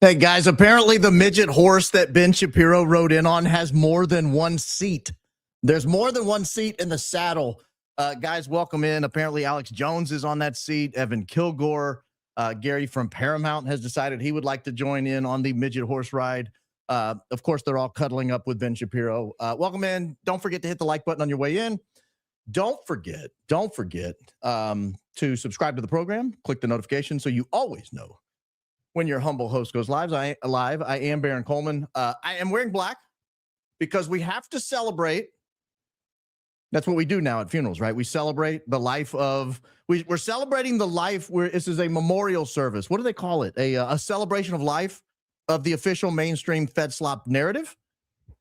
Hey, guys, apparently the midget horse that Ben Shapiro rode in on has more than one seat. There's more than one seat in the saddle. Guys, welcome in. Apparently Alex Jones is on that seat. Evan Kilgore, Gary from Paramount has decided he would like to join in on the midget horse ride. Of course, they're all cuddling up with Ben Shapiro. Welcome in. Don't forget to hit the like button on your way in. Don't forget to subscribe to the program. Click the notification so you always know when your humble host goes live. I am Baron Coleman. I am wearing black because we have to celebrate. That's what we do now at funerals, right? We celebrate the life of, we're celebrating the life where this is a memorial service. What do they call it? A celebration of life of the official mainstream FedSlop narrative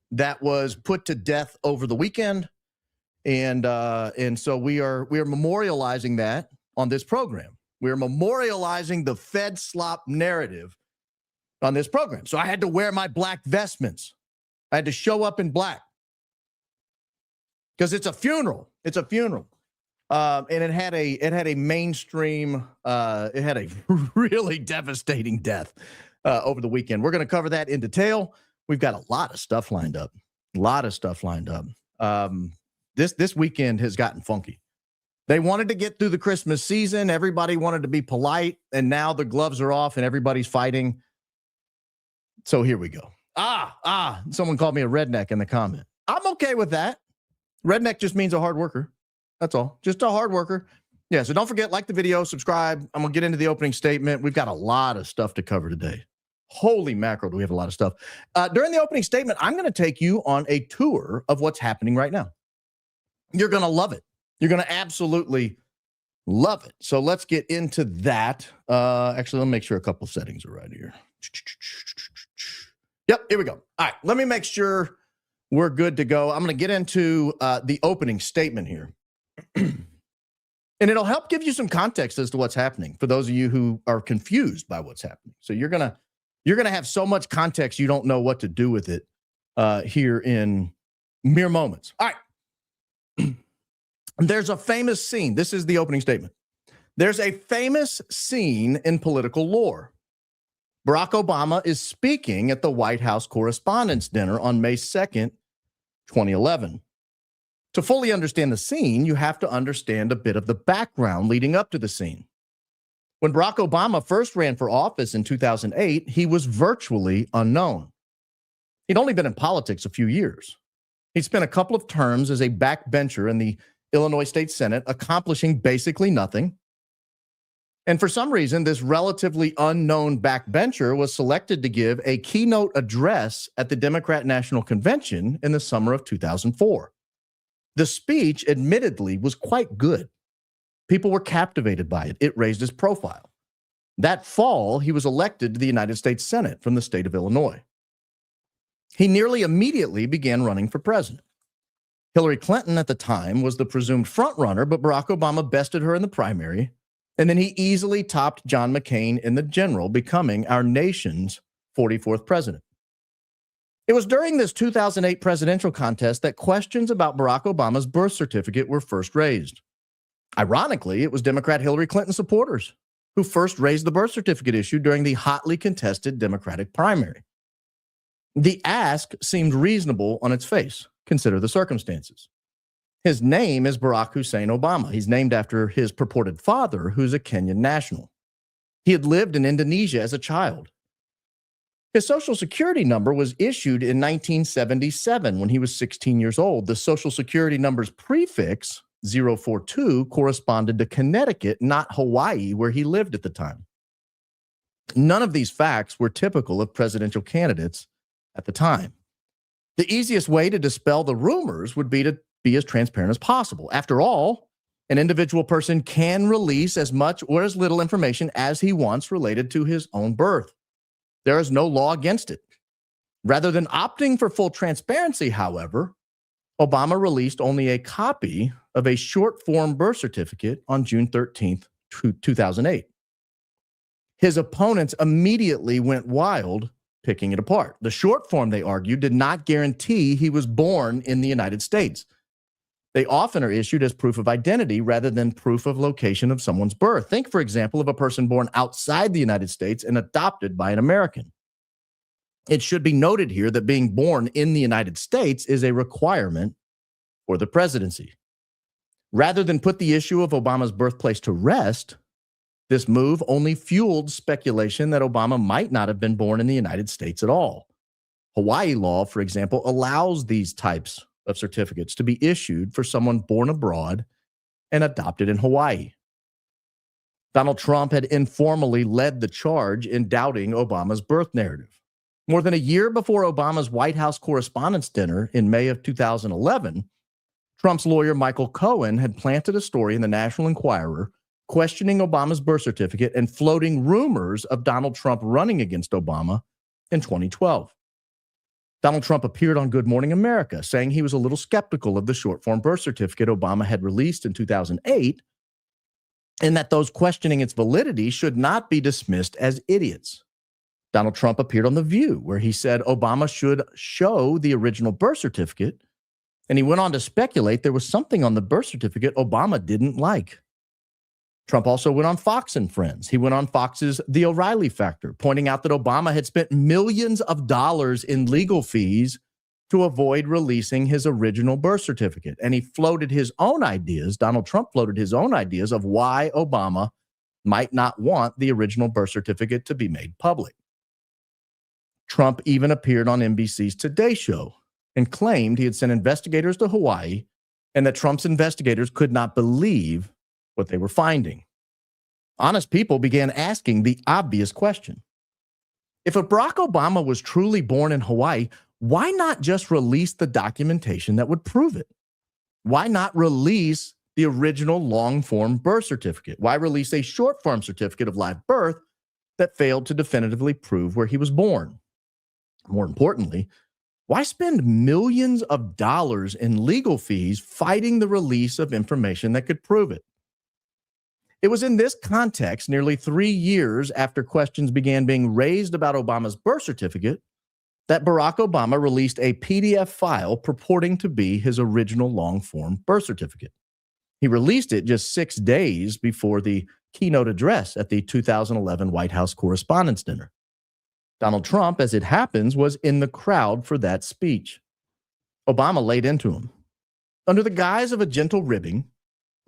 that was put to death over the weekend. And so we are memorializing that on this program. We're memorializing the FedSlop narrative on this program. So I had to wear my black vestments. I had to show up in black because it's a funeral. It's a funeral. And it had a mainstream, it had a really devastating death over the weekend. We're going to cover that in detail. We've got a lot of stuff lined up. This weekend has gotten funky. They wanted to get through the Christmas season. Everybody wanted to be polite, and now the gloves are off and everybody's fighting. So here we go. Someone called me a redneck in the comment. I'm okay with that. Redneck just means a hard worker. That's all. Just a hard worker. Yeah, so don't forget, like the video, subscribe. I'm going to get into the opening statement. We've got a lot of stuff to cover today. Holy mackerel, do we have a lot of stuff. During the opening statement, I'm going to take you on a tour of what's happening right now. You're going to love it. You're going to absolutely love it. So let's get into that. Actually, let me make sure a couple of settings are right here. Yep, here we go. All right, let me make sure we're good to go. I'm going to get into the opening statement here. And it'll help give you some context as to what's happening for those of you who are confused by what's happening. So you're going to have so much context you don't know what to do with it here in mere moments. All right. There's a famous scene. This is the opening statement. There's a famous scene in political lore. Barack Obama is speaking at the White House Correspondents' Dinner on May 2nd, 2011. To fully understand the scene, you have to understand a bit of the background leading up to the scene. When Barack Obama first ran for office in 2008, he was virtually unknown. He'd only been in politics a few years. He'd spent a couple of terms as a backbencher in the Illinois State Senate, accomplishing basically nothing. And for some reason, this relatively unknown backbencher was selected to give a keynote address at the Democrat National Convention in the summer of 2004. The speech, admittedly, was quite good. People were captivated by it. It raised his profile. That fall, he was elected to the United States Senate from the state of Illinois. He nearly immediately began running for president. Hillary Clinton at the time was the presumed frontrunner, but Barack Obama bested her in the primary, and then he easily topped John McCain in the general, becoming our nation's 44th president. It was during this 2008 presidential contest that questions about Barack Obama's birth certificate were first raised. Ironically, it was Democrat Hillary Clinton supporters who first raised the birth certificate issue during the hotly contested Democratic primary. The ask seemed reasonable on its face. Consider the circumstances. His name is Barack Hussein Obama. He's named after his purported father, who's a Kenyan national. He had lived in Indonesia as a child. His Social Security number was issued in 1977 when he was 16 years old. The Social Security number's prefix, 042, corresponded to Connecticut, not Hawaii, where he lived at the time. None of these facts were typical of presidential candidates at the time. The easiest way to dispel the rumors would be to be as transparent as possible. After all, an individual person can release as much or as little information as he wants related to his own birth. There is no law against it. Rather than opting for full transparency, however, Obama released only a copy of a short-form birth certificate on June 13th, 2008. His opponents immediately went wild, picking it apart. The short form, they argued, did not guarantee he was born in the United States. They often are issued as proof of identity rather than proof of location of someone's birth. Think, for example, of a person born outside the United States and adopted by an American. It should be noted here that being born in the United States is a requirement for the presidency. Rather than put the issue of Obama's birthplace to rest, this move only fueled speculation that Obama might not have been born in the United States at all. Hawaii law, for example, allows these types of certificates to be issued for someone born abroad and adopted in Hawaii. Donald Trump had informally led the charge in doubting Obama's birth narrative. More than a year before Obama's White House Correspondents' Dinner in May of 2011, Trump's lawyer Michael Cohen had planted a story in the National Enquirer questioning Obama's birth certificate and floating rumors of Donald Trump running against Obama in 2012. Donald Trump appeared on Good Morning America, saying he was a little skeptical of the short-form birth certificate Obama had released in 2008, and that those questioning its validity should not be dismissed as idiots. Donald Trump appeared on The View, where he said Obama should show the original birth certificate, and he went on to speculate there was something on the birth certificate Obama didn't like. Trump also went on Fox and Friends. He went on Fox's The O'Reilly Factor, pointing out that Obama had spent millions of dollars in legal fees to avoid releasing his original birth certificate. And he floated his own ideas, Donald Trump floated his own ideas of why Obama might not want the original birth certificate to be made public. Trump even appeared on NBC's Today Show and claimed he had sent investigators to Hawaii and that Trump's investigators could not believe what they were finding. Honest people began asking the obvious question. If Barack Obama was truly born in Hawaii, why not just release the documentation that would prove it? Why not release the original long-form birth certificate? Why release a short-form certificate of live birth that failed to definitively prove where he was born? More importantly, why spend millions of dollars in legal fees fighting the release of information that could prove it? It was in this context, nearly 3 years after questions began being raised about Obama's birth certificate, that Barack Obama released a PDF file purporting to be his original long-form birth certificate. He released it just 6 days before the keynote address at the 2011 White House Correspondents' Dinner. Donald Trump, as it happens, was in the crowd for that speech. Obama laid into him. Under the guise of a gentle ribbing,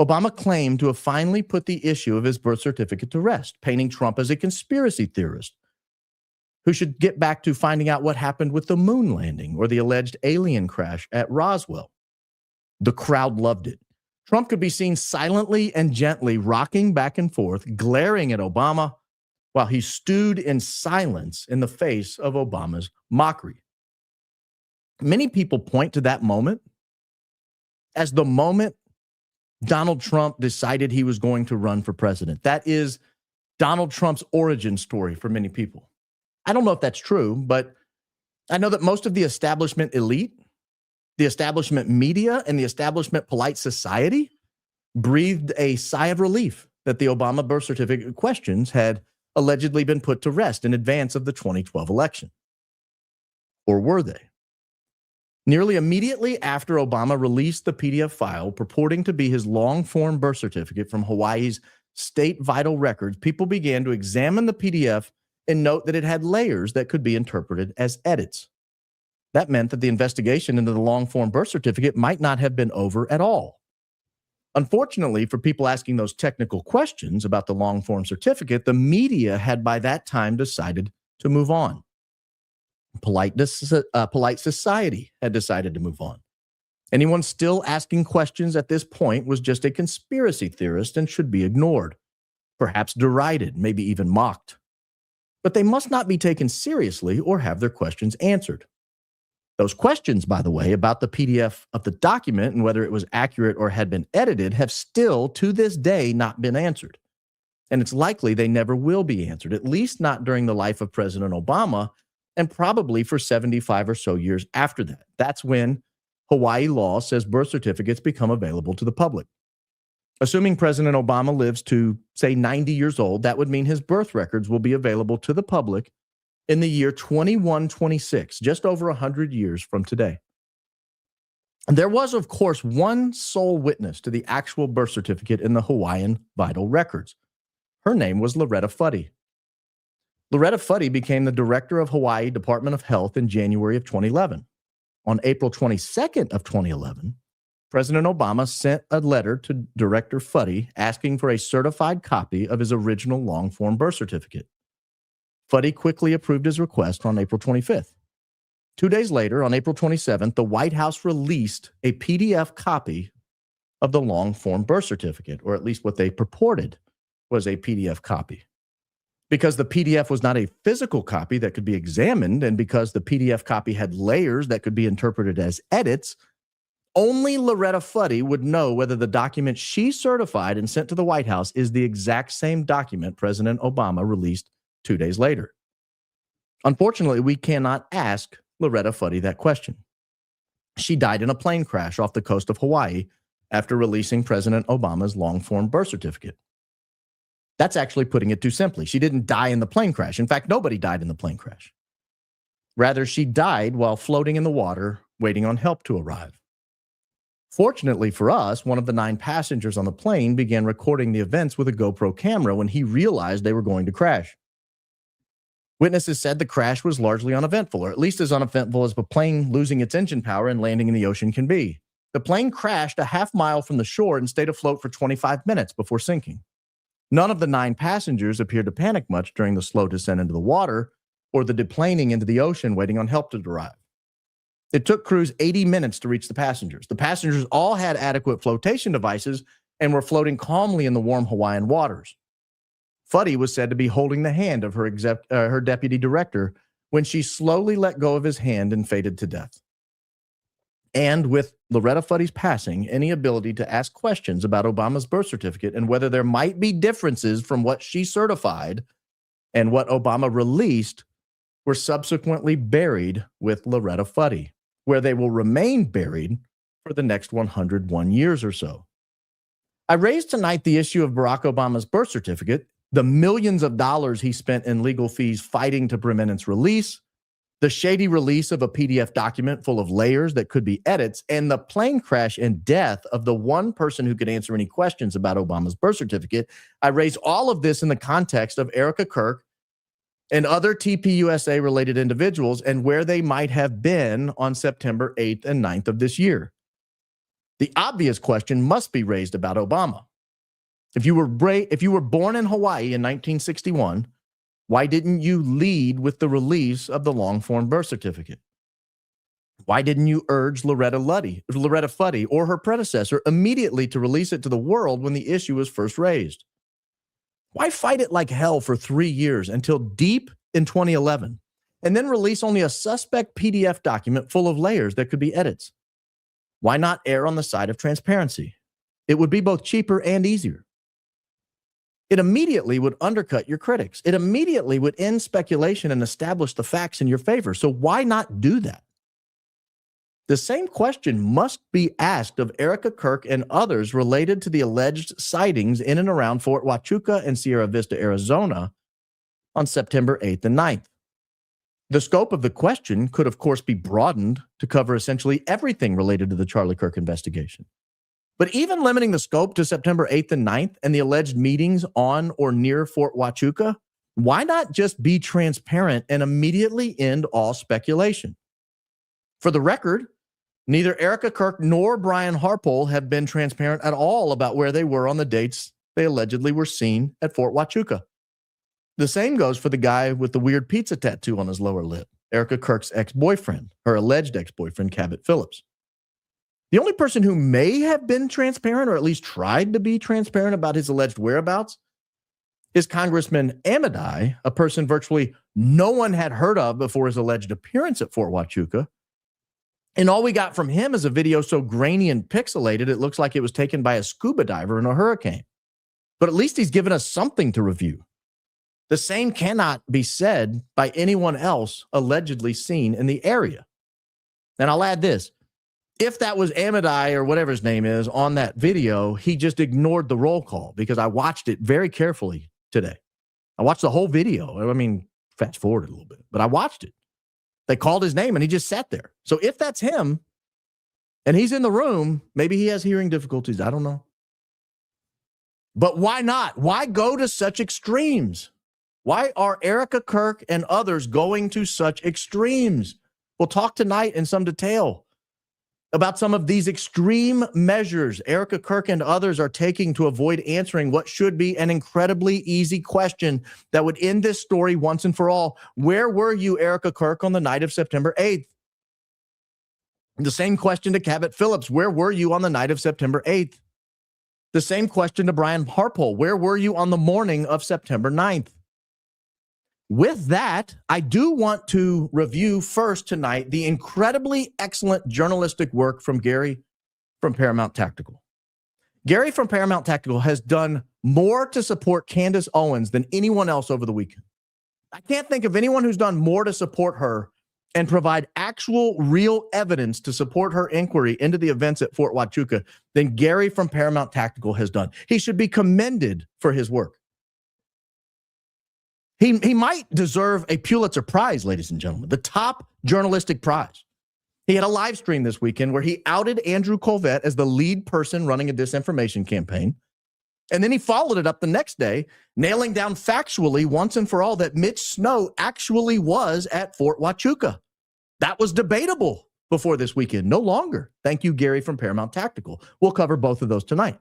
Obama claimed to have finally put the issue of his birth certificate to rest, painting Trump as a conspiracy theorist who should get back to finding out what happened with the moon landing or the alleged alien crash at Roswell. The crowd loved it. Trump could be seen silently and gently rocking back and forth, glaring at Obama while he stewed in silence in the face of Obama's mockery. Many people point to that moment as the moment Donald Trump decided he was going to run for president. That is Donald Trump's origin story for many people. I don't know if that's true, but I know that most of the establishment elite, the establishment media, and the establishment polite society breathed a sigh of relief that the Obama birth certificate questions had allegedly been put to rest in advance of the 2012 election. Or were they? Nearly immediately after Obama released the PDF file purporting to be his long-form birth certificate from Hawaii's state vital records, people began to examine the PDF and note that it had layers that could be interpreted as edits. That meant that the investigation into the long-form birth certificate might not have been over at all. Unfortunately, for people asking those technical questions about the long-form certificate, the media had by that time decided to move on. Polite society had decided to move on. Anyone still asking questions at this point was just a conspiracy theorist and should be ignored, perhaps derided, maybe even mocked. But they must not be taken seriously or have their questions answered. Those questions, by the way, about the PDF of the document and whether it was accurate or had been edited have still, to this day, not been answered. And it's likely they never will be answered, at least not during the life of President Obama, and probably for 75 or so years after that. That's when Hawaii law says birth certificates become available to the public. Assuming President Obama lives to, say, 90 years old, that would mean his birth records will be available to the public in the year 2126, just over 100 years from today. And there was, of course, one sole witness to the actual birth certificate in the Hawaiian vital records. Her name was Loretta Fuddy. Loretta Fuddy became the director of Hawaii Department of Health in January of 2011. On April 22nd of 2011, President Obama sent a letter to Director Fuddy asking for a certified copy of his original long-form birth certificate. Fuddy quickly approved his request on April 25th. 2 days later, on April 27th, the White House released a PDF copy of the long-form birth certificate, or at least what they purported was a PDF copy. Because the PDF was not a physical copy that could be examined, and because the PDF copy had layers that could be interpreted as edits, only Loretta Fuddy would know whether the document she certified and sent to the White House is the exact same document President Obama released 2 days later. Unfortunately, we cannot ask Loretta Fuddy that question. She died in a plane crash off the coast of Hawaii after releasing President Obama's long-form birth certificate. That's actually putting it too simply. She didn't die in the plane crash. In fact, nobody died in the plane crash. Rather, she died while floating in the water, waiting on help to arrive. Fortunately for us, one of the 9 passengers on the plane began recording the events with a GoPro camera when he realized they were going to crash. Witnesses said the crash was largely uneventful, or at least as uneventful as a plane losing its engine power and landing in the ocean can be. The plane crashed a half mile from the shore and stayed afloat for 25 minutes before sinking. None of the 9 passengers appeared to panic much during the slow descent into the water or the deplaning into the ocean waiting on help to arrive. It took crews 80 minutes to reach the passengers. The passengers all had adequate flotation devices and were floating calmly in the warm Hawaiian waters. Fuddy was said to be holding the hand of her deputy director when she slowly let go of his hand and faded to death. And with Loretta Fuddy's passing, any ability to ask questions about Obama's birth certificate and whether there might be differences from what she certified and what Obama released were subsequently buried with Loretta Fuddy, where they will remain buried for the next 101 years or so. I raised tonight the issue of Barack Obama's birth certificate, the millions of dollars he spent in legal fees fighting to prevent its release, the shady release of a PDF document full of layers that could be edits, and the plane crash and death of the one person who could answer any questions about Obama's birth certificate. I raise all of this in the context of Erika Kirk and other TPUSA-related individuals and where they might have been on September 8th and 9th of this year. The obvious question must be raised about Obama. If you were born in Hawaii in 1961, why didn't you lead with the release of the long-form birth certificate? Why didn't you urge Loretta Fuddy or her predecessor immediately to release it to the world when the issue was first raised? Why fight it like hell for 3 years until deep in 2011 and then release only a suspect PDF document full of layers that could be edits? Why not err on the side of transparency? It would be both cheaper and easier. It immediately would undercut your critics. It immediately would end speculation and establish the facts in your favor. So why not do that? The same question must be asked of Erika Kirk and others related to the alleged sightings in and around Fort Huachuca and Sierra Vista, Arizona on September 8th and 9th. The scope of the question could, of course, be broadened to cover essentially everything related to the Charlie Kirk investigation. But even limiting the scope to September 8th and 9th and the alleged meetings on or near Fort Huachuca, why not just be transparent and immediately end all speculation? For the record, neither Erika Kirk nor Brian Harpole have been transparent at all about where they were on the dates they allegedly were seen at Fort Huachuca. The same goes for the guy with the weird pizza tattoo on his lower lip, Erika Kirk's ex-boyfriend, her alleged ex-boyfriend, Cabot Phillips. The only person who may have been transparent, or at least tried to be transparent about his alleged whereabouts, is Congressman Amidei, a person virtually no one had heard of before his alleged appearance at Fort Huachuca. And all we got from him is a video so grainy and pixelated, it looks like it was taken by a scuba diver in a hurricane. But at least he's given us something to review. The same cannot be said by anyone else allegedly seen in the area. And I'll add this. If that was Amidei or whatever his name is on that video, he just ignored the roll call because I watched it very carefully today. I watched the whole video. I mean, fast forward a little bit, but I watched it. They called his name and he just sat there. So if that's him and he's in the room, maybe he has hearing difficulties. I don't know. But why not? Why go to such extremes? Why are Erika Kirk and others going to such extremes? We'll talk tonight in some detail about some of these extreme measures Erika Kirk and others are taking to avoid answering what should be an incredibly easy question that would end this story once and for all. Where were you, Erika Kirk, on the night of September 8th? The same question to Cabot Phillips. Where were you on the night of September 8th? The same question to Brian Harpole. Where were you on the morning of September 9th? With that, I do want to review first tonight the incredibly excellent journalistic work from Gary from Paramount Tactical. Gary from Paramount Tactical has done more to support Candace Owens than anyone else over the weekend. I can't think of anyone who's done more to support her and provide actual real evidence to support her inquiry into the events at Fort Huachuca than Gary from Paramount Tactical has done. He should be commended for his work. He might deserve a Pulitzer Prize, ladies and gentlemen, the top journalistic prize. He had a live stream this weekend where he outed Andrew Govt as the lead person running a disinformation campaign. And then he followed it up the next day, nailing down factually once and for all that Mitch Snow actually was at Fort Huachuca. That was debatable before this weekend, no longer. Thank you, Gary from Paramount Tactical. We'll cover both of those tonight.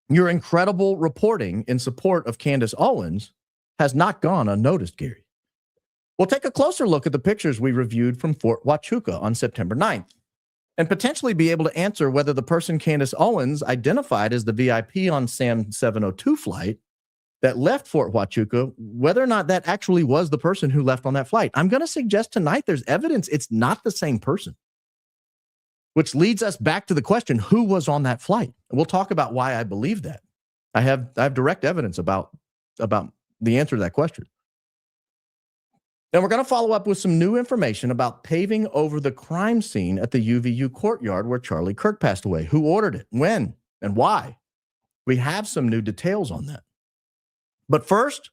Your incredible reporting in support of Candace Owens has not gone unnoticed, Gary. We'll take a closer look at the pictures we reviewed from Fort Huachuca on September 9th and potentially be able to answer whether the person Candace Owens identified as the VIP on SAM 702 flight that left Fort Huachuca, whether or not that actually was the person who left on that flight. I'm going to suggest tonight there's evidence it's not the same person, which leads us back to the question, who was on that flight? And we'll talk about why I believe that. I have direct evidence about the answer to that question. And we're going to follow up with some new information about paving over the crime scene at the UVU Courtyard where Charlie Kirk passed away. Who ordered it, when, and why? We have some new details on that. But first,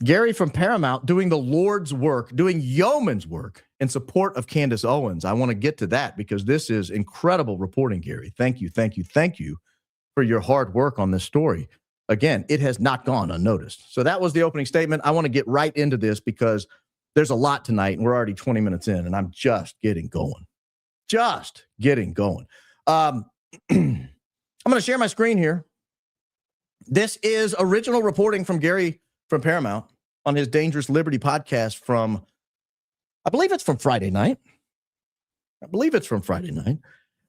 Gary from Paramount doing the Lord's work, doing yeoman's work in support of Candace Owens. I want to get to that because this is incredible reporting, Gary. Thank you, thank you, thank you for your hard work on this story. Again, it has not gone unnoticed. So that was the opening statement. I want to get right into this because there's a lot tonight and we're already 20 minutes in and I'm just getting going. I'm going to share my screen here. This is original reporting from Gary from Paramount on his Dangerous Liberty podcast from, I believe it's from Friday night.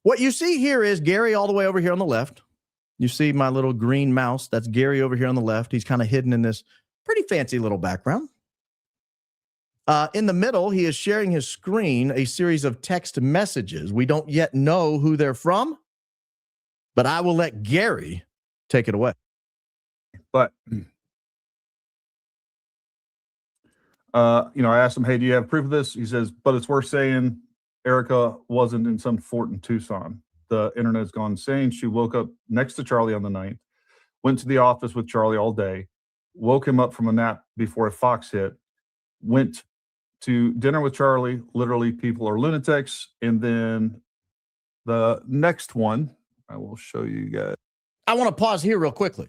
What you see here is Gary all the way over here on the left. You see my little green mouse. That's Gary over here on the left. He's kind of hidden in this pretty fancy little background. In the middle, he is sharing his screen, a series of text messages. We don't yet know who they're from, but I will let Gary take it away. But, I asked him, hey, do you have proof of this? He says, but it's worth saying Erika wasn't in some fort in Tucson. The internet's gone insane. She woke up next to Charlie on the 9th, went to the office with Charlie all day, woke him up from a nap before a fox hit, went to dinner with Charlie. Literally, people are lunatics. And then the next one, I will show you guys. I want to pause here real quickly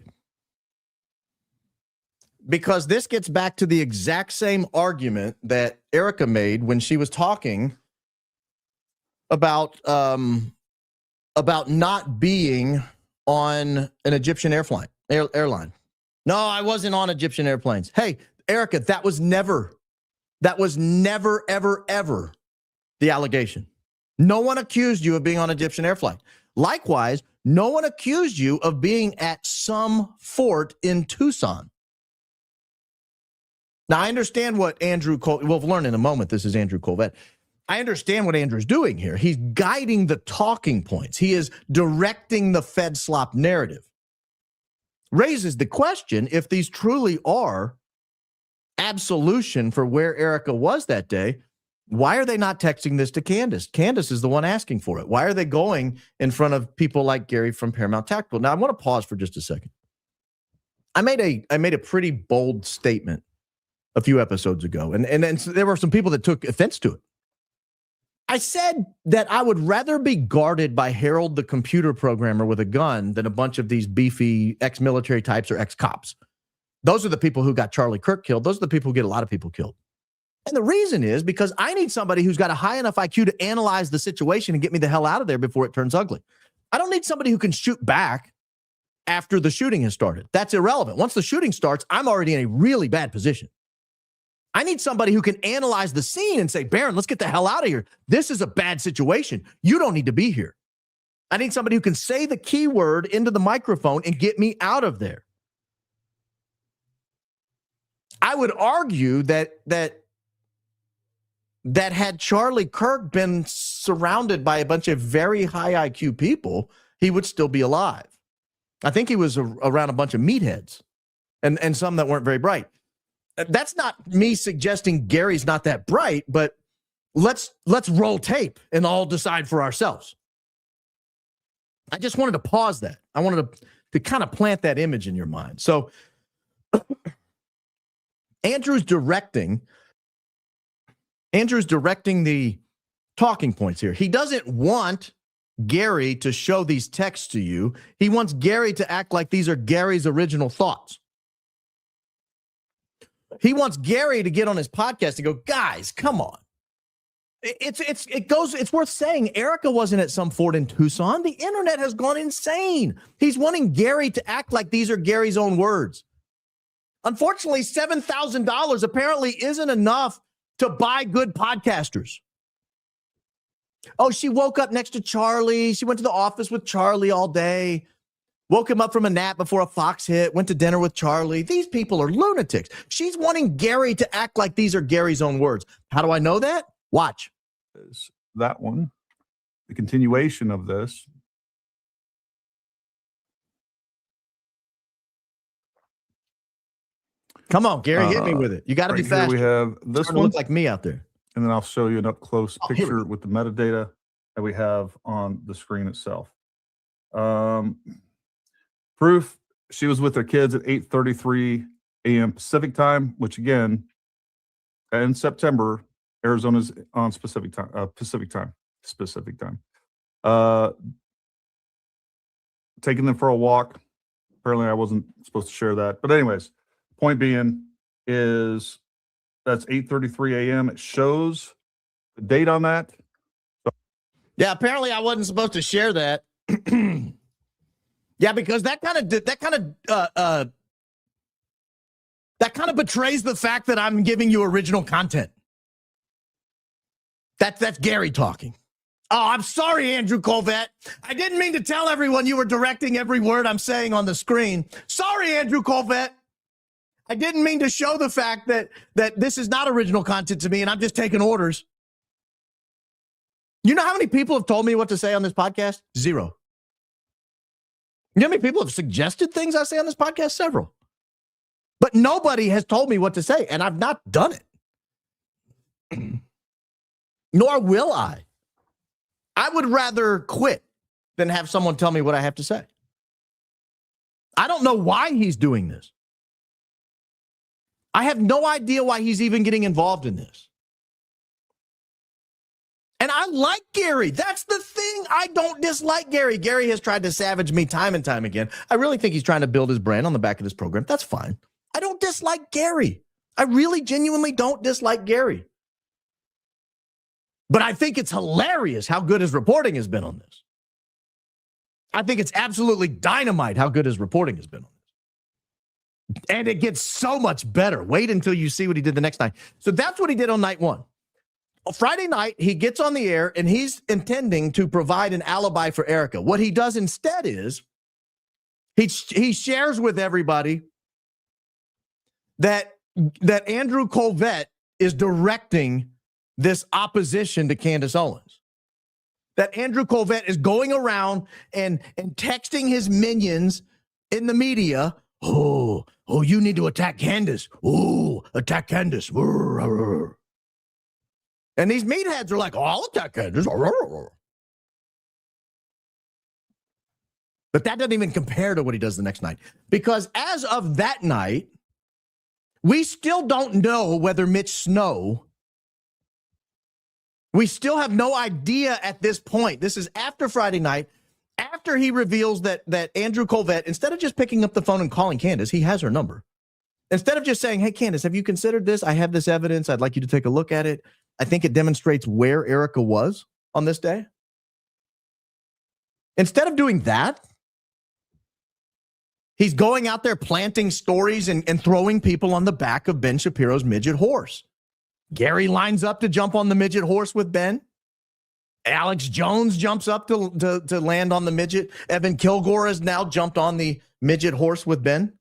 because this gets back to the exact same argument that Erika made when she was talking about not being on an Egyptian airline. No, I wasn't on Egyptian airplanes. Hey, Erika, that was never, ever the allegation. No one accused you of being on Egyptian air flight. Likewise, no one accused you of being at some fort in Tucson. Now, I understand what we'll learn in a moment. This is Andrew Govt. I understand what Andrew's doing here. He's guiding the talking points. He is directing the Fed slop narrative. Raises the question, if these truly are absolution for where Erika was that day, why are they not texting this to Candace? Candace is the one asking for it. Why are they going in front of people like Gary from Paramount Tactical? Now, I want to pause for just a second. I made a pretty bold statement a few episodes ago, and there were some people that took offense to it. I said that I would rather be guarded by Harold the computer programmer with a gun than a bunch of these beefy ex-military types or ex-cops. Those are the people who got Charlie Kirk killed. Those are the people who get a lot of people killed. And the reason is because I need somebody who's got a high enough IQ to analyze the situation and get me the hell out of there before it turns ugly. I don't need somebody who can shoot back after the shooting has started. That's irrelevant. Once the shooting starts, I'm already in a really bad position. I need somebody who can analyze the scene and say, Baron, let's get the hell out of here. This is a bad situation. You don't need to be here. I need somebody who can say the keyword into the microphone and get me out of there. I would argue that had Charlie Kirk been surrounded by a bunch of very high IQ people, he would still be alive. I think he was around a bunch of meatheads and some that weren't very bright. That's not me suggesting Gary's not that bright, but let's roll tape and all decide for ourselves. I just wanted to pause that. I wanted to kind of plant that image in your mind. So Andrew's directing the talking points here. He doesn't want Gary to show these texts to you. He wants Gary to act like these are Gary's original thoughts. He wants Gary to get on his podcast and go, guys, come on. It's worth saying Erika wasn't at some fort in Tucson. The internet has gone insane. He's wanting Gary to act like these are Gary's own words. Unfortunately, $7,000 apparently isn't enough to buy good podcasters. Oh, she woke up next to Charlie. She went to the office with Charlie all day. Woke him up from a nap before a Fox hit. Went to dinner with Charlie. These people are lunatics. She's wanting Gary to act like these are Gary's own words. How do I know that? Watch. That one, the continuation of this. Come on, Gary, hit me with it. You got to be fast. We have this one. Look like me out there. And then I'll show you an up-close picture with the metadata that we have on the screen itself. Proof, she was with her kids at 8:33 a.m. Pacific time, which again, in September, Arizona's on Pacific time. Taking them for a walk. Apparently I wasn't supposed to share that. But anyways, point being is that's 8:33 a.m. It shows the date on that. Yeah, apparently I wasn't supposed to share that. Yeah, because that kind of betrays the fact that I'm giving you original content. That's Gary talking. Oh, I'm sorry, Andrew Colvett. I didn't mean to tell everyone you were directing every word I'm saying on the screen. Sorry, Andrew Colvett. I didn't mean to show the fact that this is not original content to me and I'm just taking orders. You know how many people have told me what to say on this podcast? Zero. You know how many people have suggested things I say on this podcast? Several. But nobody has told me what to say, and I've not done it. Nor will I. I would rather quit than have someone tell me what I have to say. I don't know why he's doing this. I have no idea why he's even getting involved in this. And I like Gary. That's the thing. I don't dislike Gary. Gary has tried to savage me time and time again. I really think he's trying to build his brand on the back of this program. That's fine. I don't dislike Gary. I really genuinely don't dislike Gary. But I think it's hilarious how good his reporting has been on this. I think it's absolutely dynamite how good his reporting has been on this. And it gets so much better. Wait until you see what he did the next night. So that's what he did on night one. Friday night, he gets on the air and he's intending to provide an alibi for Erika. What he does instead is he shares with everybody that Andrew Colvett is directing this opposition to Candace Owens. That Andrew Colvett is going around and texting his minions in the media, oh, you need to attack Candace. Oh, attack Candace. And these meatheads are like, oh, I'll attack Candace. But that doesn't even compare to what he does the next night. Because as of that night, we still don't know whether Mitch Snow, we still have no idea at this point. This is after Friday night, after he reveals that Andrew Colvett, instead of just picking up the phone and calling Candace, he has her number. Instead of just saying, hey, Candace, have you considered this? I have this evidence. I'd like you to take a look at it. I think it demonstrates where Erika was on this day. Instead of doing that, he's going out there planting stories and throwing people on the back of Ben Shapiro's midget horse. Gary lines up to jump on the midget horse with Ben. Alex Jones jumps up to land on the midget. Evan Kilgore has now jumped on the midget horse with Ben.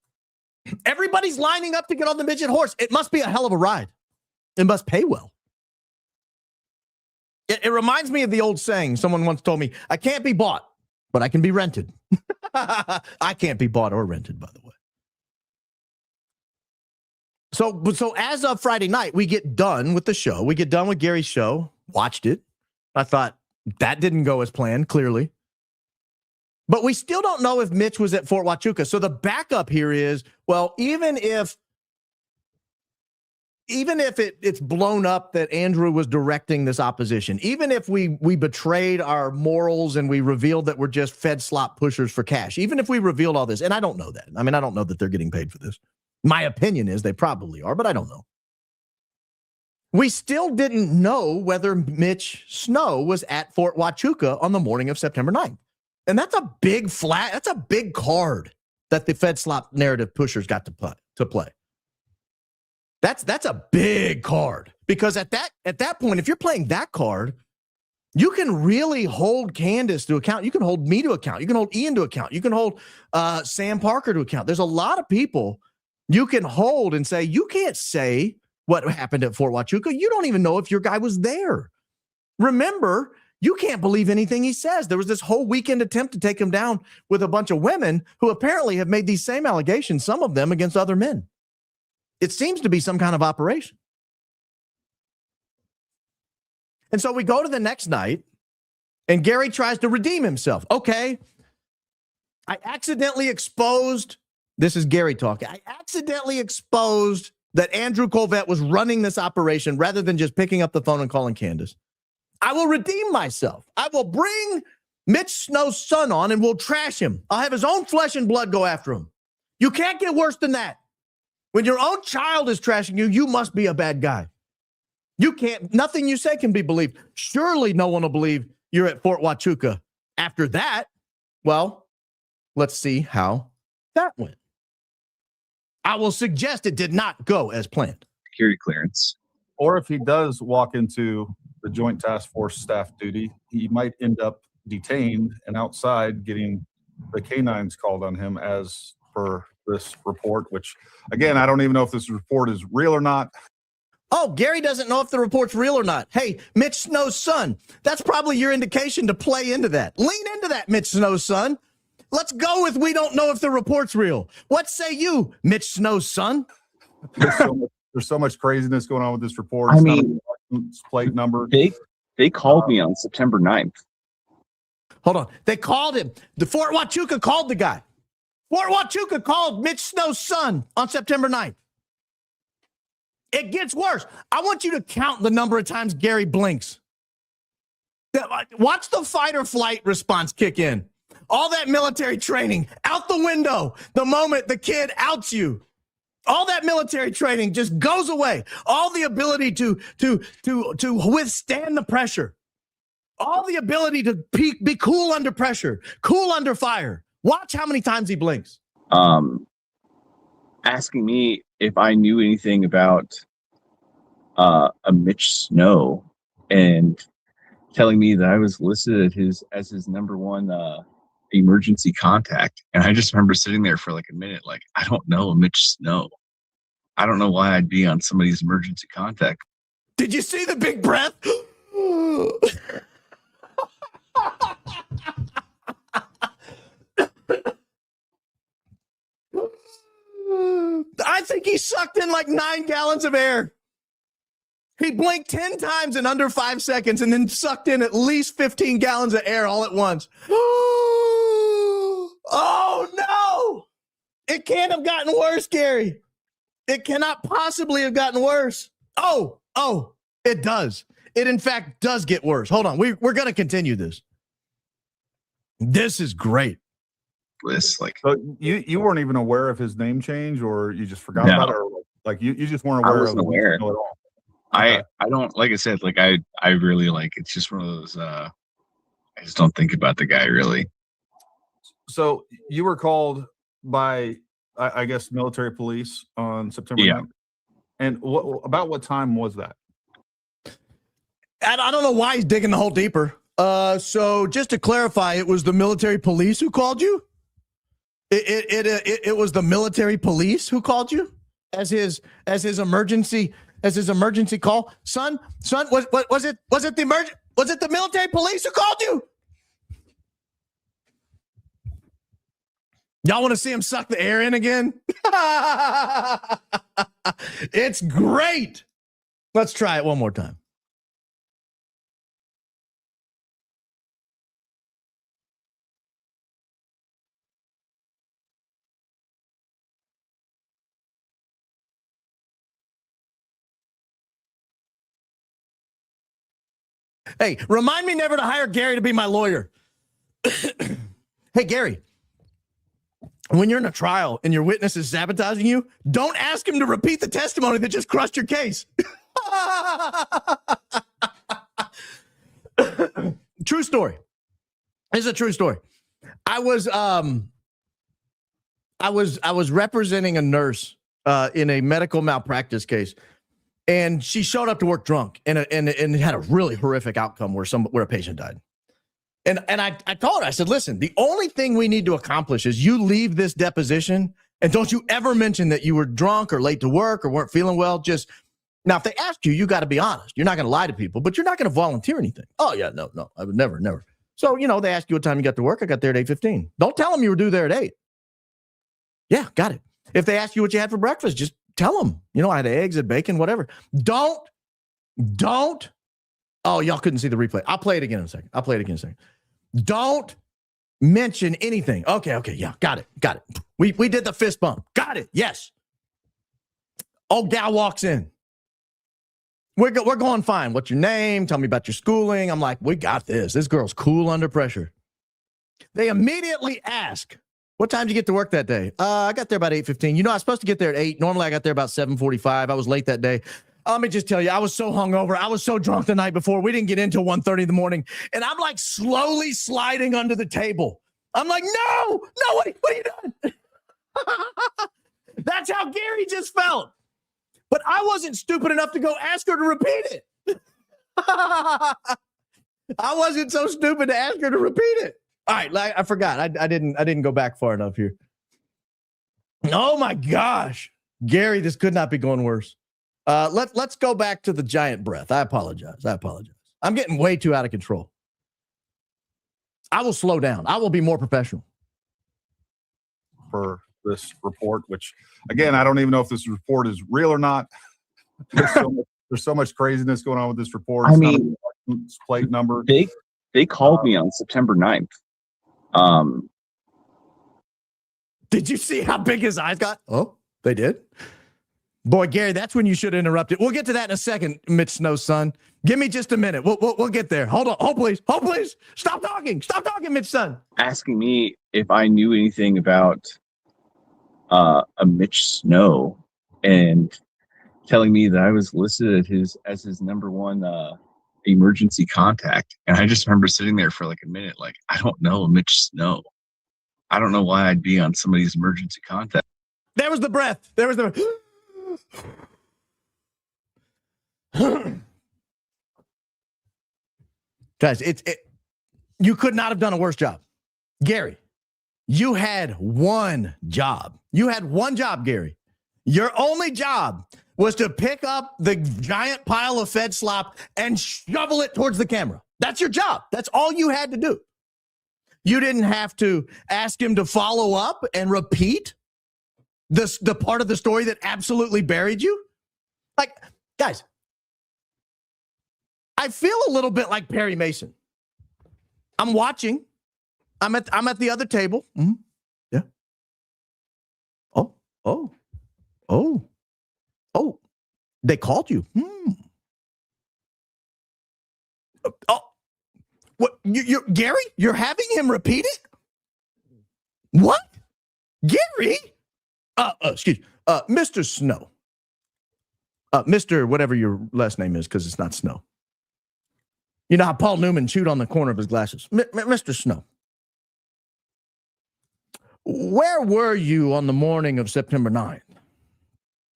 Everybody's lining up to get on the midget horse. It must be a hell of a ride. It must pay well. It reminds me of the old saying. Someone once told me, I can't be bought, but I can be rented. I can't be bought or rented, by the way. So as of Friday night, we get done with the show. We get done with Gary's show, watched it. I thought that didn't go as planned, clearly. But we still don't know if Mitch was at Fort Huachuca. So the backup here is, well, even if it's blown up that Andrew was directing this opposition, even if we betrayed our morals and we revealed that we're just Fed slop pushers for cash, even if we revealed all this, and I don't know that. I mean, I don't know that they're getting paid for this. My opinion is they probably are, but I don't know. We still didn't know whether Mitch Snow was at Fort Huachuca on the morning of September 9th. And that's a big flag. That's a big card that the Fed slop narrative pushers got to play. That's a big card, because at that point, if you're playing that card, you can really hold Candace to account. You can hold me to account. You can hold Ian to account. You can hold Sam Parker to account. There's a lot of people you can hold and say, you can't say what happened at Fort Huachuca. You don't even know if your guy was there. Remember, you can't believe anything he says. There was this whole weekend attempt to take him down with a bunch of women who apparently have made these same allegations, some of them against other men. It seems to be some kind of operation. And so we go to the next night, and Gary tries to redeem himself. Okay, I accidentally exposed, this is Gary talking, I accidentally exposed that Andrew Colvett was running this operation rather than just picking up the phone and calling Candace. I will redeem myself. I will bring Mitch Snow's son on and we'll trash him. I'll have his own flesh and blood go after him. You can't get worse than that. When your own child is trashing you, you must be a bad guy. You can't, nothing you say can be believed. Surely no one will believe you're at Fort Huachuca. After that, well, let's see how that went. I will suggest it did not go as planned. Security clearance. Or if he does walk into the Joint Task Force staff duty, he might end up detained and outside getting the canines called on him as per this report, which, again, I don't even know if this report is real or not. Oh, Gary doesn't know if the report's real or not. Hey, Mitch Snow's son, that's probably your indication to play into that. Lean into that, Mitch Snow's son. Let's go with we don't know if the report's real. What say you, Mitch Snow's son? There's so much craziness going on with this report. I It's mean, not a plate number. They called me on September 9th. Hold on. They called him. The Fort Huachuca called the guy. Fort Huachuca called Mitch Snow's son on September 9th. It gets worse. I want you to count the number of times Gary blinks. Watch the fight or flight response kick in. All that military training out the window the moment the kid outs you. All that military training just goes away. All the ability to withstand the pressure. All the ability to be cool under pressure, cool under fire. Watch how many times he blinks. Asking me if I knew anything about a Mitch Snow and telling me that I was listed as his number one emergency contact. And I just remember sitting there for like a minute, like, I don't know a Mitch Snow. I don't know why I'd be on somebody's emergency contact. Did you see the big breath? I think he sucked in like 9 gallons of air. He blinked 10 times in under 5 seconds and then sucked in at least 15 gallons of air all at once. Oh, no. It can't have gotten worse, Gary. It cannot possibly have gotten worse. Oh, it does. It, in fact, does get worse. Hold on. We're going to continue this. This is great. ridiculous. Like, So you weren't even aware of his name change, or you just forgot No. about it, or like you just weren't I aware wasn't of aware. it at all. I don't, like I said, like I really like, it's just one of those, I just don't think about the guy really. So you were called by, I guess, military police on September Yeah. 9th. And about what time was that? I don't know why he's digging the hole deeper. So just to clarify, it was the military police who called you? It was the military police who called you as his emergency call? Son, was it the military police who called you? Y'all want to see him suck the air in again? It's great. Let's try it one more time. Hey, remind me never to hire Gary to be my lawyer. Hey, Gary, when you're in a trial and your witness is sabotaging you, don't ask him to repeat the testimony that just crushed your case. True story. This is a true story. I was representing a nurse in a medical malpractice case, and she showed up to work drunk, and it had a really horrific outcome where a patient died. And I told her, I said, listen, the only thing we need to accomplish is you leave this deposition, and don't you ever mention that you were drunk or late to work or weren't feeling well. Just now, if they ask you, you got to be honest. You're not going to lie to people, but you're not going to volunteer anything. Oh yeah, no, I would never. So they ask you what time you got to work. I got there at 8:15. Don't tell them you were due there at 8. Yeah, got it. If they ask you what you had for breakfast, just tell them. I had eggs and bacon, whatever. Don't. Oh, y'all couldn't see the replay. I'll play it again in a second. Don't mention anything. Okay, yeah, got it. We did the fist bump. Got it. Yes. Old gal walks in. We're going fine. What's your name? Tell me about your schooling. I'm like, we got this. This girl's cool under pressure. They immediately ask, what time did you get to work that day? I got there about 8:15. I was supposed to get there at 8. Normally, I got there about 7:45. I was late that day. Let me just tell you, I was so hungover. I was so drunk the night before. We didn't get in till 1:30 in the morning. And I'm like slowly sliding under the table. I'm like, no, what are you doing? That's how Gary just felt. But I wasn't stupid enough to go ask her to repeat it. I wasn't so stupid to ask her to repeat it. All right, I forgot. I didn't go back far enough here. Oh my gosh. Gary, this could not be going worse. Let's go back to the giant breath. I apologize. I'm getting way too out of control. I will slow down. I will be more professional. For this report, which again, I don't even know if this report is real or not. There's so much craziness going on with this report. I mean, it's plate number. They called me on September 9th. Did you see how big his eyes got? Oh, they did. Boy, Gary, that's when you should have interrupted. We'll get to that in a second, Mitch Snow, son. Give me just a minute. We'll get there. Hold on. Hold, please. Stop talking, Mitch, son. Asking me if I knew anything about a Mitch Snow and telling me that I was listed as his number one emergency contact. And I just remember sitting there for like a minute, like, I don't know Mitch Snow. I don't know why I'd be on somebody's emergency contact. There was the breath. Guys, you could not have done a worse job. Gary, you had one job. Gary. Your only job was to pick up the giant pile of Fed slop and shovel it towards the camera. That's your job. That's all you had to do. You didn't have to ask him to follow up and repeat the part of the story that absolutely buried you. Like, guys, I feel a little bit like Perry Mason. I'm watching. I'm at the other table. Mm-hmm. Yeah. Oh. They called you. Oh. What? You're Gary? You're having him repeat it? What? Gary? Excuse me. Mr. Snow. Mr. whatever your last name is, because it's not Snow. You know how Paul Newman chewed on the corner of his glasses. Mr. Snow. Where were you on the morning of September 9th?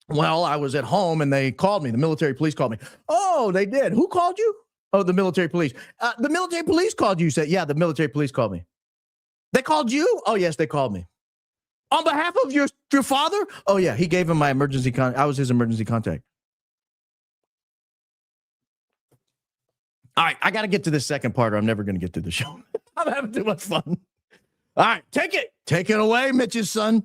Well, I was at home and they called me. The military police called me. Oh, they did. Who called you? Oh, the military police. The military police called you. Said, yeah, the military police called me. They called you? Oh, yes, they called me. On behalf of your father? Oh, yeah, he gave him my emergency contact. I was his emergency contact. All right, I got to get to this second part or I'm never going to get to the show. I'm having too much fun. All right, take it. Take it away, Mitch's son.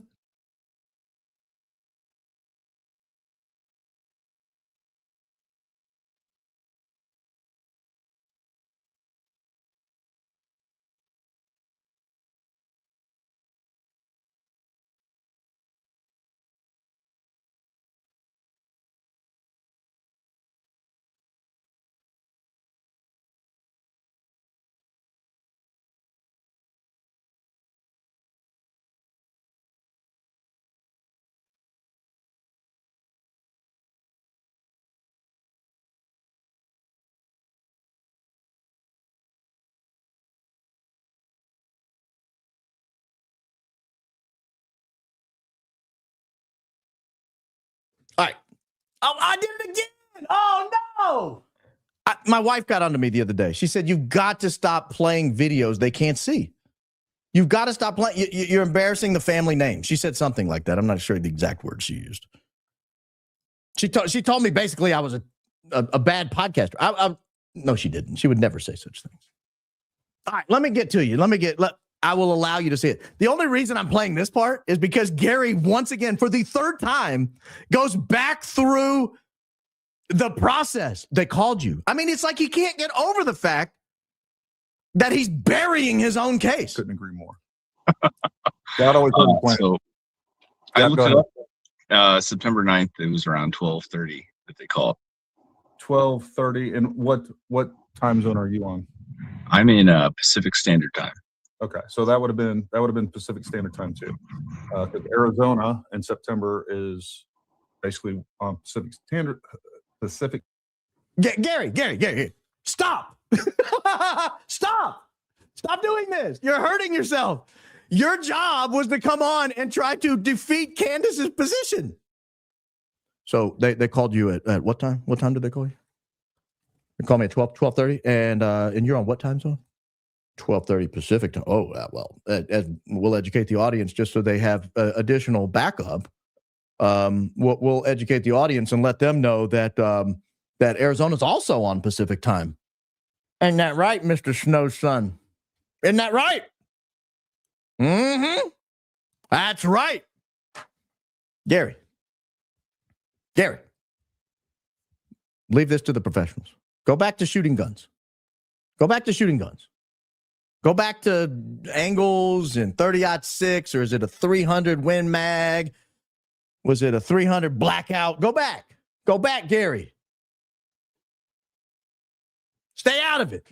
All right. Oh, I did it again. Oh, no. My wife got onto me the other day. She said, you've got to stop playing videos they can't see. You've got to stop playing. You're embarrassing the family name. She said something like that. I'm not sure the exact words she used. She told me basically I was a bad podcaster. No, she didn't. She would never say such things. All right, let me get to you. I will allow you to see it. The only reason I'm playing this part is because Gary, once again, for the third time, goes back through the process. They called you. I mean, it's like he can't get over the fact that he's burying his own case. Couldn't agree more. God always had a plan. So I looked it up. September 9th, it was around 12:30 that they called. 12:30. And what time zone are you on? I'm in Pacific Standard Time. Okay, so that would have been Pacific Standard Time too. Because Arizona in September is basically on Pacific Standard. Gary, stop. Stop doing this. You're hurting yourself. Your job was to come on and try to defeat Candace's position. So they called you at what time? What time did they call you? They called me at 12:30, and you're on what time zone? 12:30 Pacific time. Oh, well, we'll educate the audience just so they have additional backup. We'll educate the audience and let them know that that Arizona's also on Pacific time. Isn't that right, Mr. Snow's son? Isn't that right? Mm-hmm. That's right. Gary, leave this to the professionals. Go back to shooting guns. Go back to angles and 30-06, or is it a 300 Win Mag? Was it a 300 blackout? Go back, Gary. Stay out of it.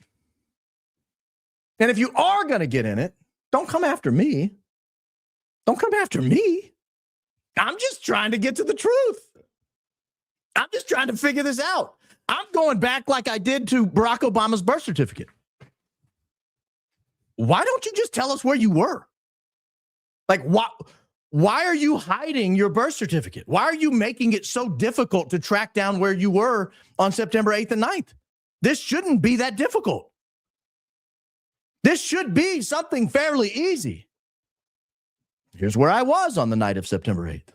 And if you are going to get in it, don't come after me. I'm just trying to get to the truth. I'm just trying to figure this out. I'm going back like I did to Barack Obama's birth certificate. Why don't you just tell us where you were? Like, why are you hiding your birth certificate? Why are you making it so difficult to track down where you were on September 8th and 9th? This shouldn't be that difficult. This should be something fairly easy. Here's where I was on the night of September 8th.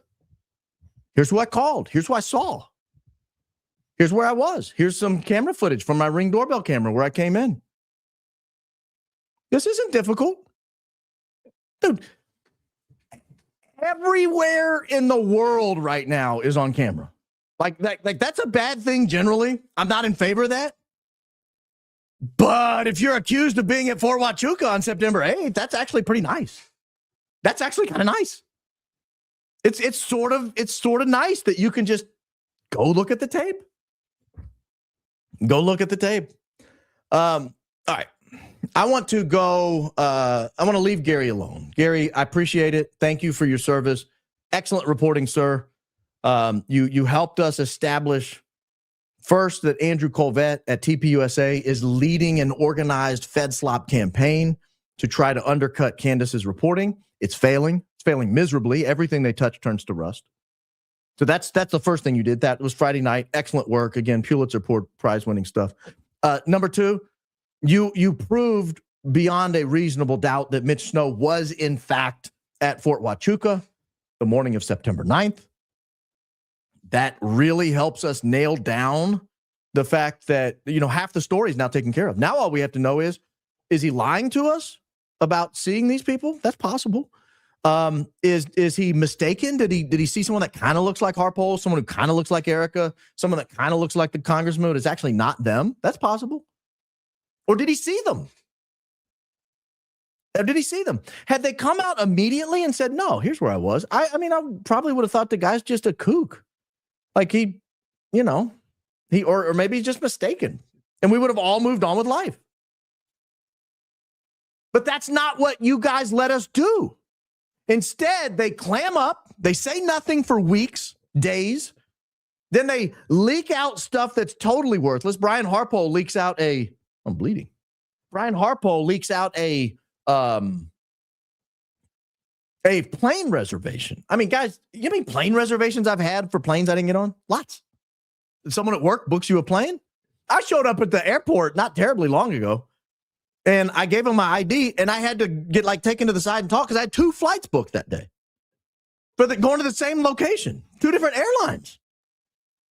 Here's who I called. Here's who I saw. Here's where I was. Here's some camera footage from my Ring doorbell camera where I came in. This isn't difficult. Dude, everywhere in the world right now is on camera. Like that's a bad thing generally. I'm not in favor of that. But if you're accused of being at Fort Huachuca on September 8th, that's actually pretty nice. That's actually kind of nice. It's sort of nice that you can just go look at the tape. All right. I want to go. I want to leave Gary alone. Gary, I appreciate it. Thank you for your service. Excellent reporting, sir. You helped us establish first that Andrew Colvett at TPUSA is leading an organized FedSlop campaign to try to undercut Candace's reporting. It's failing. It's failing miserably. Everything they touch turns to rust. So that's the first thing you did. That was Friday night. Excellent work. Again, Pulitzer Prize winning stuff. Number two, you proved beyond a reasonable doubt that Mitch Snow was in fact at Fort Huachuca the morning of September 9th. That really helps us nail down the fact that, half the story is now taken care of. Now all we have to know is he lying to us about seeing these people? That's possible. Is he mistaken? Did he see someone that kind of looks like Harpole, someone who kind of looks like Erika, someone that kind of looks like the congressman, but is actually not them? That's possible. Or did he see them? Had they come out immediately and said, no, here's where I was? I probably would have thought the guy's just a kook. Like or maybe he's just mistaken. And we would have all moved on with life. But that's not what you guys let us do. Instead, they clam up. They say nothing for weeks, days. Then they leak out stuff that's totally worthless. Brian Harpole leaks out I'm bleeding. Brian Harpole leaks out a plane reservation. I mean, guys, you know how many plane reservations I've had for planes I didn't get on? Lots. Someone at work books you a plane. I showed up at the airport not terribly long ago, and I gave him my ID, and I had to get taken to the side and talk because I had 2 flights booked that day. But going to the same location, 2 different airlines.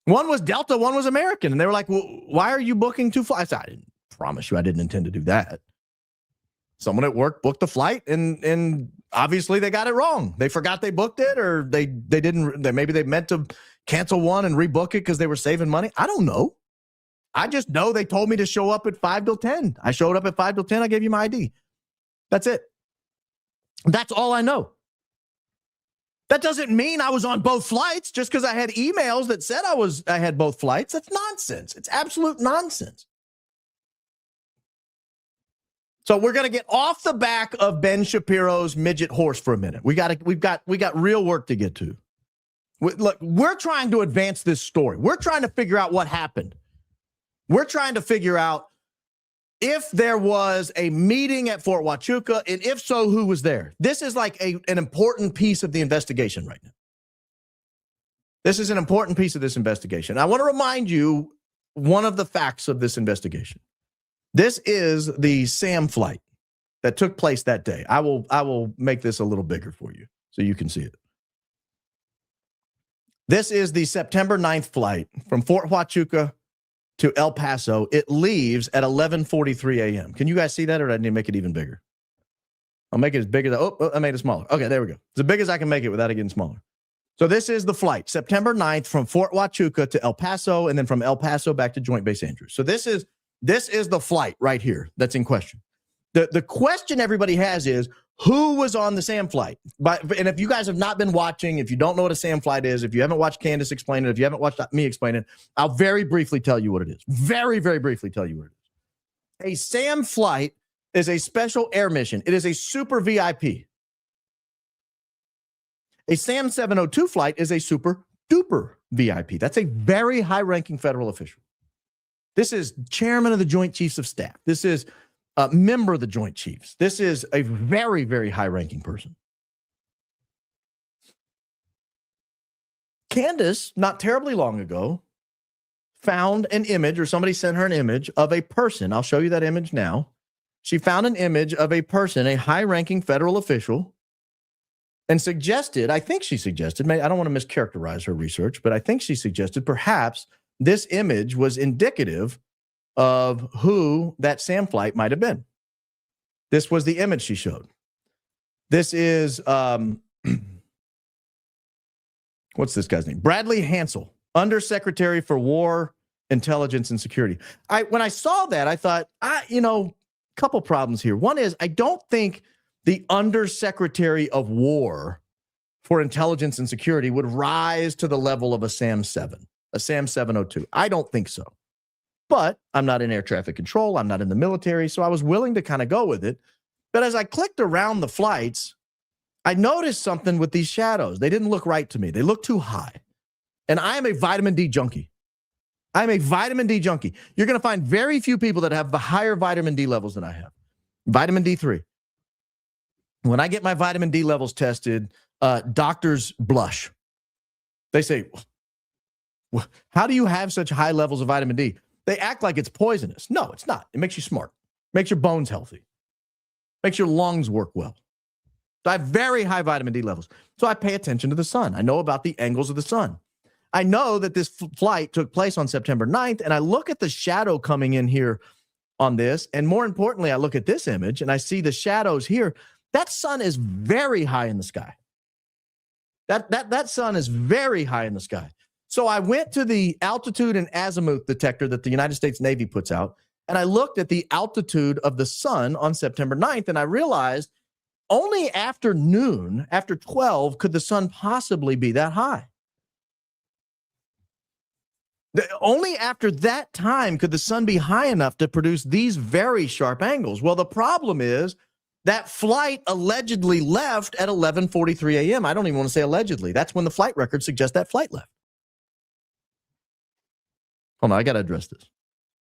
One was Delta, one was American. And they were like, well, why are you booking 2 flights? I didn't promise you I didn't intend to do that. Someone at work booked the flight, and obviously they got it wrong. They forgot they booked it, or they didn't. Maybe they meant to cancel one and rebook it because they were saving money. I don't know. I just know they told me to show up at 5 till 10. I showed up at 5 till 10. I gave you my ID. That's it. That's all I know. That doesn't mean I was on both flights just because I had emails that said I had both flights. That's nonsense. It's absolute nonsense. So we're going to get off the back of Ben Shapiro's midget horse for a minute. We've got real work to get to. Look, we're trying to advance this story. We're trying to figure out what happened. We're trying to figure out if there was a meeting at Fort Huachuca, and if so, who was there. This is like an important piece of the investigation right now. This is an important piece of this investigation. I want to remind you one of the facts of this investigation. This is the SAM flight that took place that day. I will make this a little bigger for you so you can see it. This is the September 9th flight from Fort Huachuca to El Paso. It leaves at 11:43 a.m. Can you guys see that, or do I need to make it even bigger? I'll make it as big as, I made it smaller. Okay, there we go. It's as big as I can make it without it getting smaller. So this is the flight, September 9th from Fort Huachuca to El Paso, and then from El Paso back to Joint Base Andrews. So this is the flight right here that's in question. The question everybody has is, who was on the SAM flight? And if you guys have not been watching, if you don't know what a SAM flight is, if you haven't watched Candace explain it, if you haven't watched me explain it, I'll very briefly tell you what it is. Very, very briefly tell you what it is. A SAM flight is a special air mission. It is a super VIP. A SAM 702 flight is a super duper VIP. That's a very high-ranking federal official. This is chairman of the Joint Chiefs of Staff. This is a member of the Joint Chiefs. This is a very, very high-ranking person. Candace, not terribly long ago, found an image, or somebody sent her an image of a person. I'll show you that image now. She found an image of a person, a high-ranking federal official, and suggested, I think she suggested, I don't want to mischaracterize her research, but I think she suggested perhaps this image was indicative of who that SAM flight might have been. This was the image she showed. This is, what's this guy's name? Bradley Hansel, Undersecretary for War, Intelligence, and Security. When I saw that, I thought, couple problems here. One is, I don't think the Undersecretary of War for Intelligence and Security would rise to the level of a SAM 7, a SAM 702. I don't think so. But I'm not in air traffic control. I'm not in the military. So I was willing to kind of go with it. But as I clicked around the flights, I noticed something with these shadows. They didn't look right to me. They looked too high. And I am a vitamin D junkie. I'm a vitamin D junkie. You're going to find very few people that have the higher vitamin D levels than I have. Vitamin D3. When I get my vitamin D levels tested, doctors blush. They say, how do you have such high levels of vitamin D? They act like it's poisonous. No, it's not. It makes you smart. Makes your bones healthy. Makes your lungs work well. So I have very high vitamin D levels. So I pay attention to the sun. I know about the angles of the sun. I know that this flight took place on September 9th, and I look at the shadow coming in here on this, and more importantly, I look at this image, and I see the shadows here. That sun is very high in the sky. That sun is very high in the sky. So I went to the altitude and azimuth detector that the United States Navy puts out, and I looked at the altitude of the sun on September 9th, and I realized only after noon, after 12, could the sun possibly be that high. Only after that time could the sun be high enough to produce these very sharp angles. Well, the problem is that flight allegedly left at 11:43 a.m. I don't even want to say allegedly. That's when the flight record suggests that flight left. Hold on, I got to address this.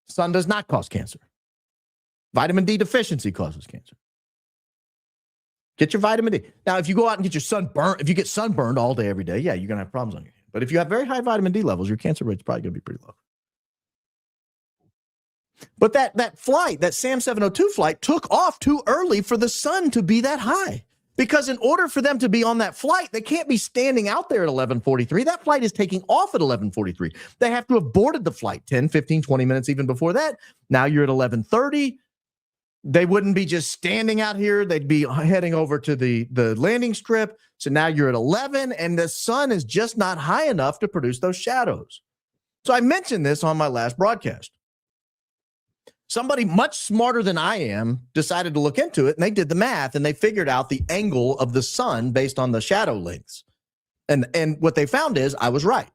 Sun does not cause cancer. Vitamin D deficiency causes cancer. Get your vitamin D. Now, if you go out and get your sunburned, if you get sunburned all day, every day, yeah, you're going to have problems on your hand. But if you have very high vitamin D levels, your cancer rate's probably going to be pretty low. But that flight, that SAM 702 flight, took off too early for the sun to be that high. Because in order for them to be on that flight, they can't be standing out there at 11:43. That flight is taking off at 11:43. They have to have boarded the flight 10, 15, 20 minutes even before that. Now you're at 11:30. They wouldn't be just standing out here. They'd be heading over to the landing strip. So now you're at 11, and the sun is just not high enough to produce those shadows. So I mentioned this on my last broadcast. Somebody much smarter than I am decided to look into it, and they did the math, and they figured out the angle of the sun based on the shadow lengths. And what they found is I was right.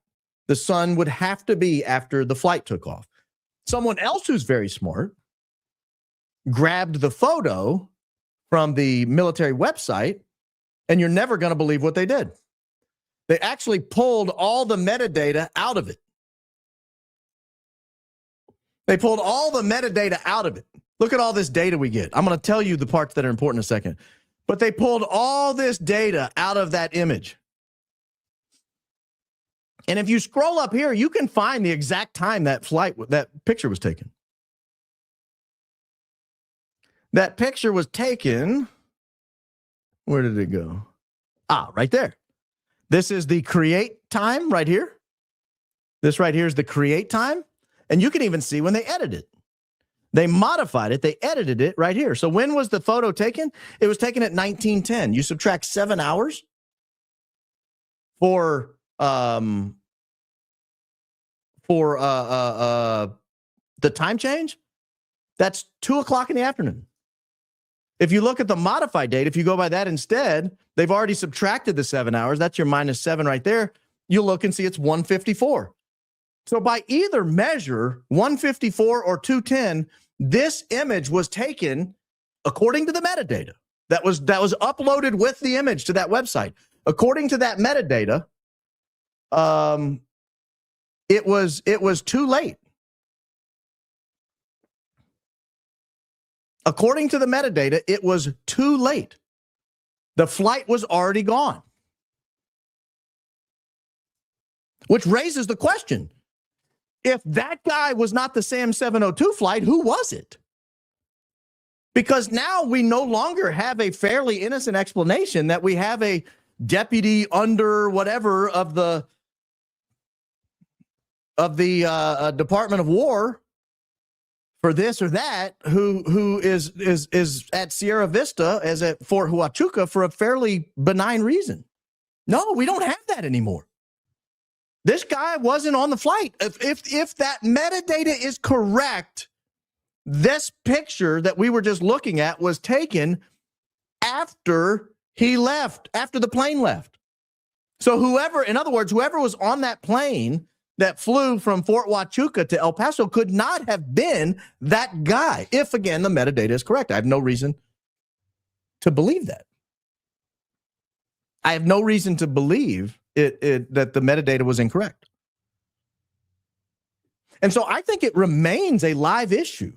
The sun would have to be after the flight took off. Someone else who's very smart grabbed the photo from the military website, and you're never going to believe what they did. They actually pulled all the metadata out of it. They pulled all the metadata out of it. Look at all this data we get. I'm going to tell you the parts that are important in a second. But they pulled all this data out of that image. And if you scroll up here, you can find the exact time that picture was taken. That picture was taken, where did it go? Right there. This is the create time right here. This right here is the create time. And you can even see when they edited it. They modified it. They edited it right here. So when was the photo taken? It was taken at 1910. You subtract 7 hours for the time change. That's 2:00 in the afternoon. If you look at the modified date, if you go by that instead, they've already subtracted the 7 hours. That's your -7 right there. You look and see it's 1:54. So by either measure, 1:54 or 2:10, this image was taken according to the metadata that was uploaded with the image to that website. According to that metadata, it was too late. According to the metadata, it was too late. The flight was already gone. Which raises the question, if that guy was not the SAM 702 flight, who was it? Because now we no longer have a fairly innocent explanation that we have a deputy under whatever of the Department of War for this or that, who is at Sierra Vista as at Fort Huachuca for a fairly benign reason. No, we don't have that anymore. This guy wasn't on the flight. If that metadata is correct, this picture that we were just looking at was taken after he left, after the plane left. So whoever was on that plane that flew from Fort Huachuca to El Paso could not have been that guy, if, again, the metadata is correct. I have no reason to believe that. I have no reason to believe that the metadata was incorrect. And so I think it remains a live issue.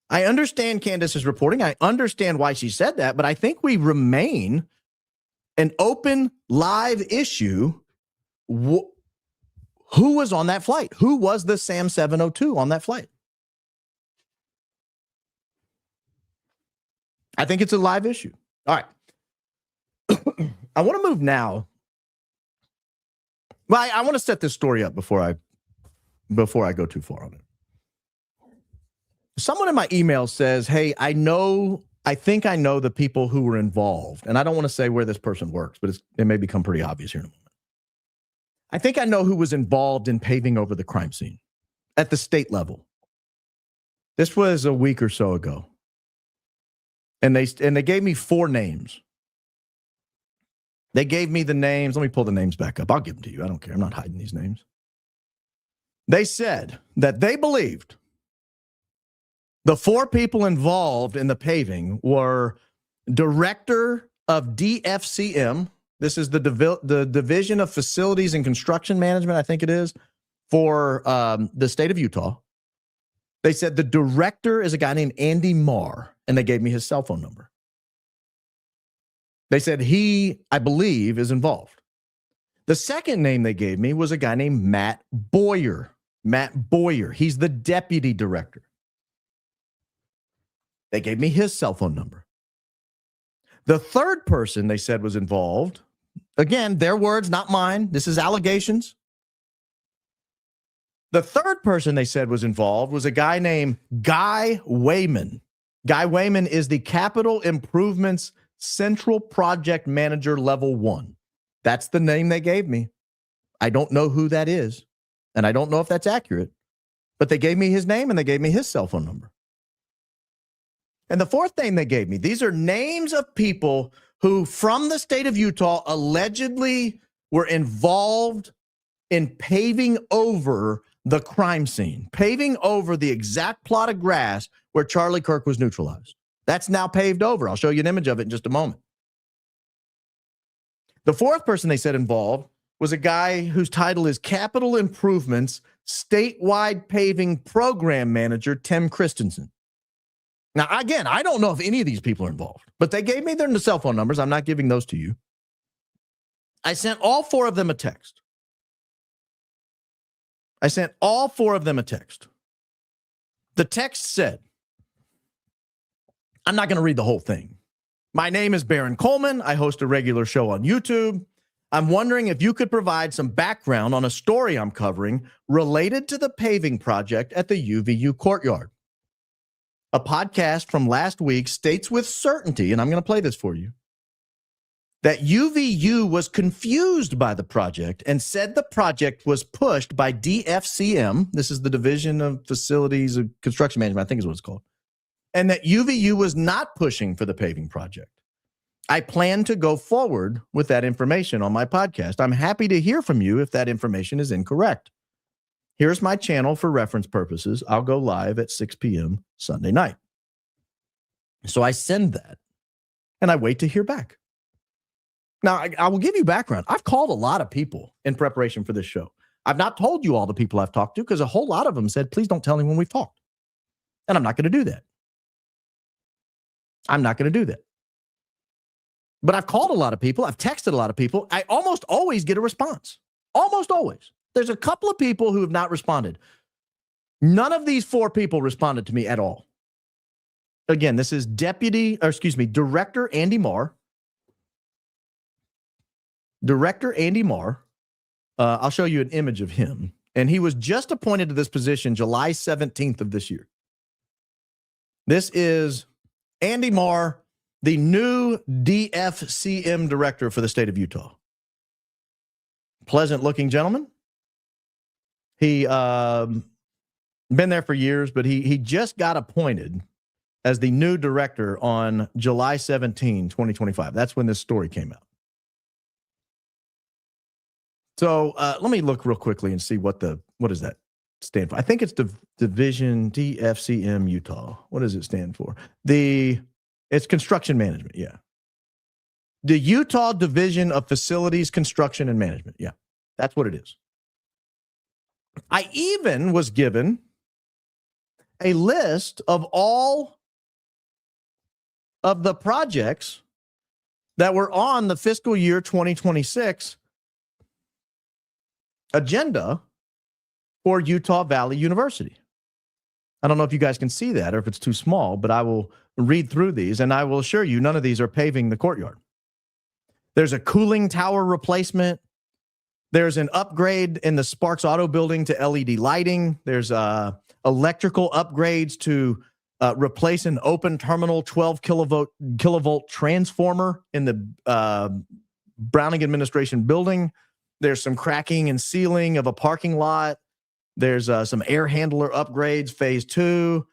I understand Candace's reporting. I understand why she said that, but I think we remain an open, live issue. Who was on that flight? Who was the SAM 702 on that flight? I think it's a live issue. All right. I want to move now. Well, I want to set this story up before I go too far on it. Someone in my email says, hey, I think I know the people who were involved. And I don't want to say where this person works, but it may become pretty obvious here in a moment. I think I know who was involved in paving over the crime scene at the state level. This was a week or so ago. And they gave me 4 names. They gave me the names. Let me pull the names back up. I'll give them to you. I don't care. I'm not hiding these names. They said that they believed the 4 people involved in the paving were director of DFCM. This is the Division of Facilities and Construction Management, I think it is, for the state of Utah. They said the director is a guy named Andy Marr, and they gave me his cell phone number. They said he, I believe, is involved. The second name they gave me was a guy named Matt Boyer. Matt Boyer. He's the deputy director. They gave me his cell phone number. The third person they said was involved, again, their words, not mine. This is allegations. The third person they said was involved was a guy named Guy Wayman. Guy Wayman is the Capital Improvements Central Project Manager Level 1. That's the name they gave me. I don't know who that is, and I don't know if that's accurate, but they gave me his name and they gave me his cell phone number. And the fourth name they gave me, these are names of people who from the state of Utah allegedly were involved in paving over the crime scene, paving over the exact plot of grass where Charlie Kirk was neutralized. That's now paved over. I'll show you an image of it in just a moment. The fourth person they said involved was a guy whose title is Capital Improvements Statewide Paving Program Manager, Tim Christensen. Now, again, I don't know if any of these people are involved, but they gave me their cell phone numbers. I'm not giving those to you. I sent all 4 of them a text. The text said, I'm not going to read the whole thing. My name is Baron Coleman. I host a regular show on YouTube. I'm wondering if you could provide some background on a story I'm covering related to the paving project at the UVU Courtyard. A podcast from last week states with certainty, and I'm going to play this for you, that UVU was confused by the project and said the project was pushed by DFCM. This is the Division of Facilities and Construction Management, I think is what it's called. And that UVU was not pushing for the paving project. I plan to go forward with that information on my podcast. I'm happy to hear from you if that information is incorrect. Here's my channel for reference purposes. I'll go live at 6 p.m. Sunday night. So I send that, and I wait to hear back. Now, I will give you background. I've called a lot of people in preparation for this show. I've not told you all the people I've talked to because a whole lot of them said, please don't tell anyone we've talked. And I'm not going to do that. But I've called a lot of people. I've texted a lot of people. I almost always get a response. Almost always. There's a couple of people who have not responded. None of these 4 people responded to me at all. Again, this is Director Andy Marr. Director Andy Marr. I'll show you an image of him. And he was just appointed to this position July 17th of this year. This is Andy Marr, the new DFCM director for the state of Utah. Pleasant looking gentleman. He been there for years, but he just got appointed as the new director on July 17, 2025. That's when this story came out. So let me look real quickly and see what does that stand for? I think it's Division DFCM Utah. What does it stand for? It's construction management. Yeah. The Utah Division of Facilities, Construction, and Management. Yeah, that's what it is. I even was given a list of all of the projects that were on the fiscal year 2026 agenda for Utah Valley University. I don't know if you guys can see that or if it's too small, but I will read through these, and I will assure you none of these are paving the courtyard. There's a cooling tower replacement. There's an upgrade in the Sparks Auto building to LED lighting. There's electrical upgrades to replace an open terminal 12 kilovolt transformer in the Browning administration building. There's some cracking and sealing of a parking lot. There's some air handler upgrades, phase 2.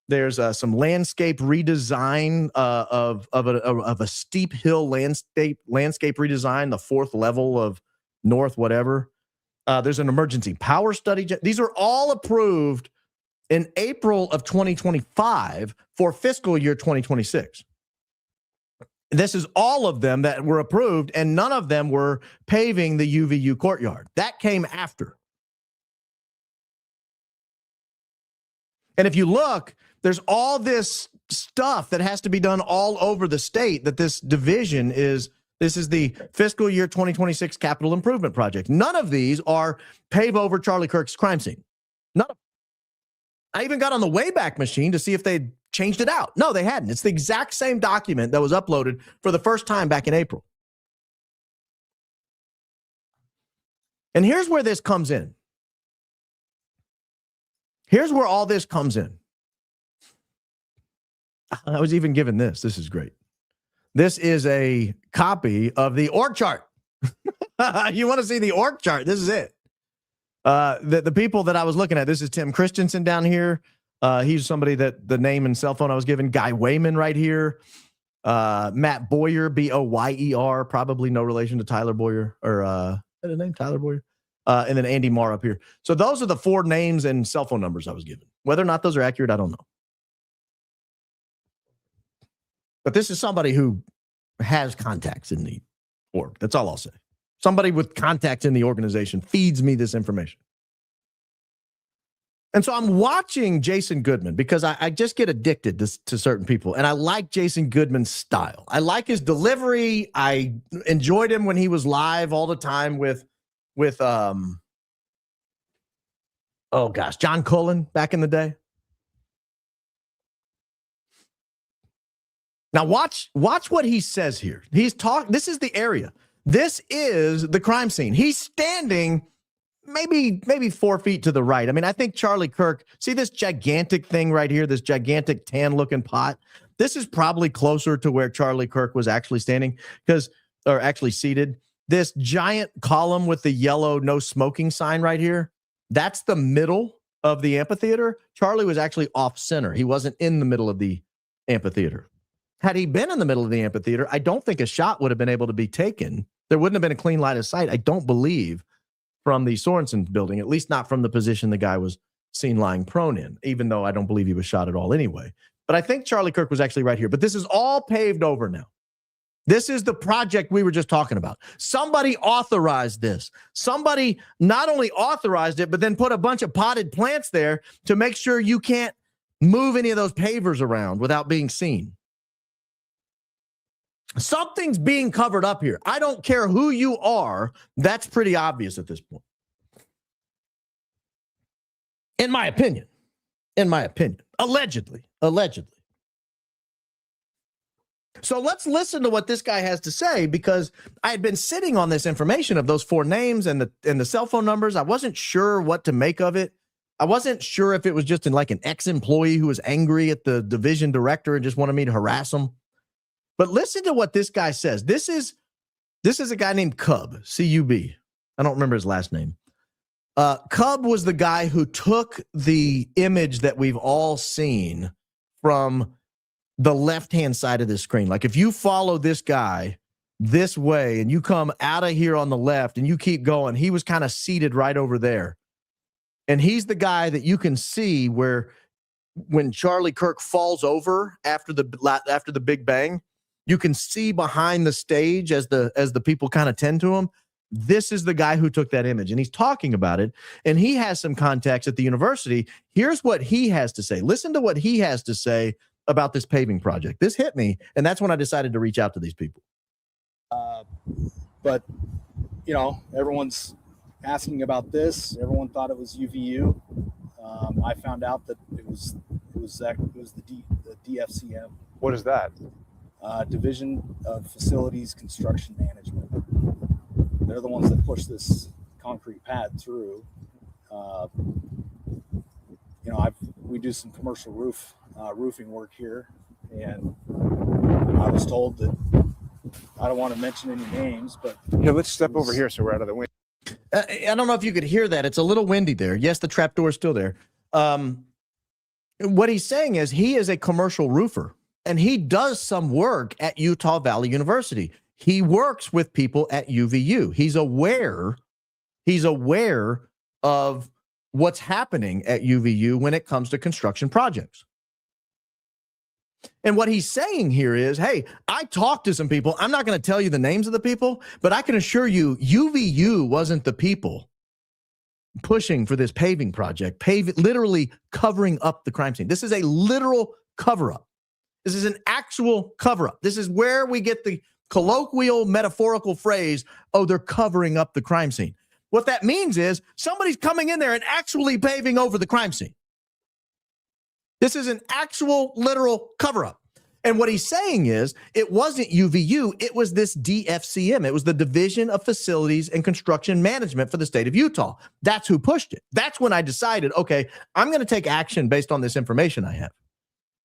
There's some landscape redesign of a steep hill landscape redesign, the 4th level of North whatever. There's an emergency power study. These are all approved in April of 2025 for fiscal year 2026. This is all of them that were approved, and none of them were paving the UVU courtyard. That came after. And if you look, there's all this stuff that has to be done all over the state that this division is. This is the fiscal year 2026 capital improvement project. None of these are pave over Charlie Kirk's crime scene. None of them. I even got on the Wayback Machine to see if they'd changed it out. No, they hadn't. It's the exact same document that was uploaded for the first time back in April. And here's where this comes in. Here's where all this comes in. I was even given this. This is great. This is a copy of the org chart. You want to see the org chart? This is it. The people that I was looking at, this is Tim Christensen down here. He's somebody that the name and cell phone I was given. Guy Wayman right here. Matt Boyer, Boyer, probably no relation to Tyler Boyer. Or is that his name, Tyler Boyer? And then Andy Marr up here. So those are the 4 names and cell phone numbers I was given. Whether or not those are accurate, I don't know. But this is somebody who has contacts in the org. That's all I'll say. Somebody with contacts in the organization feeds me this information. And so I'm watching Jason Goodman because I just get addicted to certain people. And I like Jason Goodman's style. I like his delivery. I enjoyed him when he was live all the time with John Cullen back in the day. Now watch what he says here. This is the area. This is the crime scene. He's standing maybe 4 feet to the right. I mean, I think Charlie Kirk, see this gigantic thing right here, this gigantic tan looking pot. This is probably closer to where Charlie Kirk was actually standing or actually seated. This giant column with the yellow no smoking sign right here. That's the middle of the amphitheater. Charlie was actually off center. He wasn't in the middle of the amphitheater. Had he been in the middle of the amphitheater, I don't think a shot would have been able to be taken. There wouldn't have been a clean line of sight, I don't believe, from the Sorensen building, at least not from the position the guy was seen lying prone in, even though I don't believe he was shot at all anyway. But I think Charlie Kirk was actually right here. But this is all paved over now. This is the project we were just talking about. Somebody authorized this. Somebody not only authorized it, but then put a bunch of potted plants there to make sure you can't move any of those pavers around without being seen. Something's being covered up here. I don't care who you are. That's pretty obvious at this point. In my opinion. Allegedly. So let's listen to what this guy has to say, because I had been sitting on this information of those 4 names and the cell phone numbers. I wasn't sure what to make of it. I wasn't sure if it was just like an ex-employee who was angry at the division director and just wanted me to harass him. But listen to what this guy says. This is a guy named Cub, C-U-B. I don't remember his last name. Cub was the guy who took the image that we've all seen from the left-hand side of the screen. Like if you follow this guy this way and you come out of here on the left and you keep going, he was kind of seated right over there. And he's the guy that you can see where when Charlie Kirk falls over after the Big Bang, you can see behind the stage as the people kind of tend to him. This is the guy who took that image, and he's talking about it, and he has some contacts at the university. Here's what he has to say. Listen to what he has to say about this paving project. This hit me, and that's when I decided to reach out to these people. But, you know, everyone's asking about this. Everyone thought it was UVU. I found out that it was the DFCM. What is that? Division of Facilities Construction Management. They're the ones that push this concrete pad through. You know, we do some commercial roofing work here, and I was told that I don't want to mention any names, but Here, let's step over here so we're out of the wind. I don't know if you could hear that. It's a little windy there. Yes, the trap door is still there. What he's saying is he is a commercial roofer, and he does some work at Utah Valley University. He works with people at UVU. He's aware of what's happening at UVU when it comes to construction projects. And what he's saying here is, hey, I talked to some people. I'm not going to tell you the names of the people, but I can assure you UVU wasn't the people pushing for this paving project, literally covering up the crime scene. This is a literal cover-up. This is an actual cover-up. This is where we get the colloquial, metaphorical phrase, oh, they're covering up the crime scene. What that means is somebody's coming in there and actually paving over the crime scene. This is an actual, literal cover-up. And what he's saying is it wasn't UVU, it was this DFCM. It was the Division of Facilities and Construction Management for the state of Utah. That's who pushed it. That's when I decided, okay, I'm going to take action based on this information I have.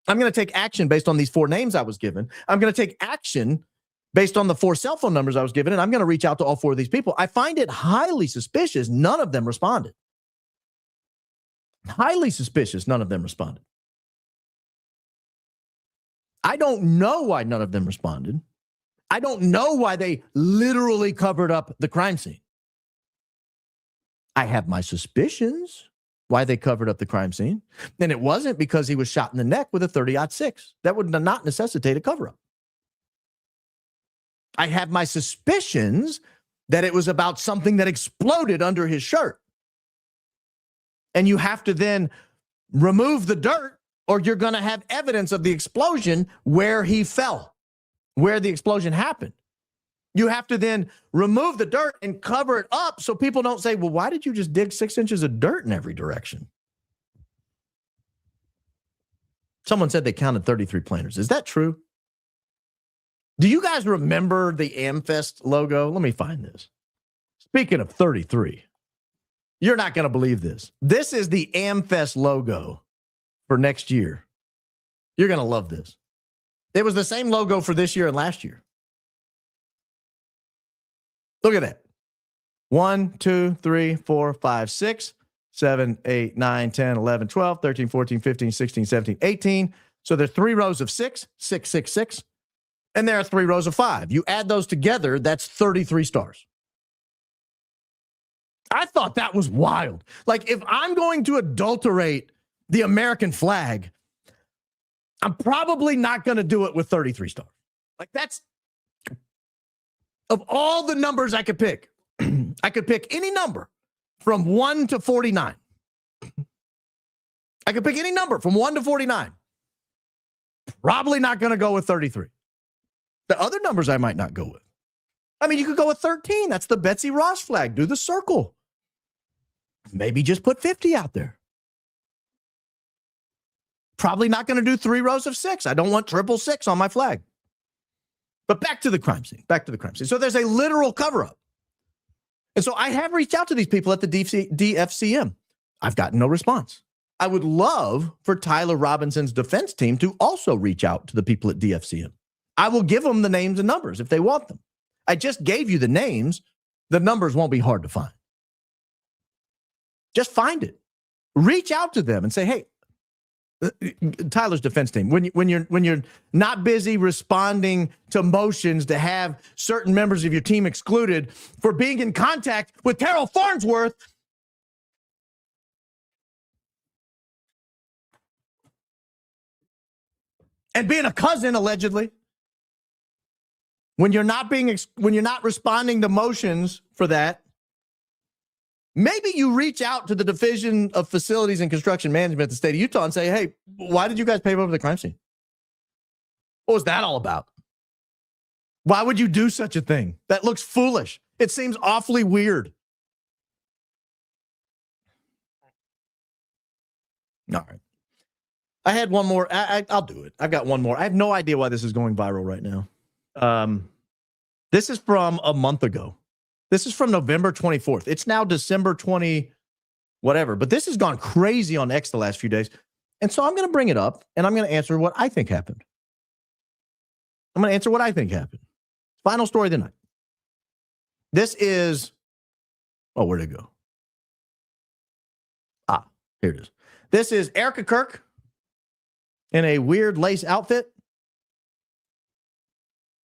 I'm going to take action based on these 4 names I was given. I'm going to take action based on the 4 cell phone numbers I was given, and I'm going to reach out to all 4 of these people. I find it highly suspicious none of them responded. Highly suspicious none of them responded. I don't know why none of them responded. I don't know why they literally covered up the crime scene. I have my suspicions why they covered up the crime scene. And it wasn't because he was shot in the neck with a 30-06. That would not necessitate a cover-up. I have my suspicions that it was about something that exploded under his shirt. And you have to then remove the dirt, or you're going to have evidence of the explosion where he fell, where the explosion happened. You have to then remove the dirt and cover it up so people don't say, well, why did you just dig 6 inches of dirt in every direction? Someone said they counted 33 planters. Is that true? Do you guys remember the AmFest logo? Let me find this. Speaking of 33, you're not going to believe this. This is the AmFest logo for next year. You're going to love this. It was the same logo for this year and last year. Look at that. 1, 2, 3, 4, 5, 6, 7, 8, 9, 10, 11, 12, 13, 14, 15, 16, 17, 18. So there are 3 rows of 6, 6, 6, 6. And there are 3 rows of 5. You add those together, that's 33 stars. I thought that was wild. Like, if I'm going to adulterate the American flag, I'm probably not going to do it with 33 stars. Like, that's, of all the numbers I could pick, I could pick any number from 1 to 49. I could pick any number from 1 to 49. Probably not going to go with 33. The other numbers I might not go with. I mean, you could go with 13. That's the Betsy Ross flag. Do the circle. Maybe just put 50 out there. Probably not going to do 3 rows of 6. I don't want 666 on my flag. But back to the crime scene. Back to the crime scene. So there's a literal cover-up. And so I have reached out to these people at the DFCM. I've gotten no response. I would love for Tyler Robinson's defense team to also reach out to the people at DFCM. I will give them the names and numbers if they want them. I just gave you the names. The numbers won't be hard to find. Just find it. Reach out to them and say, hey, Tyler's defense team, when you're not busy responding to motions to have certain members of your team excluded for being in contact with Terrell Farnsworth, and being a cousin allegedly, when you're not responding to motions for that, maybe you reach out to the Division of Facilities and Construction Management at the state of Utah and say, hey, why did you guys pave over the crime scene? What was that all about? Why would you do such a thing? That looks foolish. It seems awfully weird. All right. I had one more. I'll do it. I've got one more. I have no idea why this is going viral right now. This is from a month ago. This is from November 24th. It's now December 20, whatever. But this has gone crazy on X the last few days. And so I'm going to bring it up, and I'm going to answer what I think happened. Final story of the night. This is, where'd it go? Here it is. This is Erika Kirk in a weird lace outfit.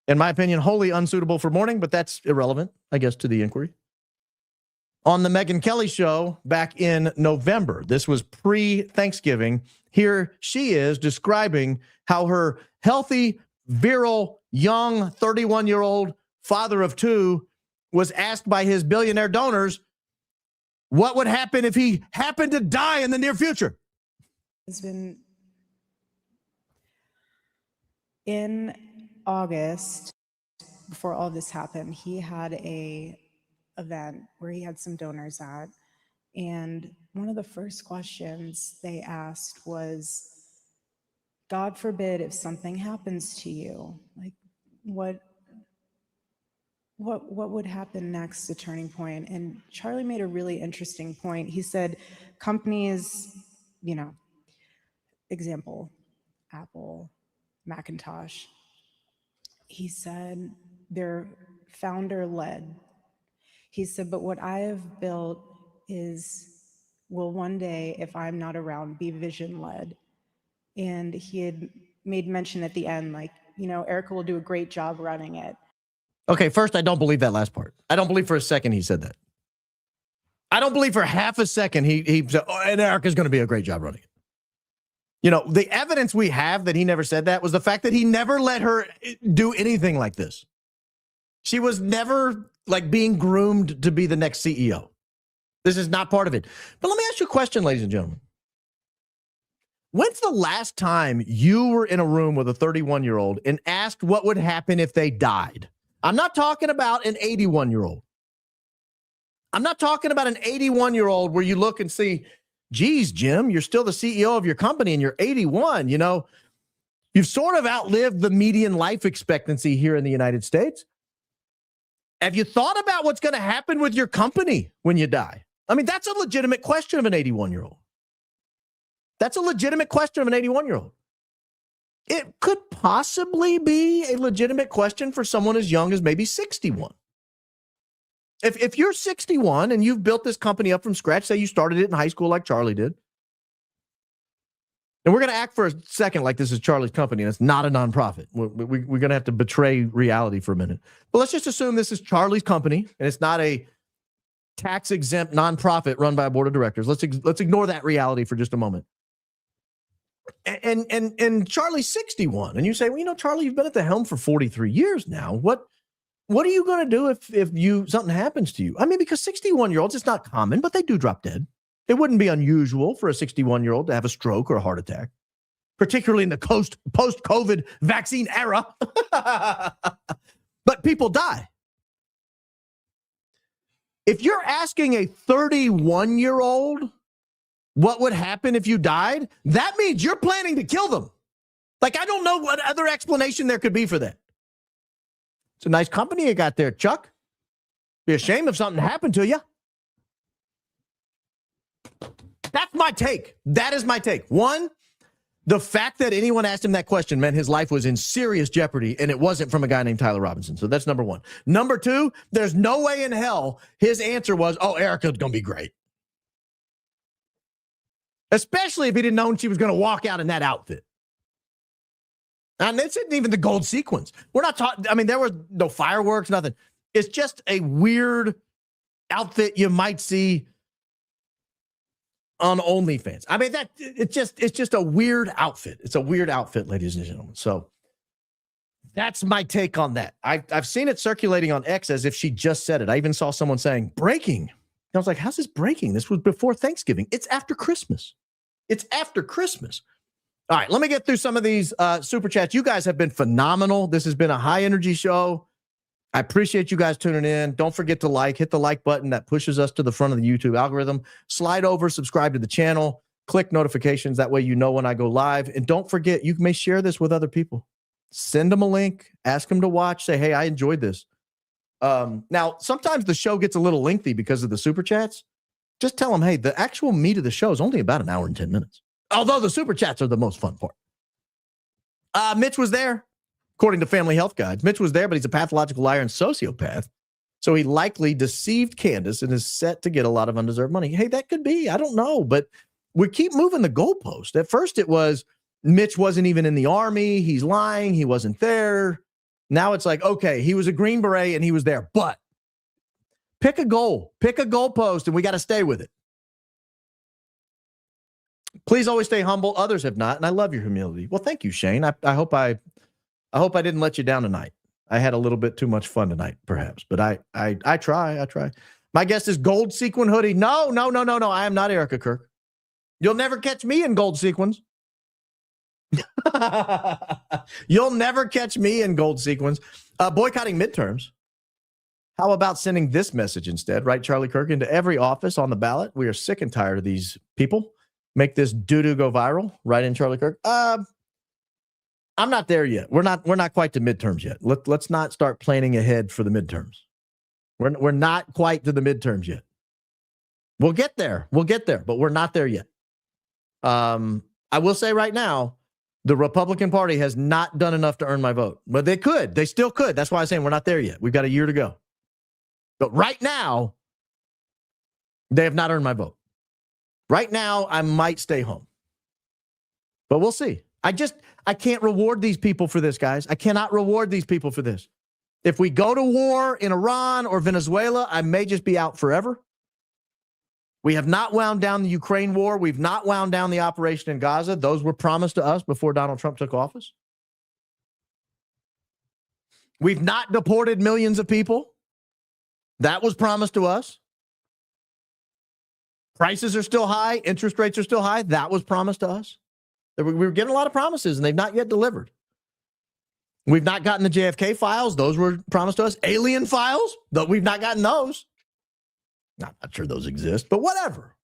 In my opinion, wholly unsuitable for mourning, but that's irrelevant, I guess, to the inquiry. On the Megyn Kelly show back in November, this was pre-Thanksgiving. Here she is describing how her healthy, virile, young, 31-year-old father of two was asked by his billionaire donors what would happen if he happened to die in the near future. It's been in August, before all this happened, he had a event where he had some donors at, and one of the first questions they asked was, God forbid if something happens to you, like what would happen next, the turning point? And Charlie made a really interesting point. He said companies, example, Apple, Macintosh, he said they're founder-led. He said, but what I have built will one day, if I'm not around, be vision-led. And he had made mention at the end, Erika will do a great job running it. Okay, first, I don't believe that last part. I don't believe for a second he said that. I don't believe for half a second he said, and Erika's going to be a great job running it. The evidence we have that he never said that was the fact that he never let her do anything like this. She was never being groomed to be the next CEO. This is not part of it. But let me ask you a question, ladies and gentlemen. When's the last time you were in a room with a 31-year-old and asked what would happen if they died? I'm not talking about an 81-year-old. I'm not talking about an 81-year-old where you look and see, geez, Jim, you're still the CEO of your company and you're 81. You've sort of outlived the median life expectancy here in the United States. Have you thought about what's going to happen with your company when you die? I mean, that's a legitimate question of an 81-year-old. That's a legitimate question of an 81-year-old. It could possibly be a legitimate question for someone as young as maybe 61. If you're 61 and you've built this company up from scratch, say you started it in high school like Charlie did, and we're going to act for a second like this is Charlie's company and it's not a nonprofit. We're going to have to betray reality for a minute. But let's just assume this is Charlie's company and it's not a tax-exempt nonprofit run by a board of directors. Let's ignore that reality for just a moment. And Charlie's 61, and you say, well, Charlie, you've been at the helm for 43 years now. What are you going to do if something happens to you? I mean, because 61-year-olds, it's not common, but they do drop dead. It wouldn't be unusual for a 61-year-old to have a stroke or a heart attack, particularly in the post-COVID vaccine era. But people die. If you're asking a 31-year-old what would happen if you died, that means you're planning to kill them. I don't know what other explanation there could be for that. It's a nice company you got there, Chuck. Be a shame if something happened to you. That's my take. That is my take. One, the fact that anyone asked him that question meant his life was in serious jeopardy, and it wasn't from a guy named Tyler Robinson. So that's number one. Number two, there's no way in hell his answer was, oh, Erika's going to be great. especially if he didn't know she was going to walk out in that outfit. And this isn't even the gold sequence. We're not talking, I mean, there was no fireworks, nothing. It's just a weird outfit you might see on OnlyFans. I mean, it's just a weird outfit. It's a weird outfit, ladies and gentlemen. So that's my take on that. I've seen it circulating on X as if she just said it. I even saw someone saying breaking. I was like, how's this breaking? This was before Thanksgiving. It's after Christmas. It's after Christmas. All right, let me get through some of these super chats. You guys have been phenomenal. This has been a high energy show. I appreciate you guys tuning in. Don't forget to hit the like button. That pushes us to the front of the YouTube algorithm. Slide over, subscribe to the channel, click notifications. That way you know when I go live. And don't forget, you may share this with other people. Send them a link, ask them to watch, say, hey, I enjoyed this. Now, sometimes the show gets a little lengthy because of the super chats. Just tell them, hey, the actual meat of the show is only about an hour and 10 minutes. Although the super chats are the most fun part. Mitch was there. According to Family Health Guides, Mitch was there, but he's a pathological liar and sociopath. So he likely deceived Candace and is set to get a lot of undeserved money. Hey, that could be. I don't know. But we keep moving the goalpost. At first it was Mitch wasn't even in the army. He's lying. He wasn't there. Now it's like, okay, he was a Green Beret and he was there. But pick a goal. Pick a goalpost and we got to stay with it. Please always stay humble. Others have not. And I love your humility. Well, thank you, Shane. I hope I didn't let you down tonight. I had a little bit too much fun tonight, perhaps, but I try. My guest is gold sequin hoodie. No. I am not Erika Kirk. You'll never catch me in gold sequins. You'll never catch me in gold sequins. Boycotting midterms. How about sending this message instead? Right, Charlie Kirk, into every office on the ballot. We are sick and tired of these people. Make this doo-doo go viral. Right in, Charlie Kirk. I'm not there yet. We're not quite to midterms yet. Let's not start planning ahead for the midterms. We're not quite to the midterms yet. We'll get there, but we're not there yet. I will say right now, the Republican Party has not done enough to earn my vote, but they could. They still could. That's why I'm saying we're not there yet. We've got a year to go. But right now, they have not earned my vote. Right now, I might stay home. But we'll see. I can't reward these people for this, guys. I cannot reward these people for this. If we go to war in Iran or Venezuela, I may just be out forever. We have not wound down the Ukraine war. We've not wound down the operation in Gaza. Those were promised to us before Donald Trump took office. We've not deported millions of people. That was promised to us. Prices are still high. Interest rates are still high. That was promised to us. We were getting a lot of promises, and they've not yet delivered. We've not gotten the JFK files. Those were promised to us. Alien files, though we've not gotten those. Not sure those exist, but whatever.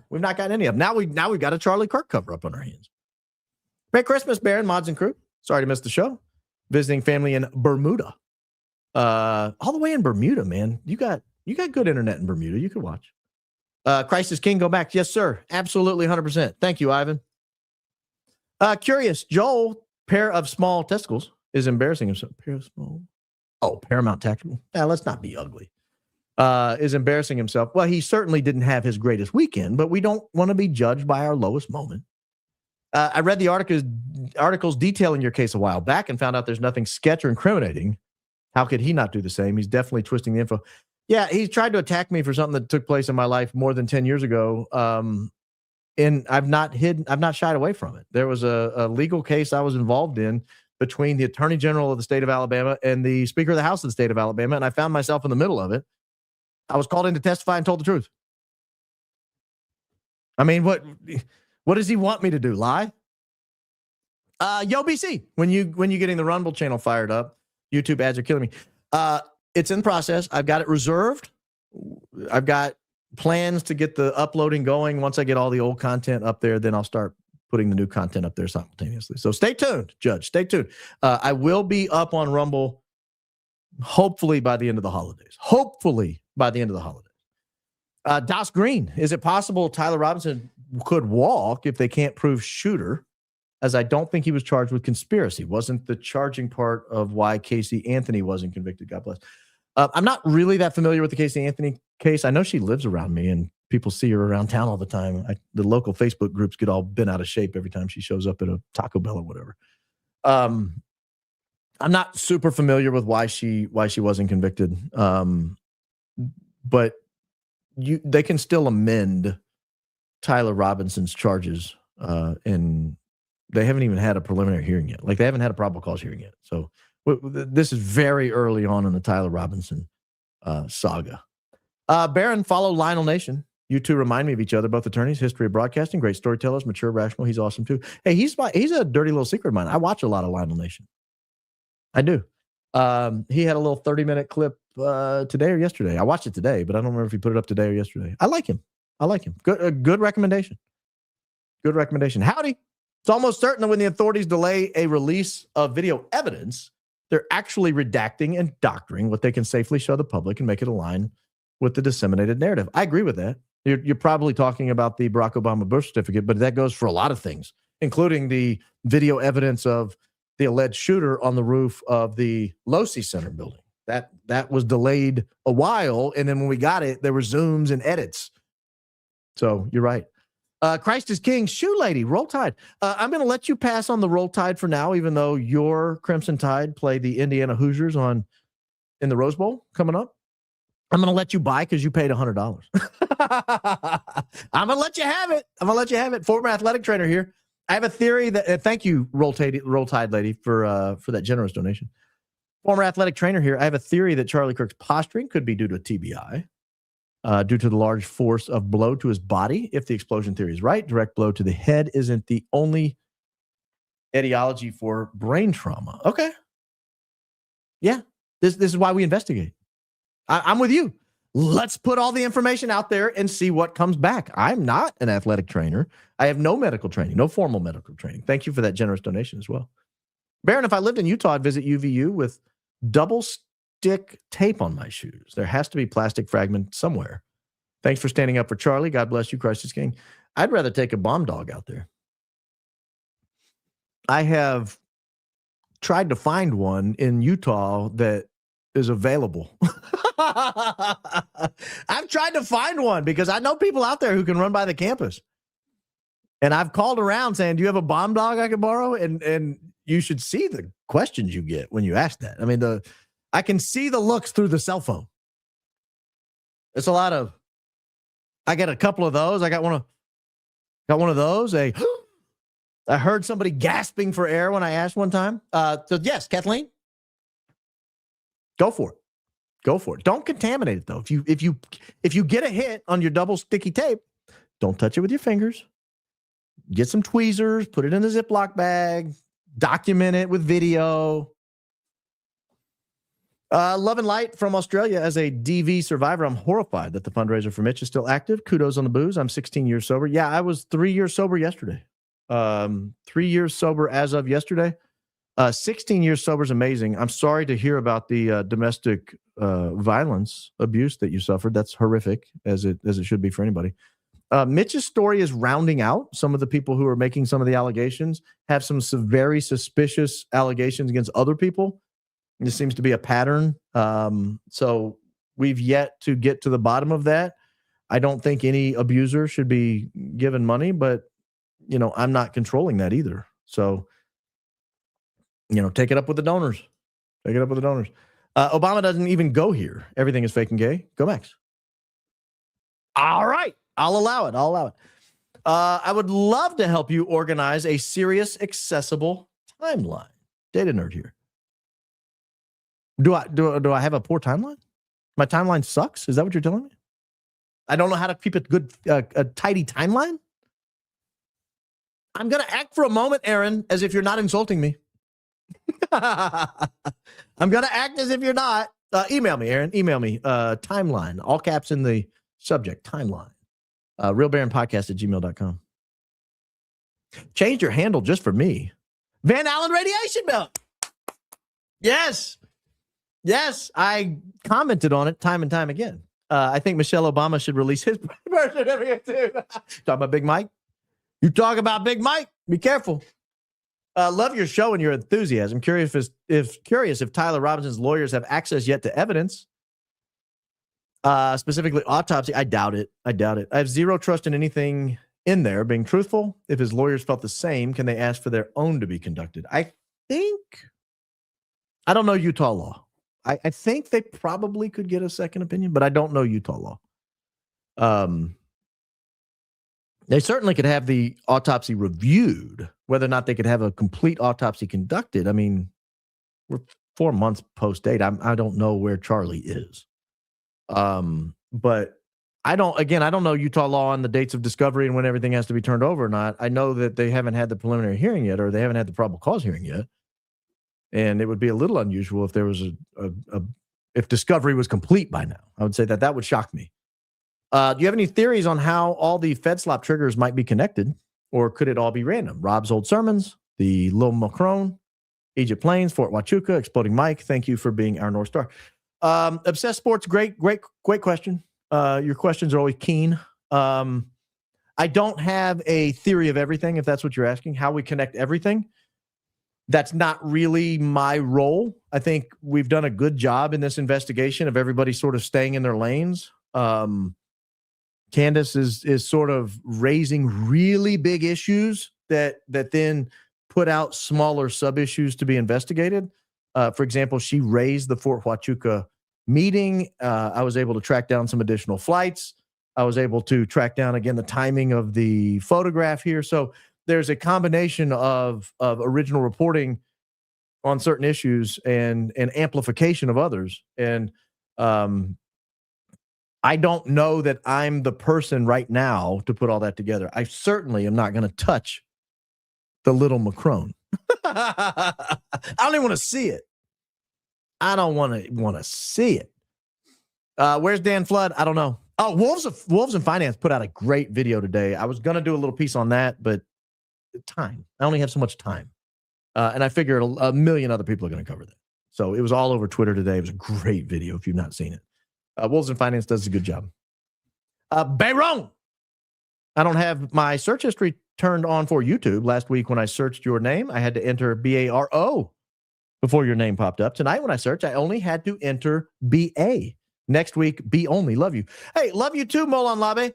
We've not gotten any of them. Now we've got a Charlie Kirk cover up on our hands. Merry Christmas, Baron, mods, and crew. Sorry to miss the show. Visiting family in Bermuda. All the way in Bermuda, man. You got good internet in Bermuda. You could watch. Christ is King, go back. Yes, sir. Absolutely, 100%. Thank you, Ivan. Curious, Joel, pair of small testicles, is embarrassing himself. Pair of small. Oh, Paramount Tactical. Let's not be ugly. Is embarrassing himself. Well, he certainly didn't have his greatest weekend, but we don't want to be judged by our lowest moment. I read the articles detailing your case a while back and found out there's nothing sketch or incriminating. How could he not do the same? He's definitely twisting the info. Yeah, he tried to attack me for something that took place in my life more than 10 years ago. And I've not shied away from it. There was a legal case I was involved in between the Attorney General of the state of Alabama and the Speaker of the House of the state of Alabama, and I found myself in the middle of it. I was called in to testify and told the truth. I mean, what does he want me to do? Lie? Yo, BC, when you getting the Rumble channel fired up, YouTube ads are killing me. It's in process. I've got it reserved. I've got plans to get the uploading going. Once I get all the old content up there, then I'll start putting the new content up there simultaneously. So stay tuned, Judge. Stay tuned. I will be up on Rumble hopefully by the end of the holidays. Das Green, is it possible Tyler Robinson could walk if they can't prove shooter? As I don't think he was charged with conspiracy. Wasn't the charging part of why Casey Anthony wasn't convicted. God bless. I'm not really that familiar with the Casey Anthony case. I know she lives around me and people see her around town all the time. The local Facebook groups get all bent out of shape every time she shows up at a Taco Bell or whatever. I'm not super familiar with why she wasn't convicted. But they can still amend Tyler Robinson's charges, and they haven't even had a preliminary hearing yet. Like, they haven't had a probable cause hearing yet. So this is very early on in the Tyler Robinson saga. Baron, follow Lionel Nation. You two remind me of each other, both attorneys, history of broadcasting, great storytellers, mature, rational. He's awesome too. Hey, he's a dirty little secret of mine. I watch a lot of Lionel Nation. I do. He had a little 30-minute clip today or yesterday. I watched it today, but I don't remember if he put it up today or yesterday. I like him. Good recommendation. Good recommendation. Howdy. It's almost certain that when the authorities delay a release of video evidence, they're actually redacting and doctoring what they can safely show the public and make it align with the disseminated narrative. I agree with that. You're probably talking about the Barack Obama birth certificate, but that goes for a lot of things, including the video evidence of the alleged shooter on the roof of the Losi Center building. That was delayed a while, and then when we got it, there were zooms and edits. So you're right. Christ is King, Shoe Lady, Roll Tide. I'm going to let you pass on the Roll Tide for now, even though your Crimson Tide play the Indiana Hoosiers in the Rose Bowl coming up. I'm going to let you buy because you paid $100. I'm going to let you have it. Former athletic trainer here. I have a theory that, thank you, Roll Tide lady, for that generous donation. Former athletic trainer here. I have a theory that Charlie Kirk's posturing could be due to a TBI, due to the large force of blow to his body. If the explosion theory is right, direct blow to the head isn't the only etiology for brain trauma. Okay. Yeah. This is why we investigate. I'm with you. Let's put all the information out there and see what comes back. I'm not an athletic trainer. I have no medical training, no formal medical training. Thank you for that generous donation as well. Baron, if I lived in Utah, I'd visit UVU with double stick tape on my shoes. There has to be plastic fragment somewhere. Thanks for standing up for Charlie. God bless you, Christ is King. I'd rather take a bomb dog out there. I have tried to find one in Utah that is available. I've tried to find one because I know people out there who can run by the campus. And I've called around saying, do you have a bomb dog I can borrow? And you should see the questions you get when you ask that. I mean, I can see the looks through the cell phone. It's a lot of, I get a couple of those. I got one of those. I heard somebody gasping for air when I asked one time. So yes, Kathleen, go for it. Go for it. Don't contaminate it though. If you get a hit on your double sticky tape, don't touch it with your fingers. Get some tweezers, put it in a Ziploc bag, document it with video. Love and light from Australia. As a DV survivor, I'm horrified that the fundraiser for Mitch is still active. Kudos on the booze. I'm 16 years sober. Yeah, I was 3 years sober yesterday. 3 years sober as of yesterday. 16 years sober is amazing. I'm sorry to hear about the domestic violence abuse that you suffered. That's horrific, as it should be for anybody. Mitch's story is rounding out. Some of the people who are making some of the allegations have some very suspicious allegations against other people. This seems to be a pattern. So we've yet to get to the bottom of that. I don't think any abuser should be given money, but, I'm not controlling that either. So, take it up with the donors. Take it up with the donors. Obama doesn't even go here. Everything is fake and gay. Go Max. All right. I'll allow it. I would love to help you organize a serious, accessible timeline. Data nerd here. Do I have a poor timeline? My timeline sucks? Is that what you're telling me? I don't know how to keep a tidy timeline? I'm going to act for a moment, Aaron, as if you're not insulting me. I'm going to act as if you're not. Email me, Aaron. Email me. Timeline. All caps in the subject. Timeline. realbaronpodcast@gmail.com. Changed your handle just for me. Van Allen Radiation Belt. Yes. I commented on it time and time again. I think Michelle Obama should release his birth certificate too. Talk about Big Mike. You talk about Big Mike. Be careful. Love your show and your enthusiasm. Curious if Tyler Robinson's lawyers have access yet to evidence. Specifically autopsy. I doubt it. I have zero trust in anything in there being truthful. If his lawyers felt the same, can they ask for their own to be conducted? I don't know Utah law. I think they probably could get a second opinion, but I don't know Utah law. They certainly could have the autopsy reviewed. Whether or not they could have a complete autopsy conducted, I mean, we're 4 months post date. I don't know where Charlie is. But I don't know Utah law on the dates of discovery and when everything has to be turned over or not. I know that they haven't had the preliminary hearing yet, or they haven't had the probable cause hearing yet. And it would be a little unusual if there was if discovery was complete by now. I would say that would shock me. Do you have any theories on how all the FedSlop triggers might be connected, or could it all be random? Rob's old sermons, the Lil Macron, Egypt Plains, Fort Huachuca, Exploding Mike. Thank you for being our North Star. Obsessed Sports, great question. Your questions are always keen. I don't have a theory of everything, if that's what you're asking, how we connect everything. That's not really my role. I think we've done a good job in this investigation of everybody sort of staying in their lanes. Candace is sort of raising really big issues that then put out smaller sub-issues to be investigated. For example, she raised the Fort Huachuca meeting. I was able to track down some additional flights. I was able to track down, again, the timing of the photograph here. So there's a combination of original reporting on certain issues and amplification of others. And I don't know that I'm the person right now to put all that together. I certainly am not going to touch the little Macron. I don't even want to see it. I don't want to see it. Where's Dan Flood? I don't know. Oh, Wolves and Finance put out a great video today. I was going to do a little piece on that, but time. I only have so much time. And I figured a million other people are going to cover that. So it was all over Twitter today. It was a great video if you've not seen it. Wolves and Finance does a good job. Bayron. I don't have my search history turned on for YouTube. Last week when I searched your name, I had to enter BARO before your name popped up. Tonight when I searched, I only had to enter BA. Next week, B only. Love you. Hey, love you too, Molon Labe.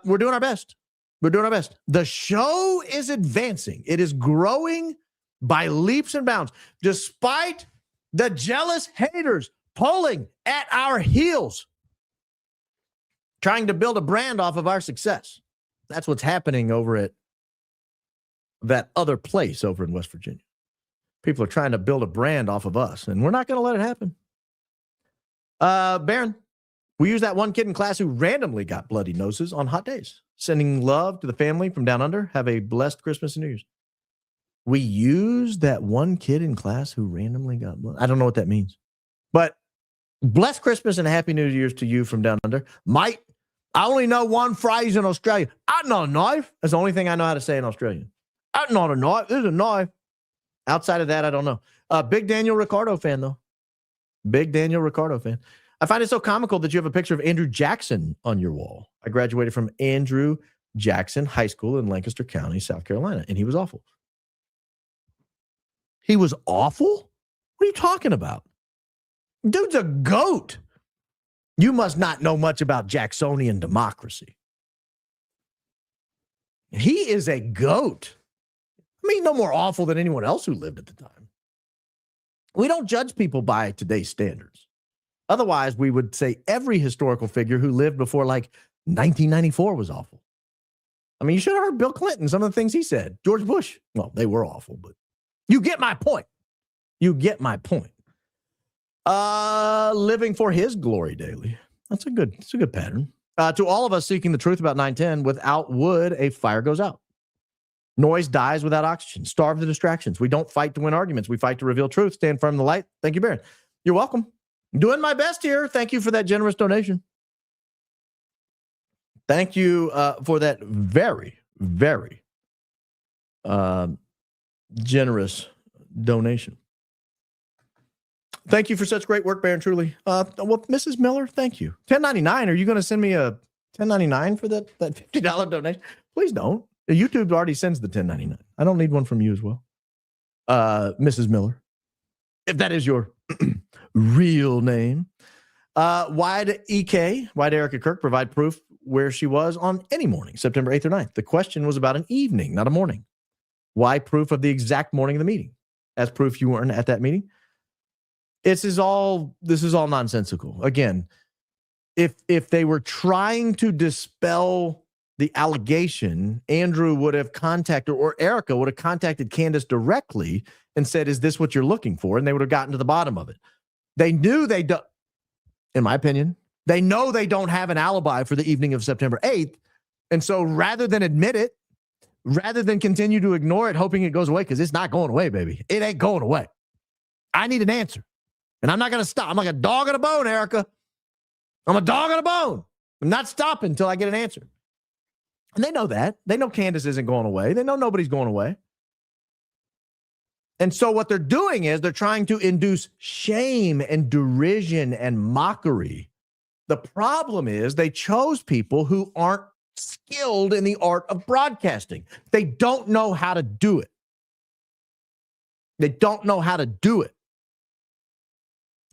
We're doing our best. We're doing our best. The show is advancing. It is growing by leaps and bounds, despite the jealous haters pulling at our heels, trying to build a brand off of our success. That's what's happening over at that other place over in West Virginia. People are trying to build a brand off of us, and we're not going to let it happen. Baron, we use that one kid in class who randomly got bloody noses on hot days. Sending love to the family from down under. Have a blessed Christmas and New Year's. We use that one kid in class who randomly got blood. I don't know what that means. But blessed Christmas and a happy New Year's to you from down under. I only know one phrase in Australia. I know a knife. That's the only thing I know how to say in Australian. I not a knife. There's a knife. Outside of that, I don't know. Big Daniel Ricciardo fan, though. Big Daniel Ricciardo fan. I find it so comical that you have a picture of Andrew Jackson on your wall. I graduated from Andrew Jackson High School in Lancaster County, South Carolina, and he was awful. He was awful? What are you talking about? Dude's a goat. You must not know much about Jacksonian democracy. He is a goat. I mean, no more awful than anyone else who lived at the time. We don't judge people by today's standards. Otherwise, we would say every historical figure who lived before like 1994 was awful. I mean, you should have heard Bill Clinton, some of the things he said. George Bush, well, they were awful, but you get my point. You get my point. Living for his glory daily. It's a good pattern. To all of us seeking the truth about 9/10, without wood, a fire goes out. Noise dies without oxygen. Starve the distractions. We don't fight to win arguments. We fight to reveal truth. Stand firm in the light. Thank you, Baron. You're welcome. Doing my best here. Thank you for that generous donation. Thank you for that very, very generous donation. Thank you for such great work, Baron, truly. Well, Mrs. Miller, thank you. $10.99. Are you going to send me a $10.99 for that $50 donation? Please don't. YouTube already sends the $10.99. I don't need one from you as well. Mrs. Miller, if that is your real name. Why did Erika Kirk provide proof where she was on any morning, September 8th or 9th? The question was about an evening, not a morning. Why proof of the exact morning of the meeting? As proof you weren't at that meeting? This is all nonsensical. Again, if they were trying to dispel the allegation, Andrew would have contacted, or Erika would have contacted Candace directly and said, is this what you're looking for? And they would have gotten to the bottom of it. They knew they don't, in my opinion, they know they don't have an alibi for the evening of September 8th. And so rather than admit it, rather than continue to ignore it, hoping it goes away, because it's not going away, baby. It ain't going away. I need an answer. And I'm not going to stop. I'm like a dog on a bone, Erika. I'm a dog on a bone. I'm not stopping until I get an answer. And they know that. They know Candace isn't going away. They know nobody's going away. And so what they're doing is they're trying to induce shame and derision and mockery. The problem is they chose people who aren't skilled in the art of broadcasting. They don't know how to do it. They don't know how to do it.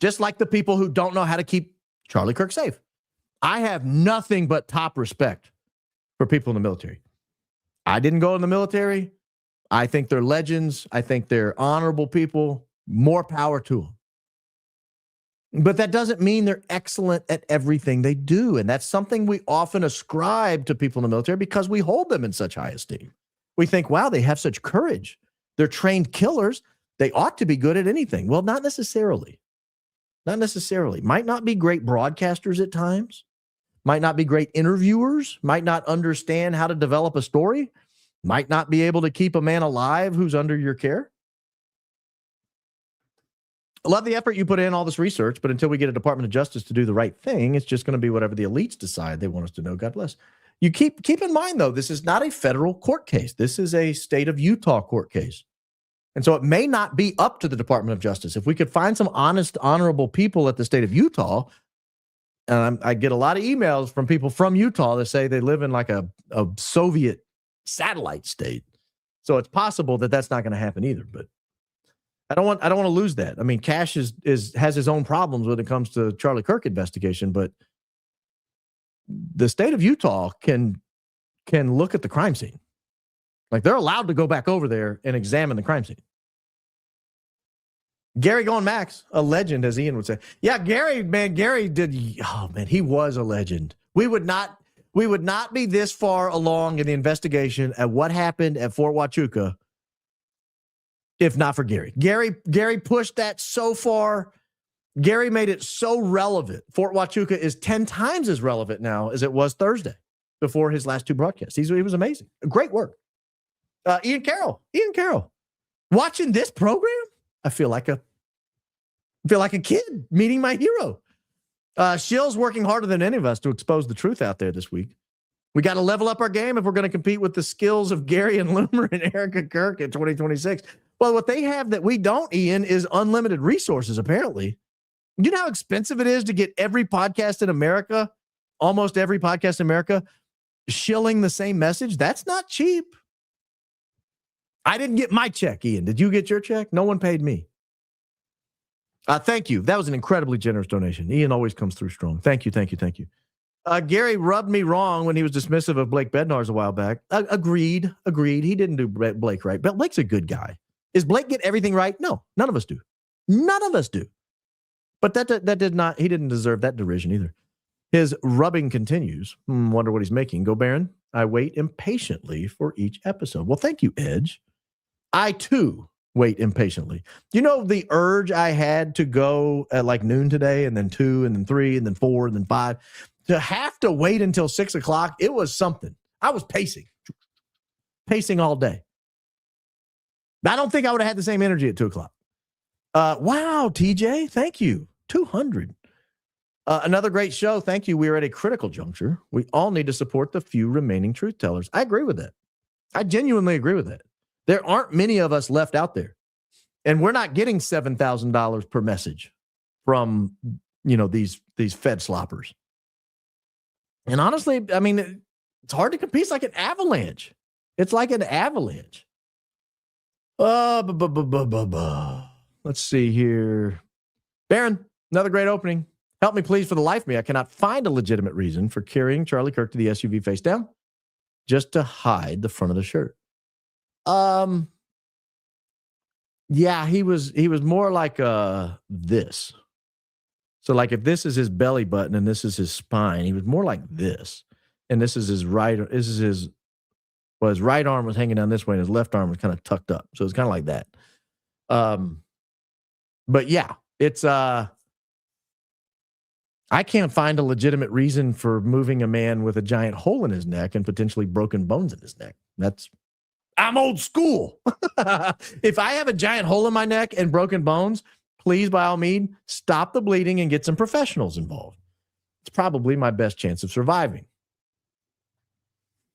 Just like the people who don't know how to keep Charlie Kirk safe. I have nothing but top respect for people in the military. I didn't go in the military. I think they're legends. I think they're honorable people. More power to them. But that doesn't mean they're excellent at everything they do. And that's something we often ascribe to people in the military because we hold them in such high esteem. We think, wow, they have such courage. They're trained killers. They ought to be good at anything. Well, not necessarily. Not necessarily. Might not be great broadcasters at times. Might not be great interviewers. Might not understand how to develop a story. Might not be able to keep a man alive who's under your care. I love the effort you put in, all this research, but until we get a Department of Justice to do the right thing, it's just going to be whatever the elites decide they want us to know. God bless. You keep in mind, though, this is not a federal court case. This is a state of Utah court case. And so it may not be up to the Department of Justice. If we could find some honest, honorable people at the state of Utah, and I get a lot of emails from people from Utah that say they live in like a Soviet satellite state. So it's possible that that's not going to happen either. But I don't want to lose that. I mean, Cash has his own problems when it comes to Charlie Kirk investigation, but the state of Utah can look at the crime scene. Like they're allowed to go back over there and examine the crime scene. Gary Going Max, a legend, as Ian would say. Yeah, Gary did. Oh man, he was a legend. We would not be this far along in the investigation at what happened at Fort Huachuca if not for Gary. Gary pushed that so far. Gary made it so relevant. Fort Huachuca is 10 times as relevant now as it was Thursday before his last two broadcasts. He was amazing. Great work. Ian Carroll. Watching this program, I feel like a kid meeting my hero. Shill's working harder than any of us to expose the truth out there this week. We got to level up our game if we're going to compete with the skills of Gary and Loomer and Erika Kirk in 2026. Well, what they have that we don't, Ian, is unlimited resources, apparently. You know how expensive it is to get every podcast in America, almost every podcast in America, shilling the same message? That's not cheap. I didn't get my check, Ian. Did you get your check? No one paid me. Thank you. That was an incredibly generous donation. Ian always comes through strong. Thank you. Gary rubbed me wrong when he was dismissive of Blake Bednar's a while back. Agreed. He didn't do Blake right. But Blake's a good guy. Is Blake get everything right? No, none of us do. But he didn't deserve that derision either. His rubbing continues. Wonder what he's making. Go Baron. I wait impatiently for each episode. Well, thank you, Edge. I too wait impatiently. You know the urge I had to go at like noon today, and then 2, and then 3, and then 4, and then 5. To have to wait until 6 o'clock, it was something. I was pacing all day. I don't think I would have had the same energy at 2 o'clock. Wow, TJ, thank you. 200. Another great show. Thank you. We are at a critical juncture. We all need to support the few remaining truth tellers. I agree with that. I genuinely agree with that. There aren't many of us left out there. And we're not getting $7,000 per message from, these Fed sloppers. And honestly, I mean, it's hard to compete. It's like an avalanche. Let's see here. Baron, another great opening. Help me, please, for the life of me. I cannot find a legitimate reason for carrying Charlie Kirk to the SUV face down just to hide the front of the shirt. Yeah, he was more like this. So like if this is his belly button and this is his spine, he was more like this. And this is his his right arm was hanging down this way and his left arm was kind of tucked up. So it's kind of like that. But yeah, it's I can't find a legitimate reason for moving a man with a giant hole in his neck and potentially broken bones in his neck. I'm old school. If I have a giant hole in my neck and broken bones, please, by all means, stop the bleeding and get some professionals involved. It's probably my best chance of surviving.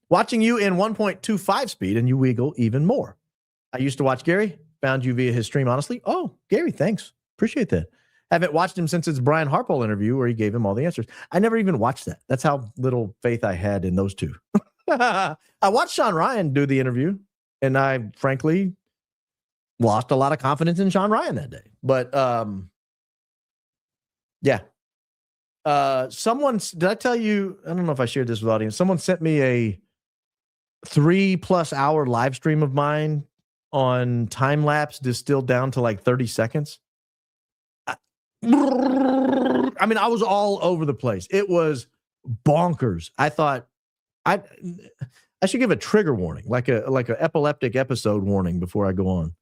Watching you in 1.25 speed and you wiggle even more. I used to watch Gary, found you via his stream, honestly. Oh, Gary, thanks. Appreciate that. Haven't watched him since his Brian Harpole interview where he gave him all the answers. I never even watched that. That's how little faith I had in those two. I watched Sean Ryan do the interview, and I frankly lost a lot of confidence in Sean Ryan that day. But yeah. Did I tell you, I don't know if I shared this with the audience. Someone sent me a 3+ hour live stream of mine on time lapse distilled down to like 30 seconds. I mean, I was all over the place. It was bonkers. I thought I should give a trigger warning, like a epileptic episode warning before I go on.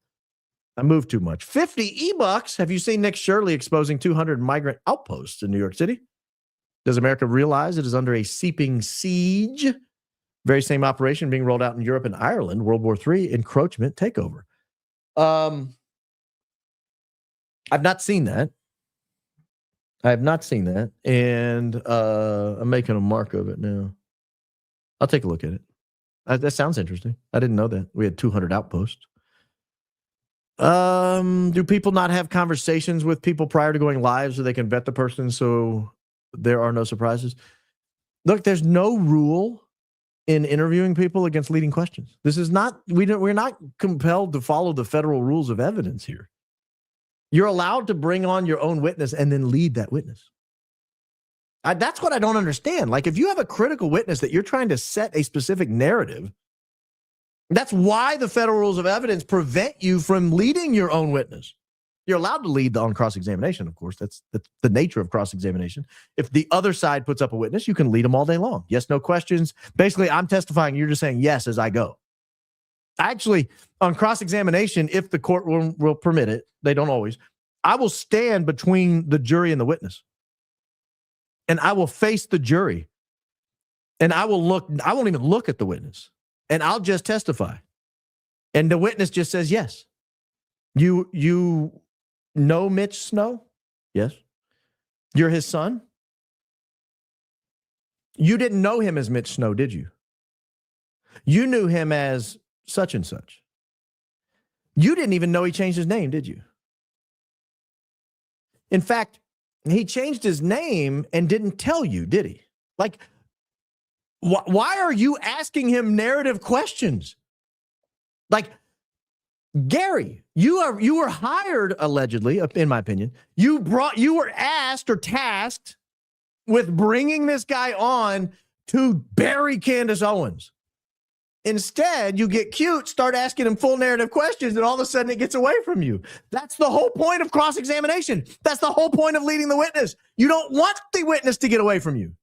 I moved too much. 50 E-bucks. Have you seen Nick Shirley exposing 200 migrant outposts in New York City? Does America realize it is under a seeping siege? Very same operation being rolled out in Europe and Ireland, World War III, encroachment, takeover. I've not seen that. I have not seen that. And I'm making a mark of it now. I'll take a look at it. That sounds interesting. I didn't know that. We had 200 outposts. Do people not have conversations with people prior to going live so they can vet the person so there are no surprises? Look, there's no rule in interviewing people against leading questions. This is not, we're not compelled to follow the federal rules of evidence here. You're allowed to bring on your own witness and then lead that witness. That's what I don't understand. Like if you have a critical witness that you're trying to set a specific narrative, that's why the federal rules of evidence prevent you from leading your own witness. You're allowed to lead on cross-examination, of course. That's the nature of cross-examination. If the other side puts up a witness, you can lead them all day long. Yes, no questions. Basically, I'm testifying. You're just saying yes as I go. Actually, on cross-examination, if the court will permit it, they don't always, I will stand between the jury and the witness. And I will face the jury. And I won't even look at the witness. And I'll just testify. And the witness just says yes. You know Mitch Snow? Yes. You're his son? You didn't know him as Mitch Snow, did you? You knew him as such and such. You didn't even know he changed his name, did you? In fact, he changed his name and didn't tell you, did he? Like, why are you asking him narrative questions? Like, Gary, you were hired allegedly, in my opinion. You were asked or tasked with bringing this guy on to bury Candace Owens. Instead, you get cute, start asking him full narrative questions, and all of a sudden it gets away from you. That's the whole point of cross-examination. That's the whole point of leading the witness. You don't want the witness to get away from you.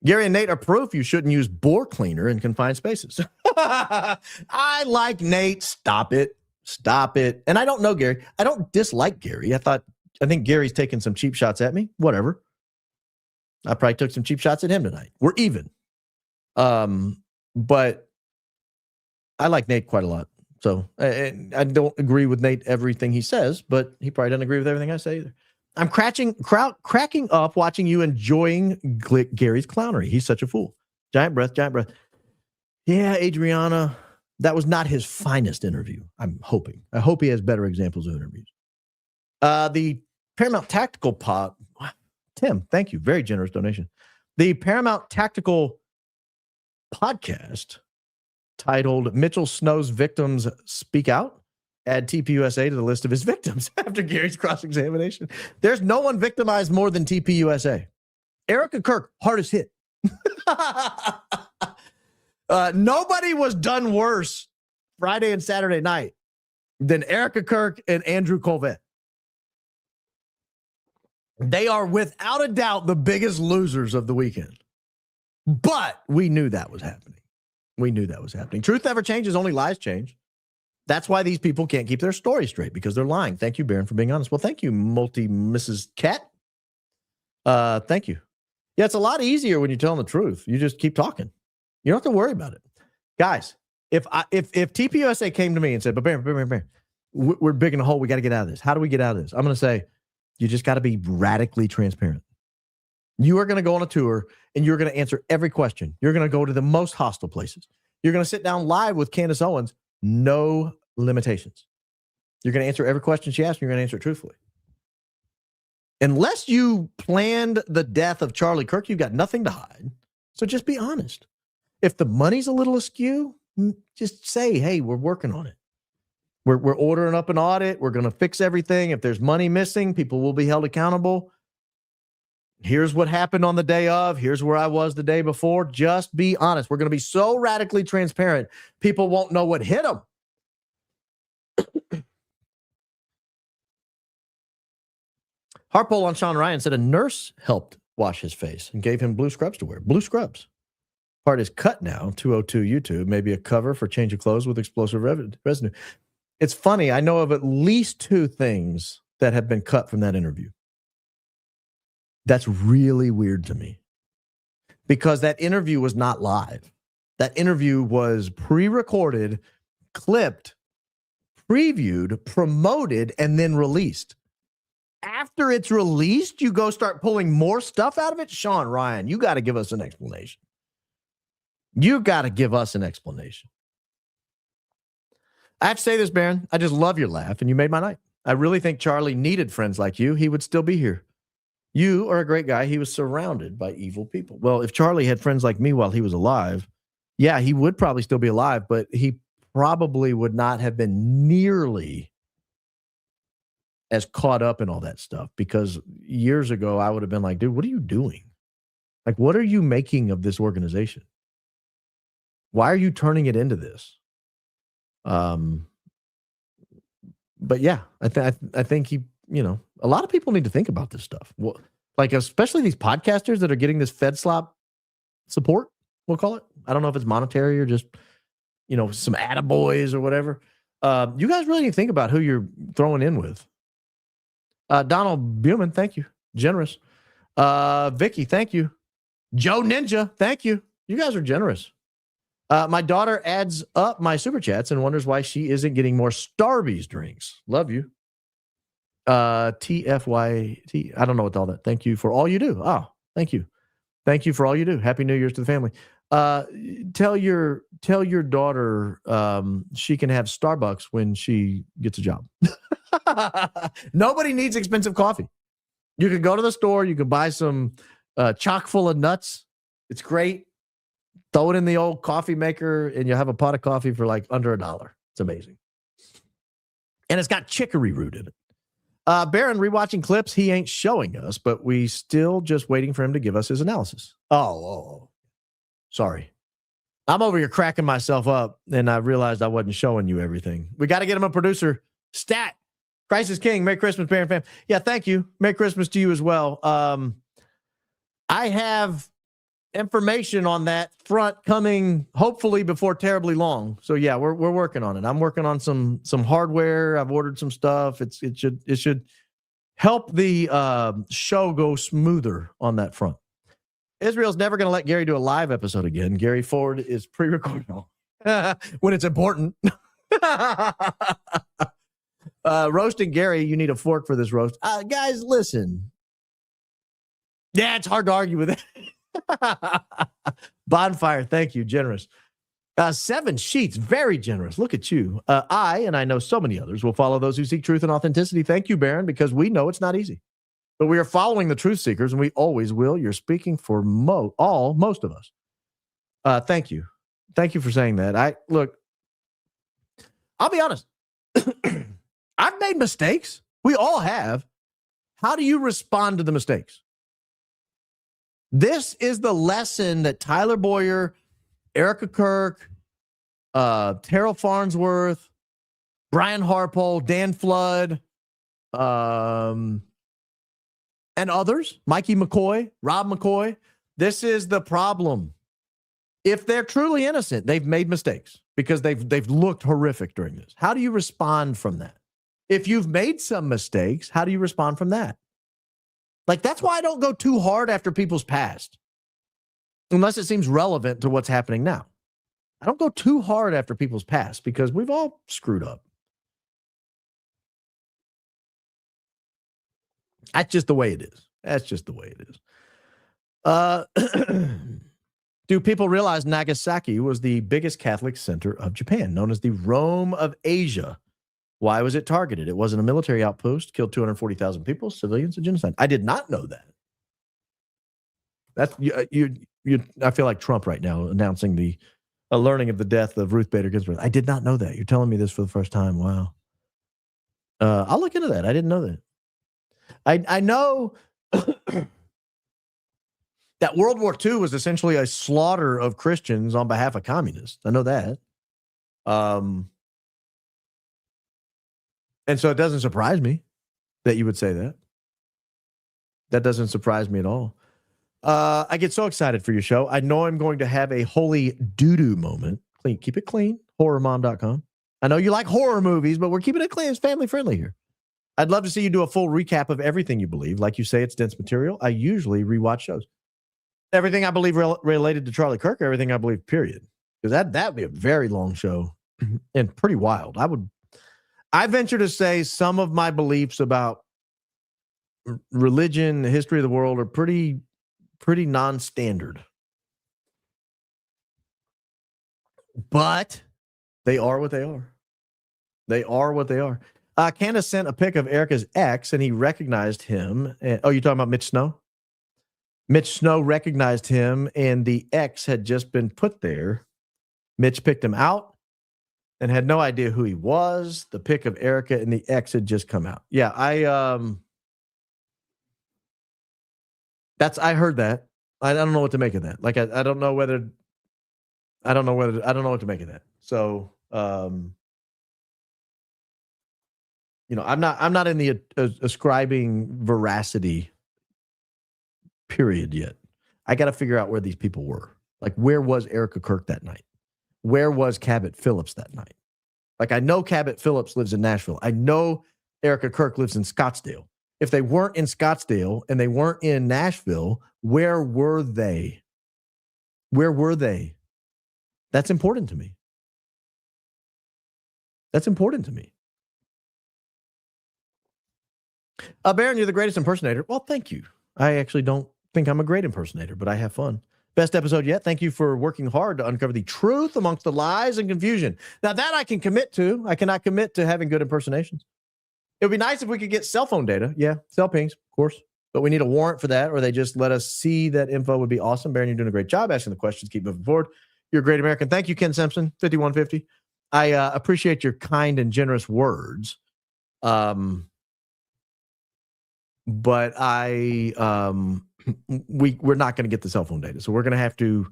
Gary and Nate are proof you shouldn't use bore cleaner in confined spaces. I like Nate. Stop it. Stop it. And I don't know Gary. I don't dislike Gary. I think Gary's taking some cheap shots at me. Whatever. I probably took some cheap shots at him tonight. We're even. But I like Nate quite a lot. So I don't agree with Nate everything he says, but he probably doesn't agree with everything I say either. I'm cracking up watching you enjoying Gary's clownery. He's such a fool. Giant breath, giant breath. Yeah, Adriana, that was not his finest interview, I'm hoping. I hope he has better examples of interviews. The Paramount Tactical Pod. Tim, thank you. Very generous donation. The Paramount Tactical Podcast titled Mitchell Snow's Victims Speak Out add TPUSA to the list of his victims after Gary's cross-examination. There's no one victimized more than TPUSA. Erika Kirk, hardest hit. Nobody was done worse Friday and Saturday night than Erika Kirk and Andrew Colvett. They are without a doubt the biggest losers of the weekend. But we knew that was happening. We knew that was happening. Truth never changes, only lies change. That's why these people can't keep their story straight, because they're lying. Thank you, Baron, for being honest. Well, thank you, Mrs. Cat. Thank you. Yeah, it's a lot easier when you're telling the truth. You just keep talking. You don't have to worry about it. Guys, if TPUSA came to me and said, but Baron, we're big in a hole. We got to get out of this. How do we get out of this? I'm going to say, you just got to be radically transparent. You are going to go on a tour and you're going to answer every question. You're going to go to the most hostile places. You're going to sit down live with Candace Owens. No limitations. You're going to answer every question she asks, and you're going to answer it truthfully. Unless you planned the death of Charlie Kirk, you've got nothing to hide. So just be honest. If the money's a little askew, just say, hey, we're working on it. We're ordering up an audit. We're going to fix everything. If there's money missing, people will be held accountable. Here's what happened on the day of. Here's where I was the day before. Just be honest. We're going to be so radically transparent, people won't know what hit them. Harpole on Sean Ryan said a nurse helped wash his face and gave him blue scrubs to wear. Blue scrubs. Part is cut now, 202 YouTube. Maybe a cover for change of clothes with explosive residue. It's funny. I know of at least 2 things that have been cut from that interview. That's really weird to me, because that interview was not live. That interview was pre-recorded, clipped, previewed, promoted, and then released. After it's released, you go start pulling more stuff out of it? Sean Ryan, you got to give us an explanation. You got to give us an explanation. I have to say this, Baron. I just love your laugh, and you made my night. I really think Charlie needed friends like you. He would still be here. You are a great guy. He was surrounded by evil people. Well, if Charlie had friends like me while he was alive, yeah, he would probably still be alive, but he probably would not have been nearly as caught up in all that stuff, because years ago I would have been like, dude, what are you doing? Like, what are you making of this organization? Why are you turning it into this? But yeah, I think he, a lot of people need to think about this stuff. Well, like, especially these podcasters that are getting this Fed slop support, we'll call it. I don't know if it's monetary or just, some attaboys or whatever. You guys really need to think about who you're throwing in with. Donald Buman, thank you. Generous. Vicky, thank you. Joe Ninja, thank you. You guys are generous. My daughter adds up my super chats and wonders why she isn't getting more Starbucks drinks. Love you. TFYT. I don't know what all that. Thank you for all you do. Oh, thank you. Thank you for all you do. Happy New Year's to the family. Tell your daughter she can have Starbucks when she gets a job. Nobody needs expensive coffee. You can go to the store. You can buy some chock full of nuts. It's great. Throw it in the old coffee maker, and you'll have a pot of coffee for like under $1. It's amazing. And it's got chicory root in it. Baron, rewatching clips, he ain't showing us, but we still just waiting for him to give us his analysis. Oh. Sorry. I'm over here cracking myself up, and I realized I wasn't showing you everything. We got to get him a producer. Stat. Christ is King. Merry Christmas, Baron fam. Yeah, thank you. Merry Christmas to you as well. I have information on that front coming hopefully before terribly long. So yeah, we're working on it. I'm working on some hardware. I've ordered some stuff. It should help the show go smoother on that front. Israel's never going to let Gary do a live episode again. Gary Ford is pre-recorded when it's important. Roasting Gary, you need a fork for this roast. Guys, listen. Yeah, it's hard to argue with it. Bonfire, thank you, generous. 7 sheets, very generous. Look at you. I, and I know so many others, will follow those who seek truth and authenticity. Thank you, Baron, because we know it's not easy. But we are following the truth seekers, and we always will. You're speaking for most of us. Thank you. Thank you for saying that. I'll be honest. I've made mistakes. We all have. How do you respond to the mistakes? This is the lesson that Tyler Boyer, Erika Kirk, Terrell Farnsworth, Brian Harpole, Dan Flood, and others, Mikey McCoy, Rob McCoy. This is the problem. If they're truly innocent, they've made mistakes because they've looked horrific during this. How do you respond from that? If you've made some mistakes, how do you respond from that? Like, that's why I don't go too hard after people's past, unless it seems relevant to what's happening now. I don't go too hard after people's past because we've all screwed up. That's just the way it is. That's just the way it is. Do people realize Nagasaki was the biggest Catholic center of Japan, known as the Rome of Asia? Why was it targeted? It wasn't a military outpost, killed 240,000 people, civilians, a genocide. I did not know that. That's you. I feel like Trump right now announcing a learning of the death of Ruth Bader Ginsburg. I did not know that. You're telling me this for the first time. Wow. I'll look into that. I didn't know that. I know that World War II was essentially a slaughter of Christians on behalf of communists. I know that. And so it doesn't surprise me that you would say that. That doesn't surprise me at all. I get so excited for your show. I know I'm going to have a holy doo-doo moment. Clean, keep it clean. Horrormom.com. I know you like horror movies, but we're keeping it clean. It's family friendly here. I'd love to see you do a full recap of everything you believe. Like you say, it's dense material. I usually rewatch shows. Everything I believe related to Charlie Kirk, everything I believe, period. Because that would be a very long show and pretty wild. I venture to say some of my beliefs about religion, the history of the world are pretty non-standard. But they are what they are. They are what they are. Candace sent a pic of Erika's ex, and he recognized him. You're talking about Mitch Snow? Mitch Snow recognized him, and the ex had just been put there. Mitch picked him out and had no idea who he was. The pic of Erika and the ex had just come out. Yeah, I heard that. I don't know what to make of that. Like, I don't know what to make of that. So, I'm not in the ascribing veracity period yet. I got to figure out where these people were. Like, where was Erika Kirk that night? Where was Cabot Phillips that night? Like, I know Cabot Phillips lives in Nashville. I know Erika Kirk lives in Scottsdale. If they weren't in Scottsdale and they weren't in Nashville, where were they? Where were they? That's important to me. That's important to me. Baron, you're the greatest impersonator. Well, thank you. I actually don't think I'm a great impersonator, but I have fun. Best episode yet. Thank you for working hard to uncover the truth amongst the lies and confusion. Now, that I can commit to. I cannot commit to having good impersonations. It would be nice if we could get cell phone data. Yeah, cell pings, of course. But we need a warrant for that, or they just let us see that info. Would be awesome. Baron, you're doing a great job asking the questions. Keep moving forward. You're a great American. Thank you, Ken Simpson, 5150. I appreciate your kind and generous words. But we're not going to get the cell phone data. So we're going to have to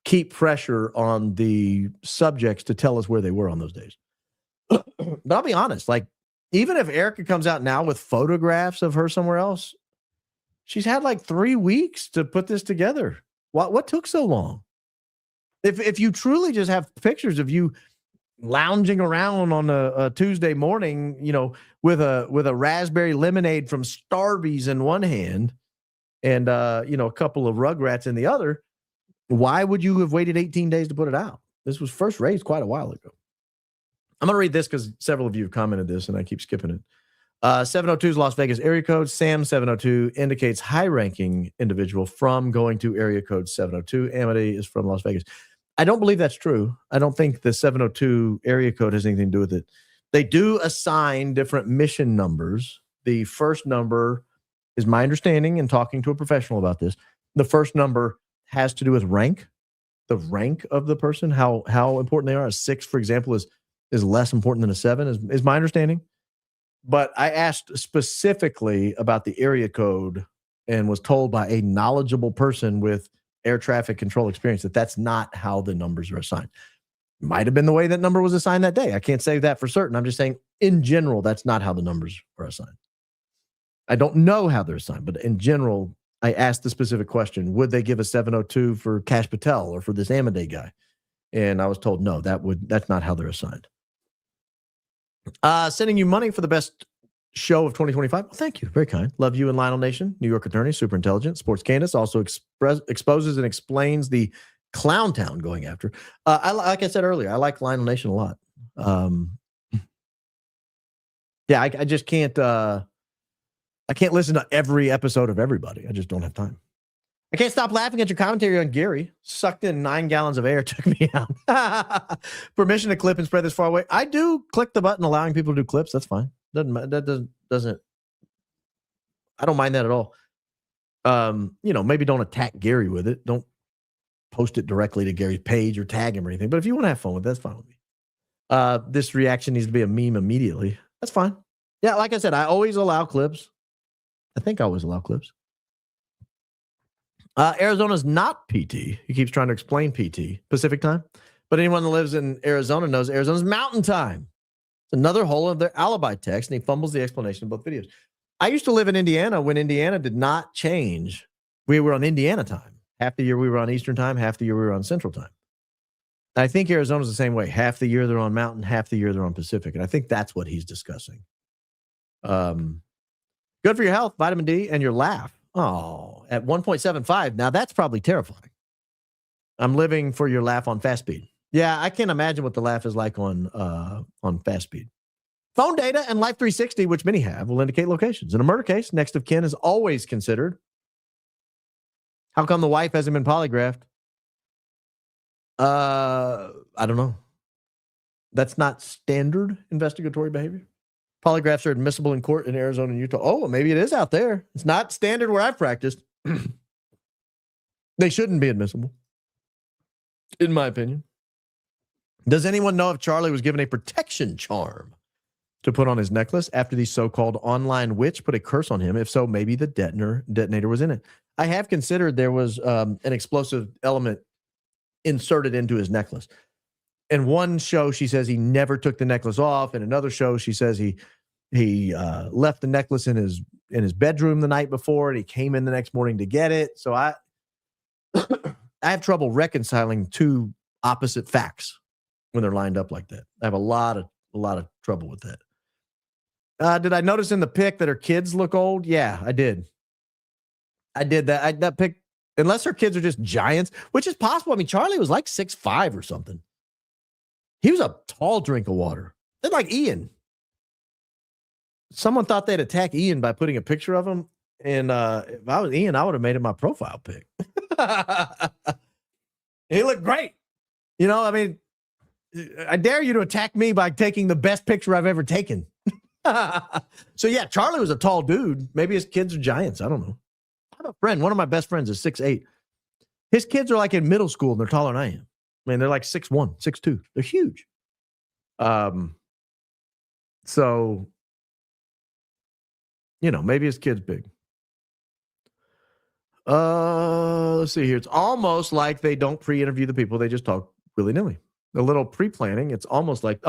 keep pressure on the subjects to tell us where they were on those days. But I'll be honest, like, even if Erika comes out now with photographs of her somewhere else, she's had like 3 weeks to put this together. What took so long? If you truly just have pictures of you lounging around on a Tuesday morning, with a raspberry lemonade from Starbucks in one hand and a couple of Rugrats in the other, why would you have waited 18 days to put it out? This was first raised quite a while ago. I'm going to read this because several of you have commented this and I keep skipping it. 702 is Las Vegas area code. Sam 702 indicates high-ranking individual from going to area code 702. Amity is from Las Vegas. I don't believe that's true. I don't think the 702 area code has anything to do with it. They do assign different mission numbers. The first number is my understanding, and talking to a professional about this, the first number has to do with rank, the rank of the person, how important they are. A 6, for example, is less important than a 7, is my understanding. But I asked specifically about the area code and was told by a knowledgeable person with air traffic control experience that that's not how the numbers are assigned. Might have been the way that number was assigned that day. I can't say that for certain. I'm just saying in general, that's not how the numbers are assigned. I don't know how they're assigned, but in general, I asked the specific question, would they give a 702 for Cash Patel or for this Amade guy? And I was told, no, that's not how they're assigned. Sending you money for the best show of 2025. Well, thank you. Very kind. Love you and Lionel Nation. New York attorney, super intelligent. Sports Candace also exposes and explains the Clown Town going after. Like I said earlier, I like Lionel Nation a lot. Yeah, I just can't. I can't listen to every episode of everybody. I just don't have time. I can't stop laughing at your commentary on Gary. Sucked in 9 gallons of air, took me out. Permission to clip and spread this far away. I do click the button allowing people to do clips. That's fine. Doesn't. I don't mind that at all. Maybe don't attack Gary with it. Don't post it directly to Gary's page or tag him or anything. But if you want to have fun with it, that's fine with me. This reaction needs to be a meme immediately. That's fine. Yeah, like I said, I always allow clips. I think I always allow clips. Arizona's not PT. He keeps trying to explain PT, Pacific time. But anyone that lives in Arizona knows Arizona's mountain time. It's another hole of their alibi text, and he fumbles the explanation of both videos. I used to live in Indiana when Indiana did not change. We were on Indiana time. Half the year we were on Eastern time, half the year we were on Central time. I think Arizona's the same way. Half the year they're on Mountain, half the year they're on Pacific. And I think that's what he's discussing. Good for your health, vitamin D, and your laugh. Oh, at 1.75. Now that's probably terrifying. I'm living for your laugh on fast speed. Yeah, I can't imagine what the laugh is like on fast speed. Phone data and Life 360, which many have, will indicate locations. In a murder case, next of kin is always considered. How come the wife hasn't been polygraphed? I don't know. That's not standard investigatory behavior. Polygraphs are admissible in court in Arizona and Utah. Oh, maybe it is out there. It's not standard where I've practiced. They shouldn't be admissible, in my opinion. Does anyone know if Charlie was given a protection charm to put on his necklace after the so-called online witch put a curse on him? If so, maybe the detonator was in it. I have considered there was an explosive element inserted into his necklace. In one show, she says he never took the necklace off. In another show, she says he left the necklace in his bedroom the night before, and he came in the next morning to get it. So I have trouble reconciling two opposite facts when they're lined up like that. I have a lot of trouble with that. Did I notice in the pic that her kids look old? Yeah, I did. I did that. That pic, unless her kids are just giants, which is possible. I mean, Charlie was like 6'5" or something. He was a tall drink of water. They're like Ian. Someone thought they'd attack Ian by putting a picture of him. And if I was Ian, I would have made it my profile pic. He looked great. I mean, I dare you to attack me by taking the best picture I've ever taken. So yeah, Charlie was a tall dude. Maybe his kids are giants. I don't know. I have a friend. One of my best friends is 6'8". His kids are like in middle school and they're taller than I am. I mean, they're like 6'1", 6'2". They're huge. So, maybe his kid's big. Let's see here. It's almost like they don't pre-interview the people. They just talk willy-nilly. A little pre-planning. It's almost like,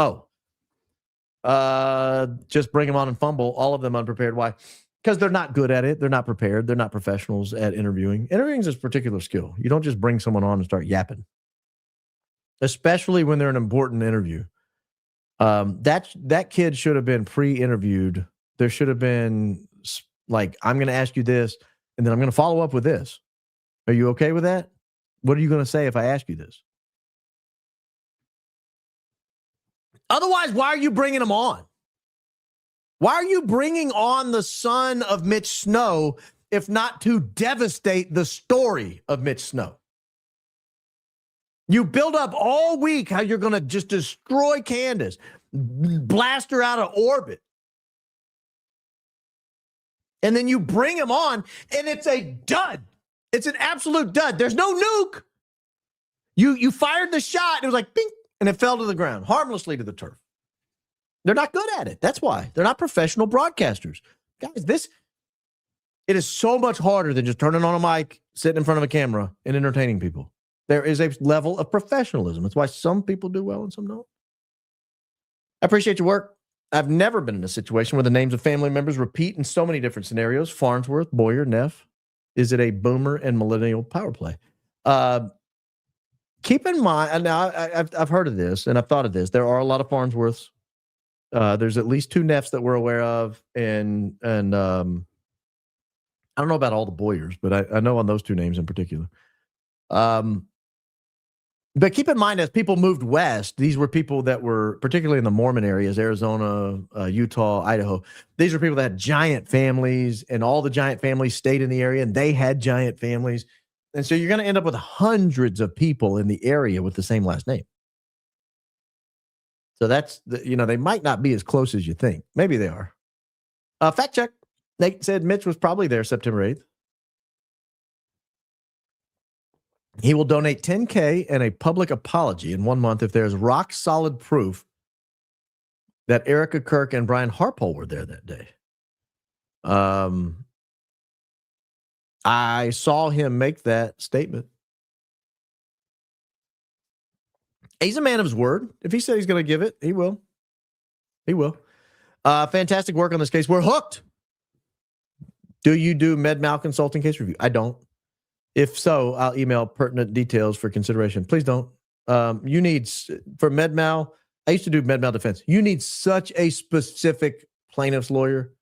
just bring them on and fumble. All of them unprepared. Why? Because they're not good at it. They're not prepared. They're not professionals at interviewing. Interviewing is a particular skill. You don't just bring someone on and start yapping. Especially when they're an important interview. That kid should have been pre-interviewed. There should have been like, I'm going to ask you this, and then I'm going to follow up with this. Are you okay with that? What are you going to say if I ask you this? Otherwise, why are you bringing him on? Why are you bringing on the son of Mitch Snow if not to devastate the story of Mitch Snow? You build up all week how you're going to just destroy Candace, blast her out of orbit. And then you bring him on, and it's a dud. It's an absolute dud. There's no nuke. You fired the shot, and it was like, bing, and it fell to the ground, harmlessly to the turf. They're not good at it. That's why. They're not professional broadcasters. Guys, it is so much harder than just turning on a mic, sitting in front of a camera, and entertaining people. There is a level of professionalism. That's why some people do well and some don't. I appreciate your work. I've never been in a situation where the names of family members repeat in so many different scenarios. Farnsworth, Boyer, Neff. Is it a boomer and millennial power play? Keep in mind, and now I've heard of this and I've thought of this. There are a lot of Farnsworths. There's at least 2 Neffs that we're aware of, and I don't know about all the Boyers, but I know on those 2 names in particular. But keep in mind, as people moved west, these were people that were particularly in the Mormon areas, Arizona, Utah, Idaho. These were people that had giant families, and all the giant families stayed in the area, and they had giant families. And so you're going to end up with hundreds of people in the area with the same last name. So that's, they might not be as close as you think. Maybe they are. Fact check. Nate said Mitch was probably there September 8th. He will donate $10K and a public apology in 1 month if there's rock solid proof that Erika Kirk and Brian Harpole were there that day. I saw him make that statement. He's a man of his word. If he said he's going to give it, he will. He will. Fantastic work on this case. We're hooked. Do you do MedMal consulting case review? I don't. If so, I'll email pertinent details for consideration. Please don't. You need, for MedMal, I used to do MedMal defense. You need such a specific plaintiff's lawyer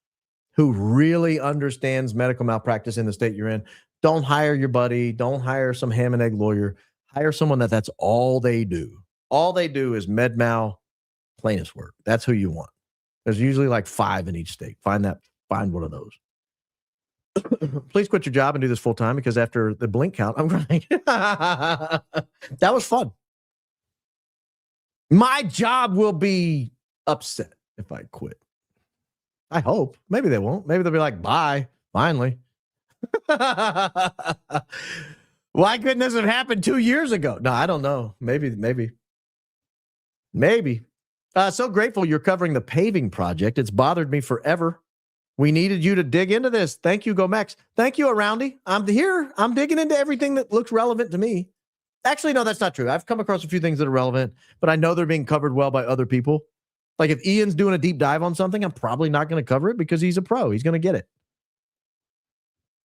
who really understands medical malpractice in the state you're in. Don't hire your buddy. Don't hire some ham and egg lawyer. Hire someone that's all they do. All they do is MedMal plaintiff's work. That's who you want. There's usually like 5 in each state. Find one of those. Please quit your job and do this full time, because after the blink count, I'm crying. That was fun. My job will be upset if I quit. I hope. Maybe they won't. Maybe they'll be like, bye, finally. Why couldn't this have happened 2 years ago? No, I don't know. Maybe. So grateful you're covering the paving project. It's bothered me forever. We needed you to dig into this. Thank you, Gomex. Thank you, Aroundy. I'm here. I'm digging into everything that looks relevant to me. Actually, no, that's not true. I've come across a few things that are relevant, but I know they're being covered well by other people. Like if Ian's doing a deep dive on something, I'm probably not going to cover it because he's a pro. He's going to get it.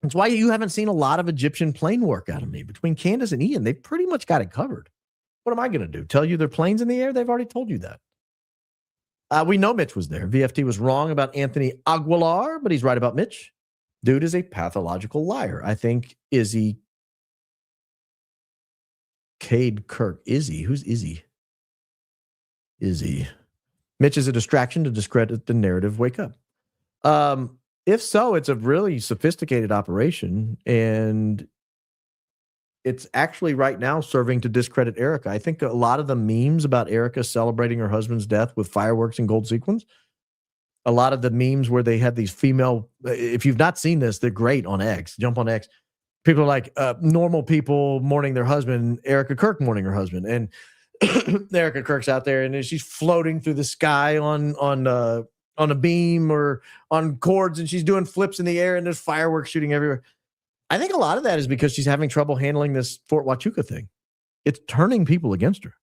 That's why you haven't seen a lot of Egyptian plane work out of me. Between Candace and Ian, they've pretty much got it covered. What am I going to do? Tell you their planes in the air? They've already told you that. We know Mitch was there. VFT was wrong about Anthony Aguilar, but he's right about Mitch. Dude is a pathological liar. I think Izzy Cade Kirk. Izzy? Who's Izzy? Izzy. Mitch is a distraction to discredit the narrative. Wake up. If so, it's a really sophisticated operation, and it's actually right now serving to discredit Erika. I think a lot of the memes about Erika celebrating her husband's death with fireworks and gold sequins, a lot of the memes where they had these female, if you've not seen this, they're great on X. Jump on X. People are like normal people mourning their husband, Erika Kirk mourning her husband. And Erika Kirk's out there and she's floating through the sky on a beam or on cords, and she's doing flips in the air, and there's fireworks shooting everywhere. I think a lot of that is because she's having trouble handling this Fort Huachuca thing. It's turning people against her.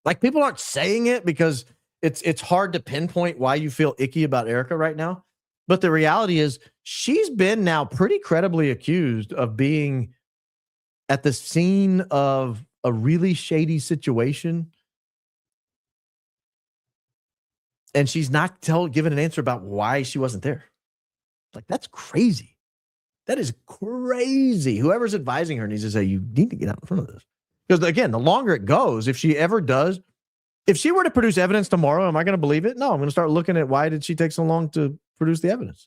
Like, people aren't saying it because it's hard to pinpoint why you feel icky about Erika right now. But the reality is she's been now pretty credibly accused of being at the scene of a really shady situation. And she's not given an answer about why she wasn't there. Like, that's crazy. That is crazy. Whoever's advising her needs to say, you need to get out in front of this. Because again, the longer it goes, if she ever does, if she were to produce evidence tomorrow, am I going to believe it? No, I'm going to start looking at why did she take so long to produce the evidence?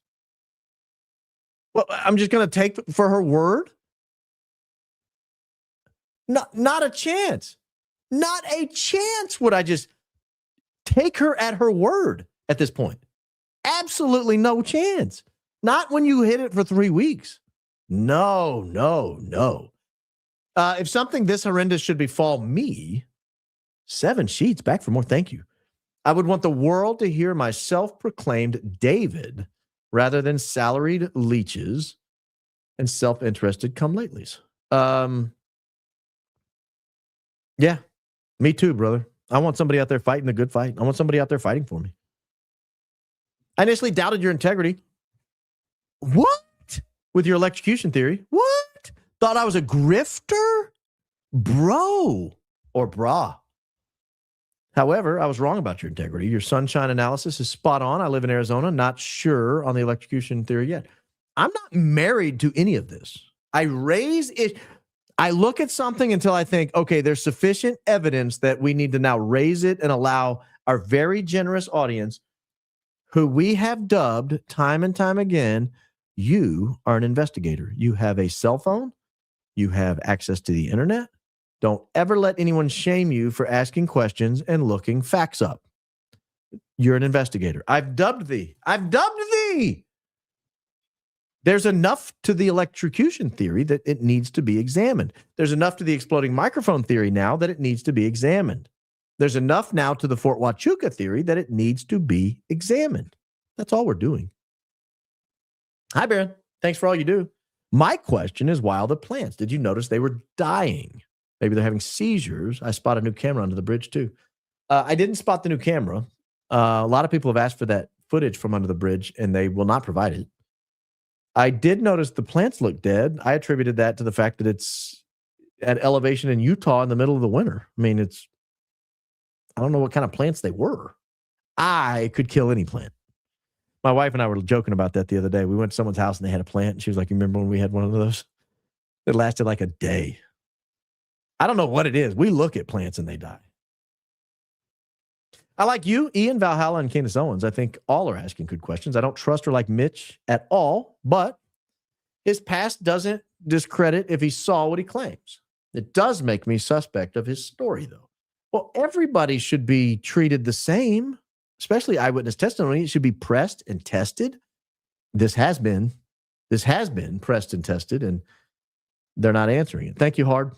Well, I'm just going to take for her word? Not a chance. Not a chance would I just take her at her word at this point. Absolutely no chance. Not when you hit it for 3 weeks. No. If something this horrendous should befall me, 7 sheets, back for more. Thank you. I would want the world to hear my self-proclaimed David rather than salaried leeches and self-interested come-latelys. Yeah, me too, brother. I want somebody out there fighting the good fight. I want somebody out there fighting for me. I initially doubted your integrity. What? With your electrocution theory? What? Thought I was a grifter? Bro or brah. However, I was wrong about your integrity. Your sunshine analysis is spot on. I live in Arizona, not sure on the electrocution theory yet. I'm not married to any of this. I raise it. I look at something until I think, okay, there's sufficient evidence that we need to now raise it and allow our very generous audience, who we have dubbed time and time again, you are an investigator. You have a cell phone. You have access to the internet. Don't ever let anyone shame you for asking questions and looking facts up. You're an investigator. I've dubbed thee. I've dubbed thee. There's enough to the electrocution theory that it needs to be examined. There's enough to the exploding microphone theory now that it needs to be examined. There's enough now to the Fort Huachuca theory that it needs to be examined. That's all we're doing. Hi, Baron. Thanks for all you do. My question is, why all the plants? Did you notice they were dying? Maybe they're having seizures. I spot a new camera under the bridge, too. I didn't spot the new camera. A lot of people have asked for that footage from under the bridge, and they will not provide it. I did notice the plants look dead. I attributed that to the fact that it's at elevation in Utah in the middle of the winter. I mean, I don't know what kind of plants they were. I could kill any plant. My wife and I were joking about that the other day. We went to someone's house and they had a plant. And she was like, you remember when we had one of those? It lasted like a day. I don't know what it is. We look at plants and they die. I like you, Ian, Valhalla, and Candace Owens. I think all are asking good questions. I don't trust or like Mitch at all, but his past doesn't discredit if he saw what he claims. It does make me suspect of his story, though. Well, everybody should be treated the same, especially eyewitness testimony. It should be pressed and tested. This has been pressed and tested, and they're not answering it. Thank you, Hard.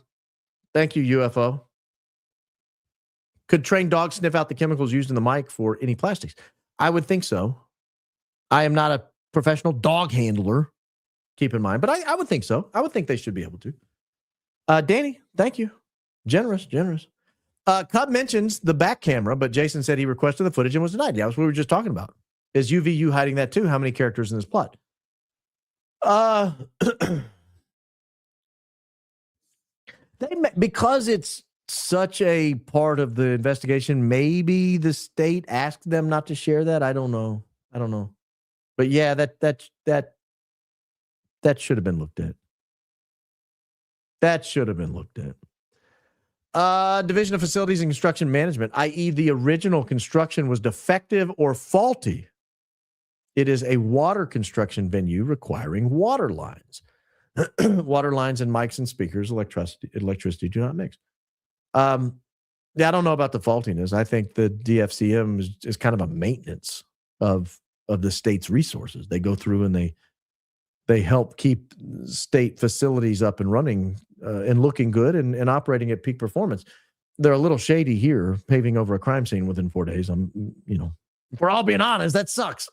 Thank you, UFO. Could trained dogs sniff out the chemicals used in the mic for any plastics? I would think so. I am not a professional dog handler, keep in mind, but I would think so. I would think they should be able to. Danny, thank you. Generous. Cub mentions the back camera, but Jason said he requested the footage and was denied. Yeah, that's what we were just talking about. Is UVU hiding that too? How many characters in this plot? Because it's such a part of the investigation, maybe the state asked them not to share that. I don't know. But yeah, that should have been looked at. Division of Facilities and Construction Management, i.e. the original construction was defective or faulty. It is a water construction venue requiring water lines. Water lines and mics and speakers, electricity do not mix. Yeah, I don't know about the faultiness. I think the DFCM is kind of a maintenance of the state's resources. They go through and they help keep state facilities up and running and looking good and operating at peak performance. They're a little shady here, paving over a crime scene within 4 days. If we're all being honest, that sucks.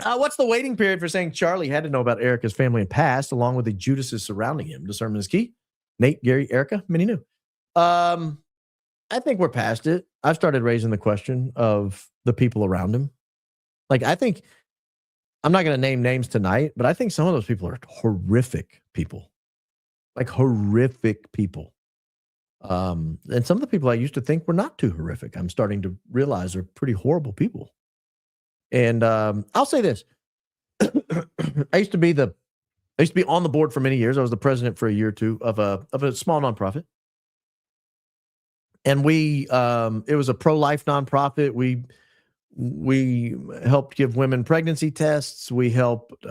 What's the waiting period for saying Charlie had to know about Erika's family and past, along with the Judases surrounding him? Discernment is key. Nate, Gary, Erika, many knew. I think we're past it. I've started raising the question of the people around him. Like, I think, I'm not going to name names tonight, but I think some of those people are horrific people. Like, horrific people. And some of the people I used to think were not too horrific, I'm starting to realize are pretty horrible people. And I'll say this. I used to be on the board for many years. I was the president for a year or two of a small nonprofit. And it was a pro-life nonprofit. We helped give women pregnancy tests. We helped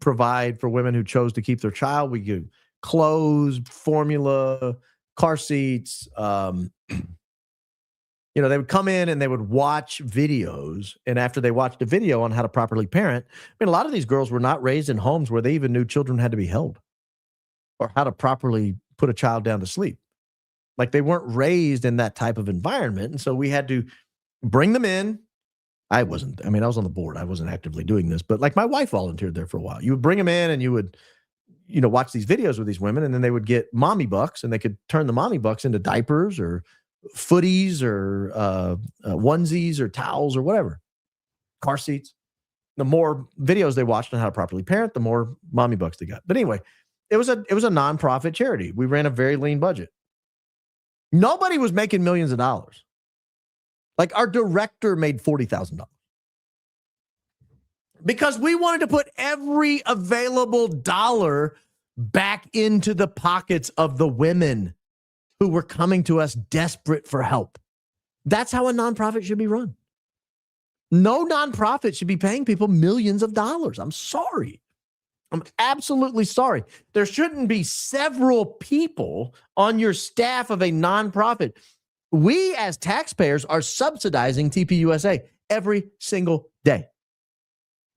provide for women who chose to keep their child. We give clothes, formula, car seats. They would come in and they would watch videos. And after they watched a video on how to properly parent, a lot of these girls were not raised in homes where they even knew children had to be held or how to properly put a child down to sleep. Like they weren't raised in that type of environment. And so we had to bring them in. I was on the board. I wasn't actively doing this, but like my wife volunteered there for a while. You would bring them in and you would, watch these videos with these women, and then they would get mommy bucks, and they could turn the mommy bucks into diapers or footies or onesies or towels or whatever, car seats. The more videos they watched on how to properly parent, the more mommy bucks they got. But anyway, it was a nonprofit charity. We ran a very lean budget. Nobody was making millions of dollars. Like our director made $40,000 because we wanted to put every available dollar back into the pockets of the women who were coming to us desperate for help. That's how a nonprofit should be run. No nonprofit should be paying people millions of dollars. I'm sorry. I'm absolutely sorry. There shouldn't be several people on your staff of a nonprofit. We as taxpayers are subsidizing TPUSA every single day.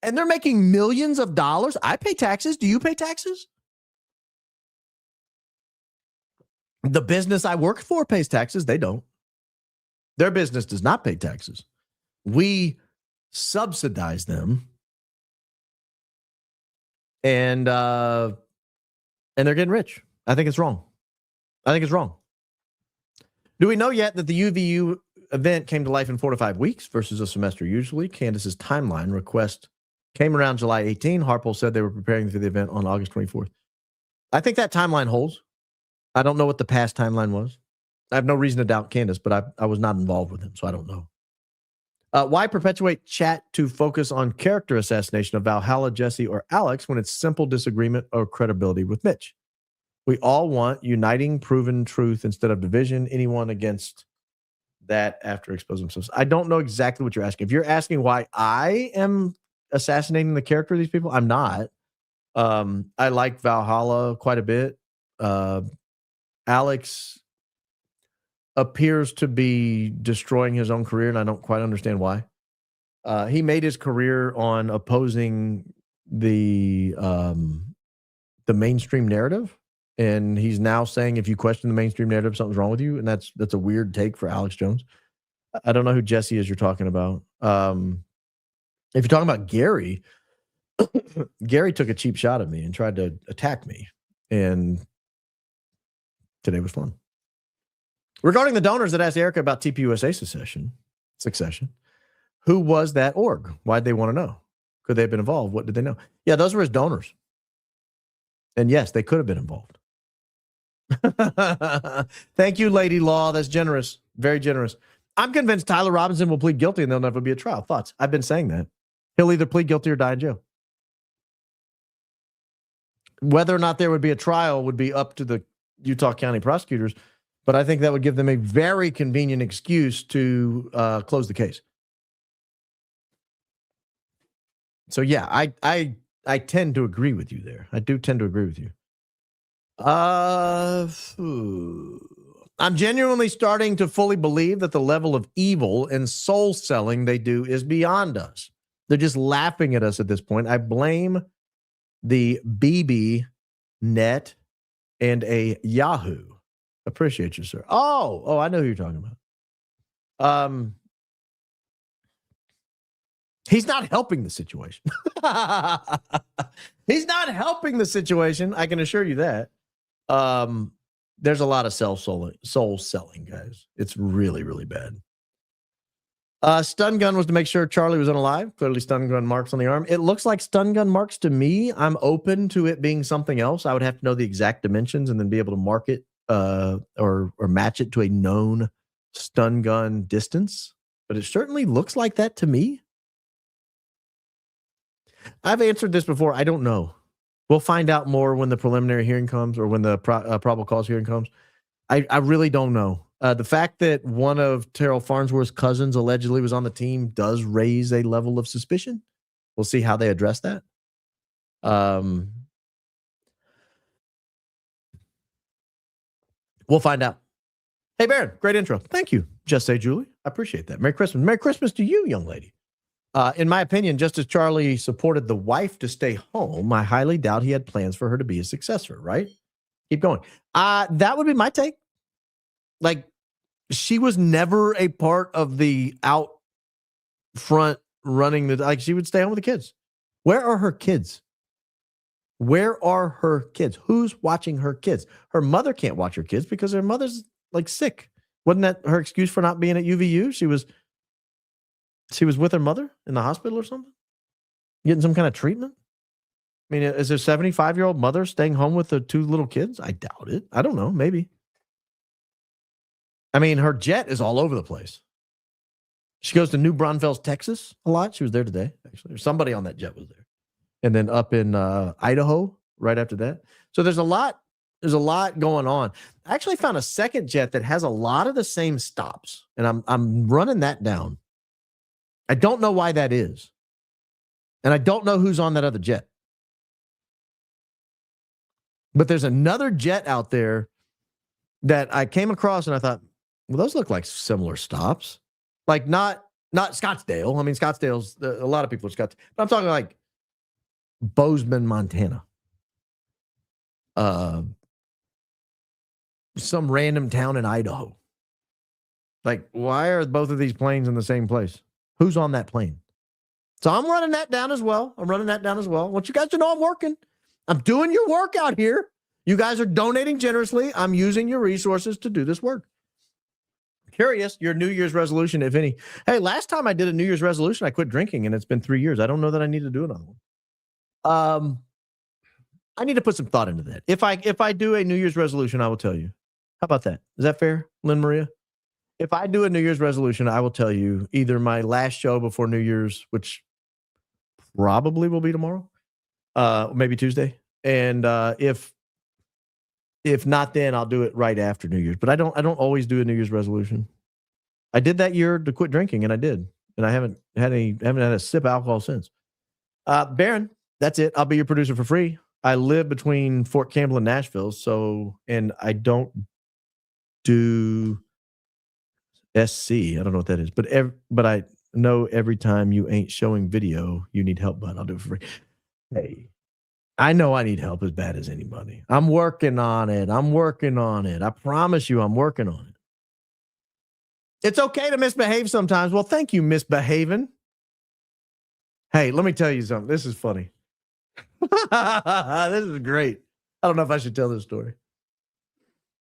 And they're making millions of dollars. I pay taxes. Do you pay taxes? The business I work for pays taxes. They don't. Their business does not pay taxes. We subsidize them. And they're getting rich. I think it's wrong. Do we know yet that the UVU event came to life in 4 to 5 weeks versus a semester usually? Candace's timeline request came around July 18. Harpole said they were preparing for the event on August 24th. I think that timeline holds. I don't know what the past timeline was. I have no reason to doubt Candace, but I was not involved with him, so I don't know. Why perpetuate chat to focus on character assassination of Valhalla, Jesse, or Alex when it's simple disagreement or credibility with Mitch? We all want uniting, proven truth instead of division. Anyone against that after exposing themselves? I don't know exactly what you're asking. If you're asking why I am assassinating the character of these people, I'm not. I like Valhalla quite a bit. Alex appears to be destroying his own career, and I don't quite understand why. He made his career on opposing the mainstream narrative, and he's now saying if you question the mainstream narrative, something's wrong with you, and that's a weird take for Alex Jones. I don't know who Jesse is you're talking about. If you're talking about Gary, Gary took a cheap shot at me and tried to attack me, and today was fun. Regarding the donors that asked Erika about TPUSA succession, who was that org? Why'd they want to know? Could they have been involved? What did they know? Yeah, those were his donors. And yes, they could have been involved. Thank you, Lady Law. That's generous. Very generous. I'm convinced Tyler Robinson will plead guilty and there'll never be a trial. Thoughts? I've been saying that. He'll either plead guilty or die in jail. Whether or not there would be a trial would be up to the Utah County prosecutors, but I think that would give them a very convenient excuse to close the case. So yeah, I tend to agree with you there. I do tend to agree with you. I'm genuinely starting to fully believe that the level of evil and soul selling they do is beyond us. They're just laughing at us at this point. I blame the BB net and a Yahoo. Appreciate you, sir. Oh, I know who you're talking about. He's not helping the situation. He's not helping the situation. I can assure you that. There's a lot of soul selling, guys. It's really, really bad. Stun gun was to make sure Charlie was unalive. Clearly stun gun marks on the arm. It looks like stun gun marks to me. I'm open to it being something else. I would have to know the exact dimensions and then be able to mark it or match it to a known stun gun distance. But it certainly looks like that to me. I've answered this before. I don't know. We'll find out more when the preliminary hearing comes or when the probable cause hearing comes. I really don't know. The fact that one of Terrell Farnsworth's cousins allegedly was on the team does raise a level of suspicion. We'll see how they address that. We'll find out. Hey, Baron, great intro. Thank you. Just say Julie. I appreciate that. Merry Christmas. Merry Christmas to you, young lady. In my opinion, just as Charlie supported the wife to stay home, I highly doubt he had plans for her to be a successor, right? Keep going. That would be my take. Like, she was never a part of the out front running the, like, she would stay home with the kids. Where are her kids? Where are her kids? Who's watching her kids? Her mother can't watch her kids because her mother's like sick. Wasn't that her excuse for not being at UVU? She was with her mother in the hospital or something, getting some kind of treatment. I mean, is a 75-year-old mother staying home with the 2 little kids? I doubt it. I don't know. Maybe. I mean, her jet is all over the place. She goes to New Braunfels, Texas a lot. She was there today, actually. Or somebody on that jet was there. And then up in Idaho right after that. So there's a lot going on. I actually found a second jet that has a lot of the same stops, and I'm running that down. I don't know why that is. And I don't know who's on that other jet. But there's another jet out there that I came across and I thought, well, those look like similar stops. Like not Scottsdale. I mean, Scottsdale's a lot of people are Scottsdale. But I'm talking like Bozeman, Montana. Some random town in Idaho. Like, why are both of these planes in the same place? Who's on that plane? So I'm running that down as well. I want you guys to know I'm working. I'm doing your work out here. You guys are donating generously. I'm using your resources to do this work. Curious, your New Year's resolution, if any. Hey, last time I did a New Year's resolution, I quit drinking, and it's been 3 years. I don't know that I need to do another one. I need to put some thought into that. If I do a New Year's resolution, I will tell you. How about that? Is that fair, Lynn Maria? If I do a New Year's resolution, I will tell you either my last show before New Year's, which probably will be tomorrow, maybe Tuesday, and if not, then I'll do it right after New Year's. But I don't always do a New Year's resolution. I did that year to quit drinking, and I did, and I haven't had a sip of alcohol since. Baron, that's it. I'll be your producer for free. I live between Fort Campbell and Nashville, and I don't do SC. I don't know what that is, but I know every time you ain't showing video, you need help, bud. I'll do it for free. Hey, I know I need help as bad as anybody. I'm working on it. I promise you, I'm working on it. It's okay to misbehave sometimes. Well, thank you, misbehaving. Hey, let me tell you something. This is funny. This is great. I don't know if I should tell this story.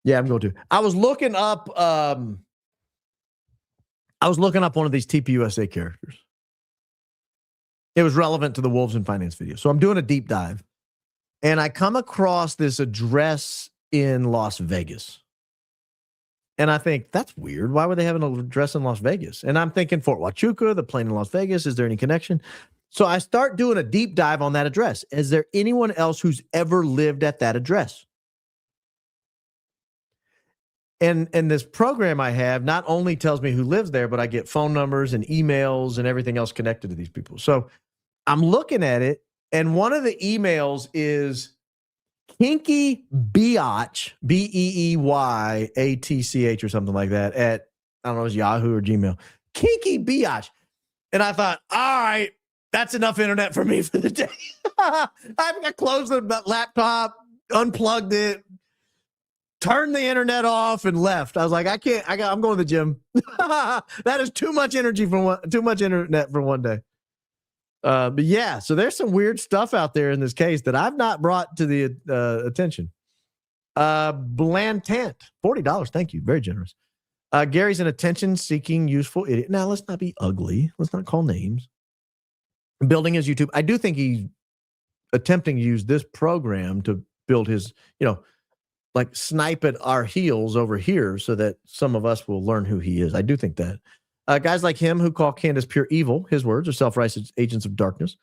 Yeah, I'm going to. I was looking up one of these TPUSA characters. It was relevant to the Wolves in Finance video. So I'm doing a deep dive. And I come across this address in Las Vegas. And I think, that's weird. Why would they have an address in Las Vegas? And I'm thinking Fort Huachuca, the plane in Las Vegas. Is there any connection? So I start doing a deep dive on that address. Is there anyone else who's ever lived at that address? And this program I have not only tells me who lives there, but I get phone numbers and emails and everything else connected to these people. So I'm looking at it, and one of the emails is Kinky Biatch, Beeyatch or something like that at, I don't know, it's Yahoo or Gmail. Kinky Biatch. And I thought, all right, that's enough internet for me for the day. I closed the laptop, unplugged it, turned the internet off, and left. I was like, I'm going to the gym. That is too much energy too much internet for one day. But yeah, so there's some weird stuff out there in this case that I've not brought to the attention. Blantant, $40. Thank you. Very generous. Gary's an attention-seeking, useful idiot. Now, let's not be ugly. Let's not call names. Building his YouTube. I do think he's attempting to use this program to build his, like snipe at our heels over here so that some of us will learn who he is. I do think that. Guys like him who call Candace pure evil, his words, are self-righteous agents of darkness.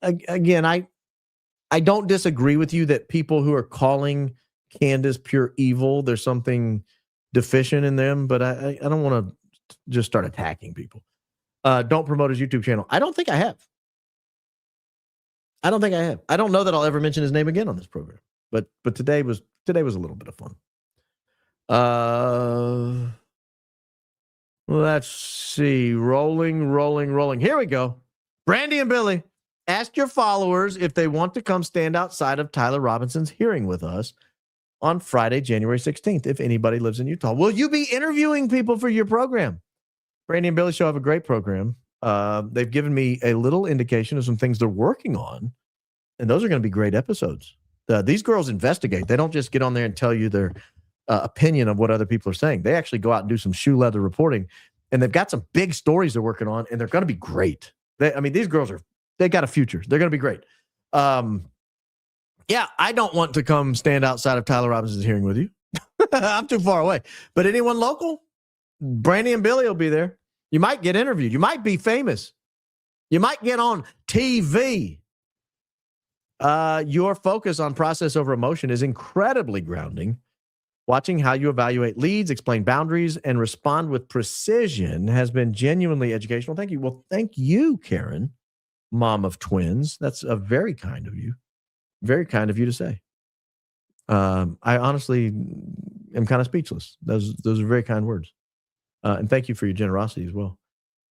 Again, I don't disagree with you that people who are calling Candace pure evil, there's something deficient in them, but I don't want to just start attacking people. Don't promote his YouTube channel. I don't think I have. I don't know that I'll ever mention his name again on this program, but today was a little bit of fun. Let's see. Rolling. Here we go. Brandy and Billy, ask your followers if they want to come stand outside of Tyler Robinson's hearing with us. on Friday, January 16th, if anybody lives in Utah. Will you be interviewing people for your program? Brandy and Billy Show have a great program. They've given me a little indication of some things they're working on, and those are going to be great episodes. These girls investigate. They don't just get on there and tell you their opinion of what other people are saying. They actually go out and do some shoe leather reporting, and they've got some big stories they're working on, and they're going to be great. These girls they got a future. They're going to be great. Yeah, I don't want to come stand outside of Tyler Robinson's hearing with you. I'm too far away. But anyone local, Brandy and Billy will be there. You might get interviewed. You might be famous. You might get on TV. Your focus on process over emotion is incredibly grounding. Watching how you evaluate leads, explain boundaries, and respond with precision has been genuinely educational. Thank you. Well, thank you, Karen, mom of twins. That's very kind of you. Very kind of you to say. I honestly am kind of speechless. Those are very kind words. And thank you for your generosity as well.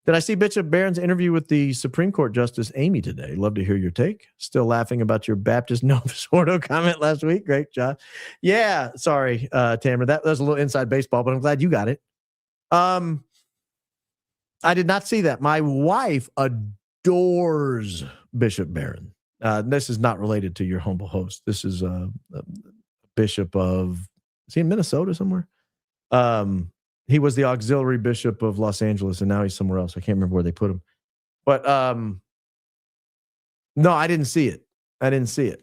Did I see Bishop Barron's interview with the Supreme Court Justice Amy today? Love to hear your take. Still laughing about your Baptist Novus Ordo comment last week. Great job. Yeah, sorry, Tamara. That was a little inside baseball, but I'm glad you got it. I did not see that. My wife adores Bishop Barron. This is not related to your humble host. This is a bishop of, is he in Minnesota somewhere? He was the auxiliary bishop of Los Angeles, and now he's somewhere else. I can't remember where they put him. But no, I didn't see it.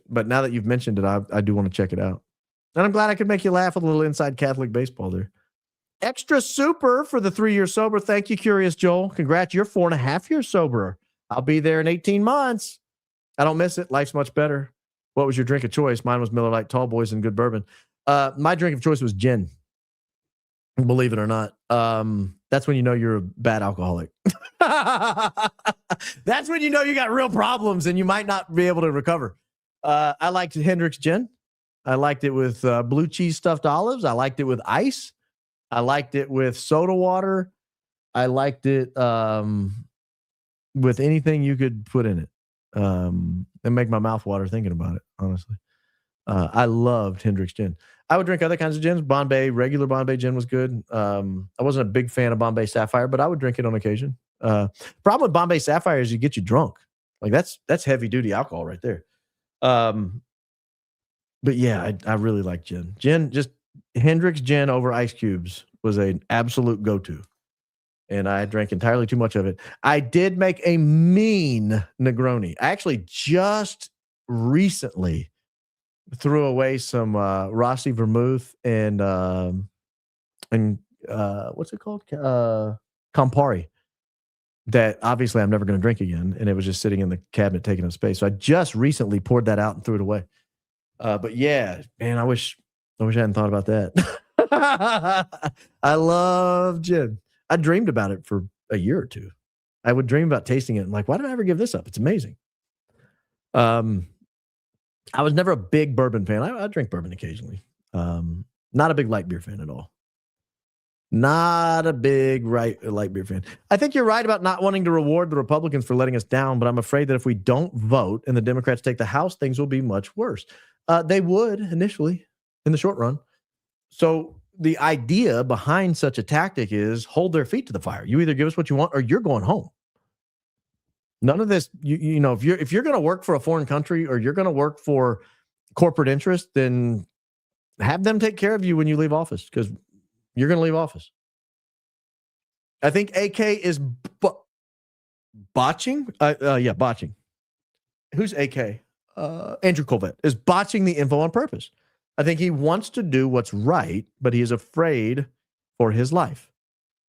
But now that you've mentioned it, I do want to check it out. And I'm glad I could make you laugh with a little inside Catholic baseball there. Extra super for the 3-year sober. Thank you, Curious Joel. Congrats, you're 4.5 years sober. I'll be there in 18 months. I don't miss it. Life's much better. What was your drink of choice? Mine was Miller Lite, Tall Boys, and good bourbon. My drink of choice was gin. Believe it or not. That's when you know you're a bad alcoholic. That's when you know you got real problems and you might not be able to recover. I liked Hendrick's gin. I liked it with blue cheese stuffed olives. I liked it with ice. I liked it with soda water. I liked it with anything you could put in it. And make my mouth water thinking about it, honestly. I loved Hendrick's gin. I would drink other kinds of gins. Bombay, regular Bombay gin was good. I wasn't a big fan of Bombay Sapphire, but I would drink it on occasion. Problem with Bombay Sapphire is you get you drunk. Like that's heavy duty alcohol right there. But yeah, I really like gin. Gin, just Hendrick's gin over ice cubes was an absolute go-to. And I drank entirely too much of it. I did make a mean Negroni. I actually just recently threw away some Rossi Vermouth and what's it called? Campari. That obviously I'm never going to drink again. And it was just sitting in the cabinet taking up space. So I just recently poured that out and threw it away. But yeah, man, I wish I hadn't thought about that. I love gin. I dreamed about it for a year or two. I would dream about tasting it. I'm like, why did I ever give this up? It's amazing. I was never a big bourbon fan. I drink bourbon occasionally. Not a big light beer fan at all. Not a big light beer fan. I think you're right about not wanting to reward the Republicans for letting us down, but I'm afraid that if we don't vote and the Democrats take the House, things will be much worse. They would initially in the short run. So the idea behind such a tactic is hold their feet to the fire. You either give us what you want or you're going home. None of this, you know, if you're going to work for a foreign country or you're going to work for corporate interest, then have them take care of you when you leave office because you're going to leave office. I think AK is botching. Botching. Who's AK? Andrew Colvett is botching the info on purpose. I think he wants to do what's right, but he is afraid for his life.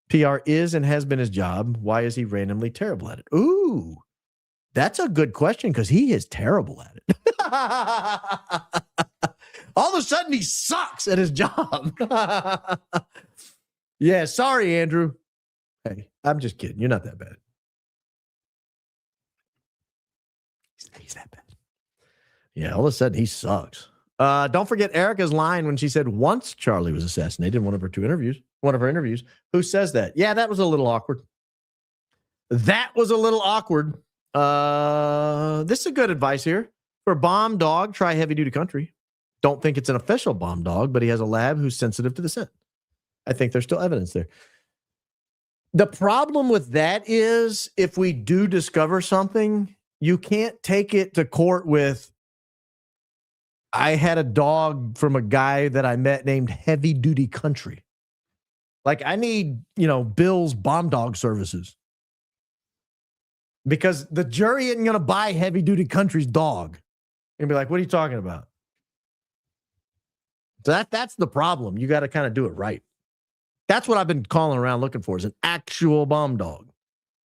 PR is and has been his job. Why is he randomly terrible at it? Ooh, that's a good question because he is terrible at it. All of a sudden, he sucks at his job. Yeah, sorry, Andrew. Hey, I'm just kidding. You're not that bad. He's that bad. Yeah, all of a sudden, he sucks. Don't forget Erika's line when she said once Charlie was assassinated in one of her interviews. Who says that? Yeah, that was a little awkward. This is a good advice here. For bomb dog, try heavy duty country. Don't think it's an official bomb dog, but he has a lab who's sensitive to the scent. I think there's still evidence there. The problem with that is if we do discover something, you can't take it to court with, I had a dog from a guy that I met named Heavy Duty Country. Like, I need, Bill's bomb dog services. Because the jury isn't going to buy Heavy Duty Country's dog. And be like, what are you talking about? So that's the problem. You got to kind of do it right. That's what I've been calling around looking for, is an actual bomb dog.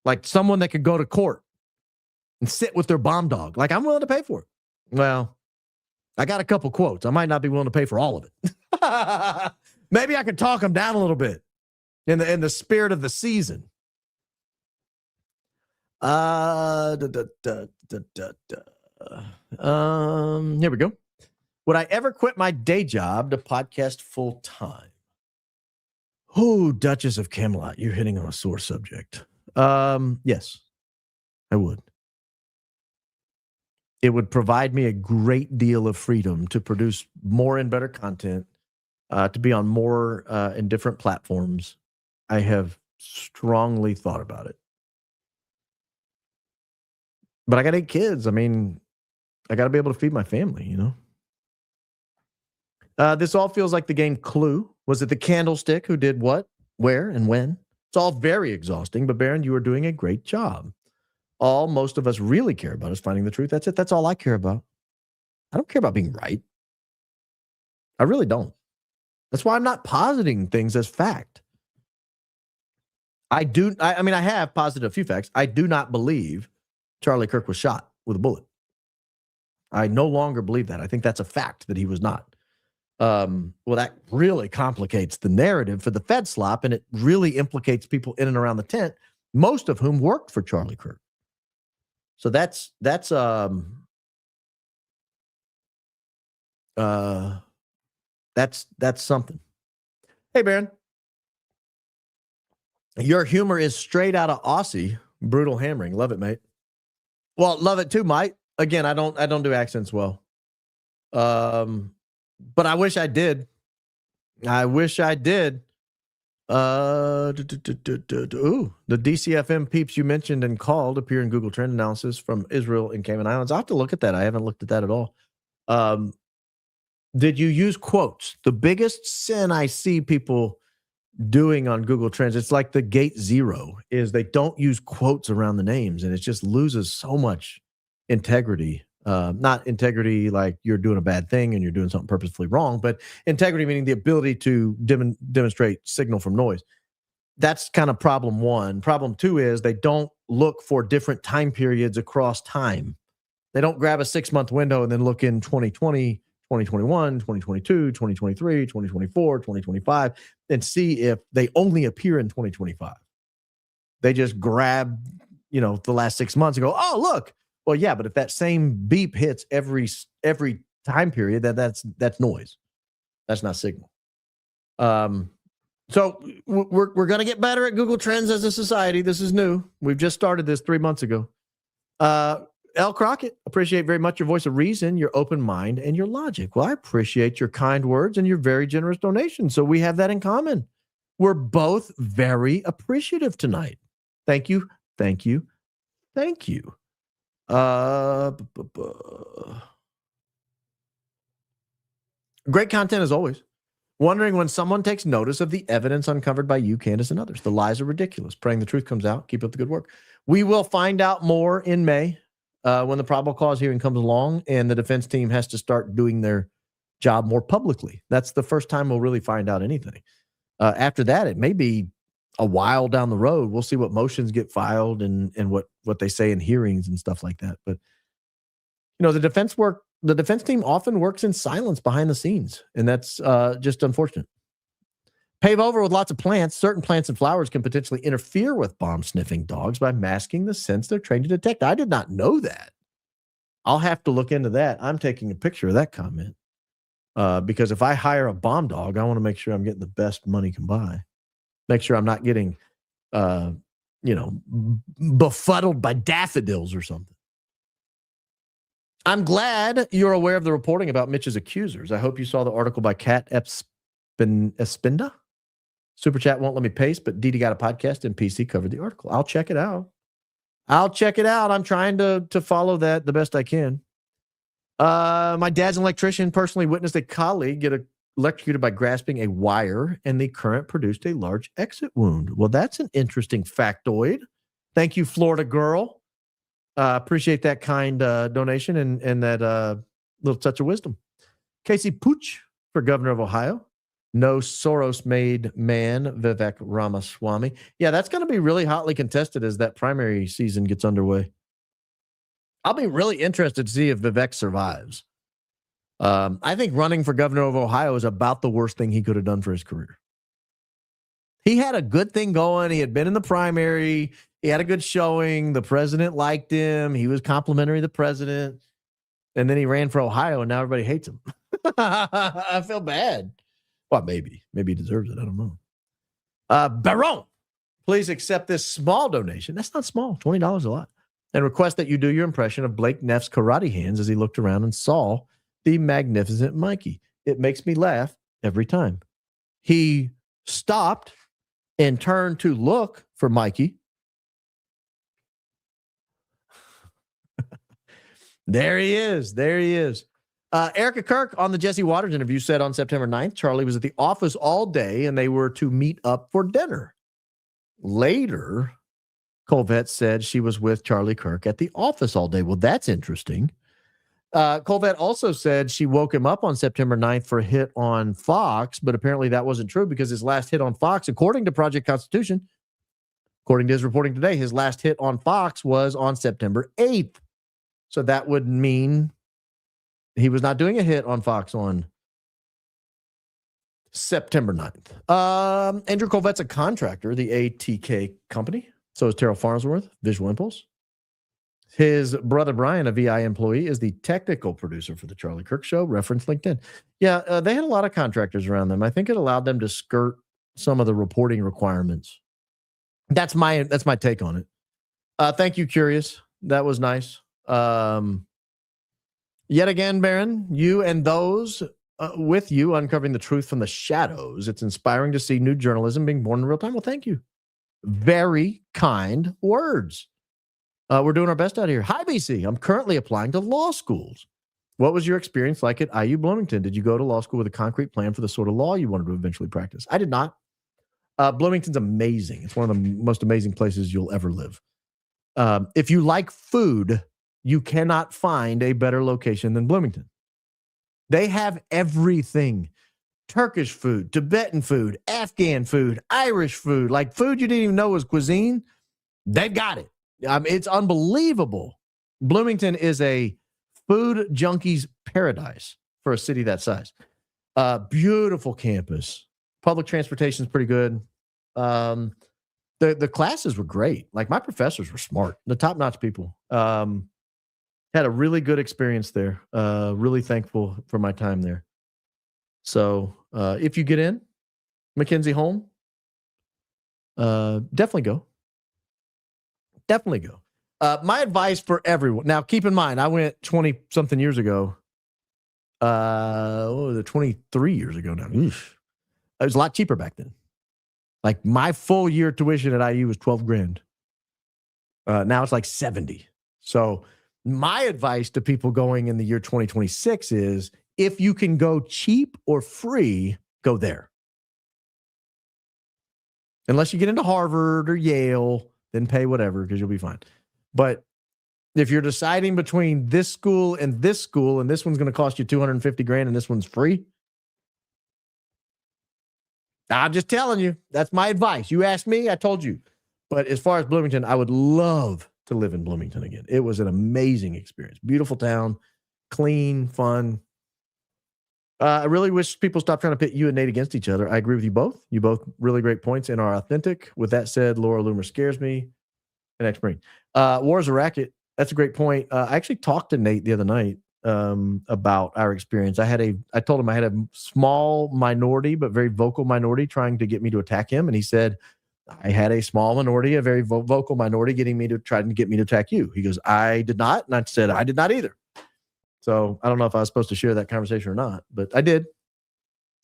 Like someone that could go to court and sit with their bomb dog. Like, I'm willing to pay for it. Well, I got a couple quotes. I might not be willing to pay for all of it. Maybe I could talk them down a little bit in the spirit of the season. Here we go. Would I ever quit my day job to podcast full time? Oh, Duchess of Camelot, you're hitting on a sore subject. Yes, I would. It would provide me a great deal of freedom to produce more and better content, to be on more and different platforms. I have strongly thought about it. But I got 8 kids. I mean, I got to be able to feed my family, This all feels like the game Clue. Was it the Candlestick who did what, where, and when? It's all very exhausting, but Baron, you are doing a great job. All most of us really care about is finding the truth. That's it. That's all I care about. I don't care about being right. I really don't. That's why I'm not positing things as fact. I have posited a few facts. I do not believe Charlie Kirk was shot with a bullet. I no longer believe that. I think that's a fact that he was not. Well, that really complicates the narrative for the Fed slop, and it really implicates people in and around the tent, most of whom worked for Charlie Kirk. So that's something. Hey, Baron. Your humor is straight out of Aussie. Brutal hammering. Love it, mate. Well, love it too, Mike. Again, I don't do accents well. But I wish I did. Ooh, the DCFM peeps you mentioned and called appear in Google Trend Analysis from Israel and Cayman Islands. I'll have to look at that. I haven't looked at that at all. Did you use quotes? The biggest sin I see people doing on Google Trends, it's like the gate 0, is they don't use quotes around the names, and it just loses so much integrity. Not integrity like you're doing a bad thing and you're doing something purposefully wrong, but integrity meaning the ability to demonstrate signal from noise. That's kind of problem 1. Problem 2 is they don't look for different time periods across time. They don't grab a 6-month window and then look in 2020, 2021, 2022, 2023, 2024, 2025, and see if they only appear in 2025. They just grab, the last 6 months and go, oh, look. Well, yeah, but if that same beep hits every time period, that's noise. That's not signal. So we're going to get better at Google Trends as a society. This is new. We've just started this 3 months ago. L. Crockett, appreciate very much your voice of reason, your open mind, and your logic. Well, I appreciate your kind words and your very generous donation. So we have that in common. We're both very appreciative tonight. Thank you. Thank you. Thank you. Great content as always. Wondering when someone takes notice of the evidence uncovered by you, Candace, and others. The lies are ridiculous. Praying the truth comes out. Keep up the good work. We will find out more in May when the probable cause hearing comes along and the defense team has to start doing their job more publicly. That's the first time we'll really find out anything. After that, it may be a while down the road. We'll see what motions get filed and what they say in hearings and stuff like that. But the defense team often works in silence behind the scenes, and that's just unfortunate. Pave over with lots of plants. Certain plants and flowers can potentially interfere with bomb sniffing dogs by masking the scents they're trained to detect. I did not know that. I'll have to look into that. I'm taking a picture of that comment because if I hire a bomb dog, I want to make sure I'm getting the best money can buy. Make sure I'm not getting, befuddled by daffodils or something. I'm glad you're aware of the reporting about Mitch's accusers. I hope you saw the article by Kat Espinda. Super chat won't let me paste, but Didi got a podcast and PC covered the article. I'll check it out. I'm trying to follow that the best I can. My dad's an electrician, personally witnessed a colleague get electrocuted by grasping a wire, and the current produced a large exit wound. Well, that's an interesting factoid. Thank you, Florida girl. Appreciate that kind donation and that little touch of wisdom. Casey Pooch for governor of Ohio. No Soros-made man, Vivek Ramaswamy. Yeah, that's going to be really hotly contested as that primary season gets underway. I'll be really interested to see if Vivek survives. I think running for governor of Ohio is about the worst thing he could have done for his career. He had a good thing going. He had been in the primary. He had a good showing. The president liked him. He was complimentary to the president. And then he ran for Ohio, and now everybody hates him. I feel bad. Well, maybe. Maybe he deserves it. I don't know. Baron, please accept this small donation. That's not small. $20 a lot. And request that you do your impression of Blake Neff's karate hands as he looked around and saw the magnificent Mikey. It makes me laugh every time. He stopped and turned to look for Mikey. There he is. Erika Kirk on the Jesse Waters interview said on September 9th, Charlie was at the office all day and they were to meet up for dinner. Later, Colvette said she was with Charlie Kirk at the office all day. Well, that's interesting. Colvette also said she woke him up on September 9th for a hit on Fox, but apparently that wasn't true because his last hit on Fox, according to Project Constitution, according to his reporting today, his last hit on Fox was on September 8th. So that would mean he was not doing a hit on Fox on September 9th. Andrew Colvette's a contractor, the ATK company. So is Terrell Farnsworth, Visual Impulse. His brother Brian, a VI employee, is the technical producer for the Charlie Kirk Show. Reference LinkedIn. Yeah, they had a lot of contractors around them. I think it allowed them to skirt some of the reporting requirements. That's my take on it. Thank you, Curious. That was nice. Yet again, Baron, you and those with you uncovering the truth from the shadows. It's inspiring to see new journalism being born in real time. Well, thank you. Very kind words. We're doing our best out here. Hi, BC. I'm currently applying to law schools. What was your experience like at IU Bloomington? Did you go to law school with a concrete plan for the sort of law you wanted to eventually practice? I did not. Bloomington's amazing. It's one of the most amazing places you'll ever live. If you like food, you cannot find a better location than Bloomington. They have everything. Turkish food, Tibetan food, Afghan food, Irish food, like food you didn't even know was cuisine. They've got it. It's unbelievable. Bloomington is a food junkie's paradise for a city that size. Beautiful campus. Public transportation is pretty good. The classes were great. Like my professors were smart. The top-notch people. Had a really good experience there. Really thankful for my time there. So if you get in, Mackenzie Holm, definitely go. Definitely go. My advice for everyone. Now, keep in mind, I went 20-something years ago. 23 years ago now. Oof. It was a lot cheaper back then. Like my full year tuition at IU was $12,000. Now it's like 70. So my advice to people going in the year 2026 is if you can go cheap or free, go there. Unless you get into Harvard or Yale, then pay whatever because you'll be fine. But if you're deciding between this school and this one's going to cost you $250,000 and this one's free, I'm just telling you, that's my advice. You asked me, I told you. But as far as Bloomington, I would love to live in Bloomington again. It was an amazing experience. Beautiful town, clean, fun. I really wish people stop trying to pit you and Nate against each other. I agree with you both. You both really great points and are authentic. With that said, Laura Loomer scares me. An ex-Marine. War is a racket. That's a great point. I actually talked to Nate the other night about our experience. I told him I had a small minority, but very vocal minority trying to get me to attack him. And he said, I had a small minority, a very vocal minority trying to get me to attack you. He goes, I did not. And I said, I did not either. So I don't know if I was supposed to share that conversation or not, but I did.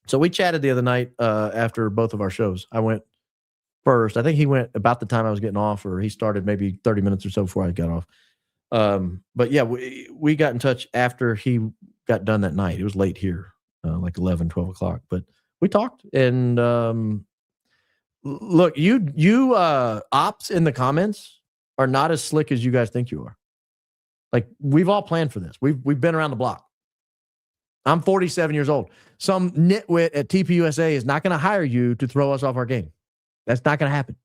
So we chatted the other night after both of our shows. I went first. I think he went about the time I was getting off, or he started maybe 30 minutes or so before I got off. But yeah, we got in touch after he got done that night. It was late here, like 11, 12 o'clock. But we talked, and look, you ops in the comments are not as slick as you guys think you are. Like, we've all planned for this. We've been around the block. I'm 47 years old. Some nitwit at TPUSA is not going to hire you to throw us off our game. That's not going to happen.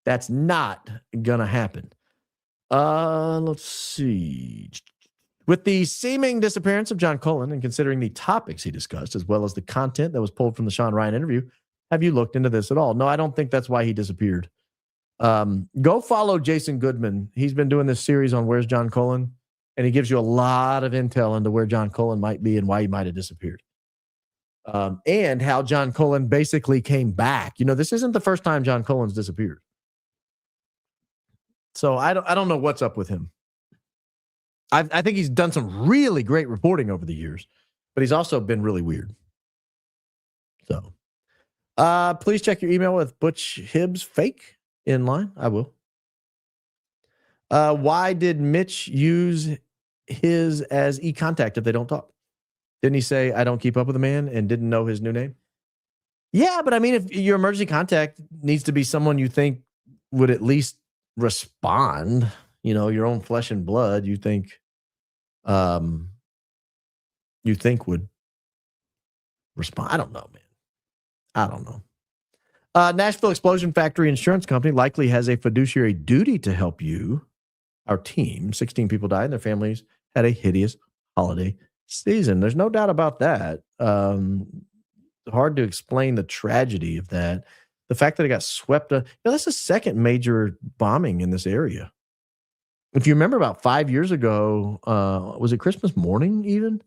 That's not going to happen. Let's see. With the seeming disappearance of John Cullen, and considering the topics he discussed, as well as the content that was pulled from the Sean Ryan interview, have you looked into this at all? No, I don't think that's why he disappeared. Go follow Jason Goodman. He's been doing this series on Where's John Cullen, and he gives you a lot of intel into where John Cullen might be and why he might have disappeared. And how John Cullen basically came back. You know, this isn't the first time John Cullen's disappeared. So I don't know what's up with him. I think he's done some really great reporting over the years, but he's also been really weird. So please check your email with Butch Hibbs fake in line. I will. Why did Mitch use his as e-contact if they don't talk? Didn't he say, I don't keep up with the man, and didn't know his new name? Yeah, but I mean, if your emergency contact needs to be someone you think would at least respond, you know, your own flesh and blood, you think would respond. I don't know, man. I don't know. Nashville Explosion Factory Insurance Company likely has a fiduciary duty to help you, our team. 16 people died and their families had a hideous holiday season. There's no doubt about that. Hard to explain the tragedy of that. The fact that it got swept up. That's the second major bombing in this area. If you remember about 5 years ago, was it Christmas morning even?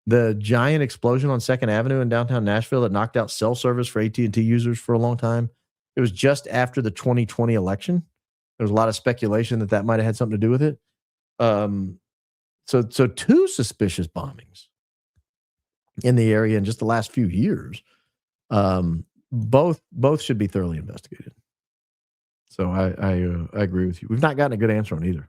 The giant explosion on 2nd Avenue in downtown Nashville that knocked out cell service for AT&T users for a long time. It was just after the 2020 election. There was a lot of speculation that might have had something to do with it. So two suspicious bombings in the area in just the last few years. Both should be thoroughly investigated. So I agree with you. We've not gotten a good answer on either.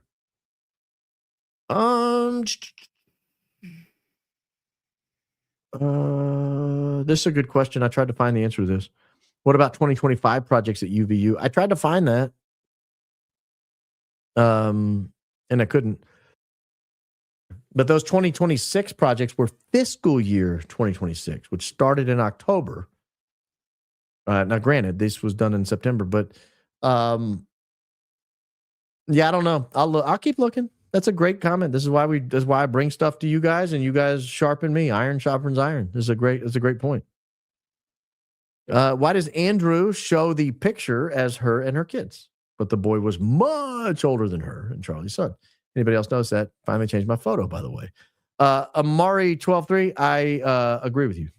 This is a good question. I tried to find the answer to this. What about 2025 projects at UVU? I tried to find that. And I couldn't. But those 2026 projects were fiscal year 2026, which started in October. Now, granted, this was done in September, but yeah, I don't know. I'll keep looking. That's a great comment. This is why I bring stuff to you guys, and you guys sharpen me. Iron sharpens iron. This is a great point. Why does Andrew show the picture as her and her kids, but the boy was much older than her and Charlie's son? Anybody else notice that? Finally changed my photo, by the way. Amari 12-3, I agree with you.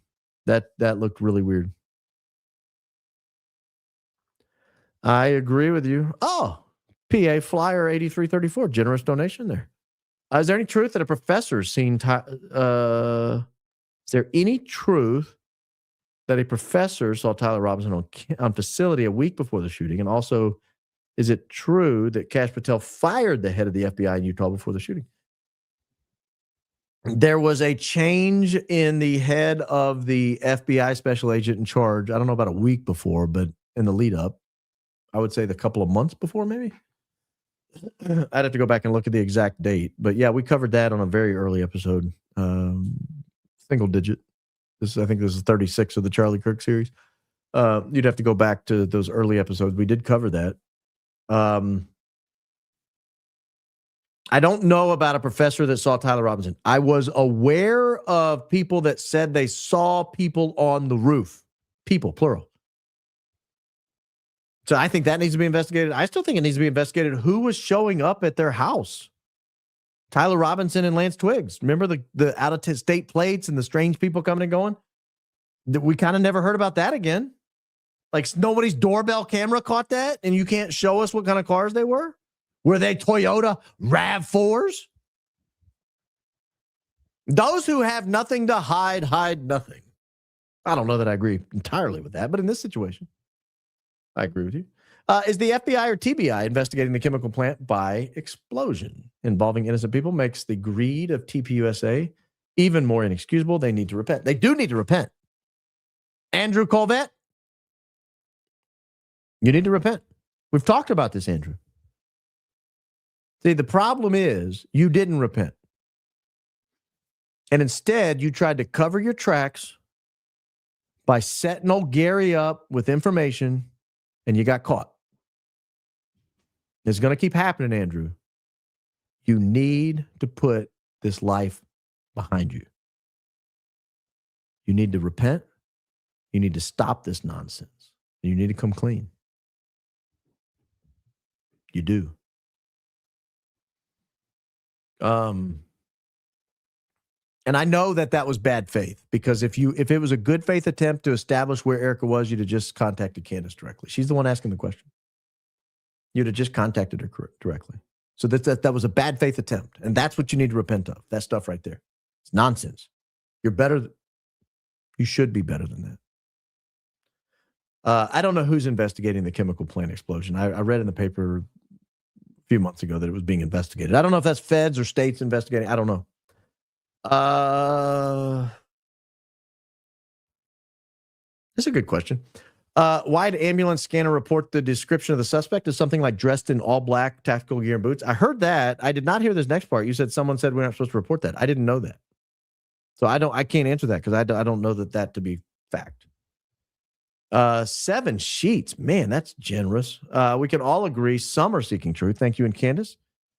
That looked really weird. I agree with you. Oh, PA Flyer 8334, generous donation there. Is there any truth that a professor seen? Is there any truth that a professor saw Tyler Robinson on facility a week before the shooting? And also, is it true that Kash Patel fired the head of the FBI in Utah before the shooting? There was a change in the head of the FBI special agent in charge. I don't know about a week before, but in the lead up, I would say the couple of months before, maybe. I'd have to go back and look at the exact date. But yeah, we covered that on a very early episode. Single digit. I think this is 36 of the Charlie Kirk series. You'd have to go back to those early episodes. We did cover that. I don't know about a professor that saw Tyler Robinson. I was aware of people that said they saw people on the roof. People, plural. So I think that needs to be investigated. I still think it needs to be investigated who was showing up at their house. Tyler Robinson and Lance Twiggs. Remember the out-of-state plates and the strange people coming and going? We kind of never heard about that again. Like, nobody's doorbell camera caught that, and you can't show us what kind of cars they were? Were they Toyota RAV4s? Those who have nothing to hide, hide nothing. I don't know that I agree entirely with that, but in this situation, I agree with you. Is the FBI or TBI investigating the chemical plant by explosion involving innocent people makes the greed of TPUSA even more inexcusable? They need to repent. They do need to repent. Andrew Colvette, you need to repent. We've talked about this, Andrew. See, the problem is you didn't repent. And instead, you tried to cover your tracks by setting old Gary up with information, and you got caught. It's going to keep happening, Andrew. You need to put this life behind you. You need to repent. You need to stop this nonsense. You need to come clean. You do. And I know that was bad faith, because if it was a good faith attempt to establish where Erika was, you'd have just contacted Candace directly. She's the one asking the question. You'd have just contacted her directly. So that was a bad faith attempt, and that's what you need to repent of. That stuff right there. It's nonsense. You're better. You should be better than that. I don't know who's investigating the chemical plant explosion. I read in the paper a few months ago that it was being investigated. I don't know if that's feds or states investigating. I don't know. That's a good question. Why did ambulance scanner report the description of the suspect as something like dressed in all black, tactical gear and boots? I heard that. I did not hear this next part. You said someone said we're not supposed to report that. I didn't know that. So I can't answer that because I don't know that to be fact. 7 sheets. Man, that's generous. We can all agree some are seeking truth. Thank you, and Candace.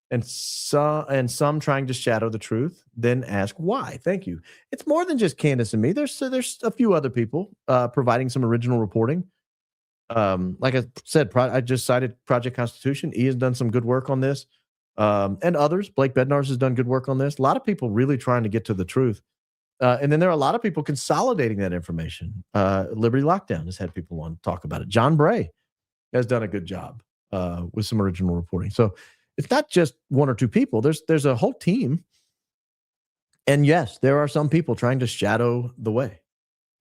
And some trying to shadow the truth, then ask why. Thank you. It's more than just Candace and me. There's a few other people providing some original reporting. Like I said, I just cited Project Constitution. He has done some good work on this, and others. Blake Bednarz has done good work on this. A lot of people really trying to get to the truth. And then there are a lot of people consolidating that information. Liberty Lockdown has had people on talk about it. John Bray has done a good job with some original reporting. So it's not just 1 or 2 people. There's a whole team. And yes, there are some people trying to shadow the way.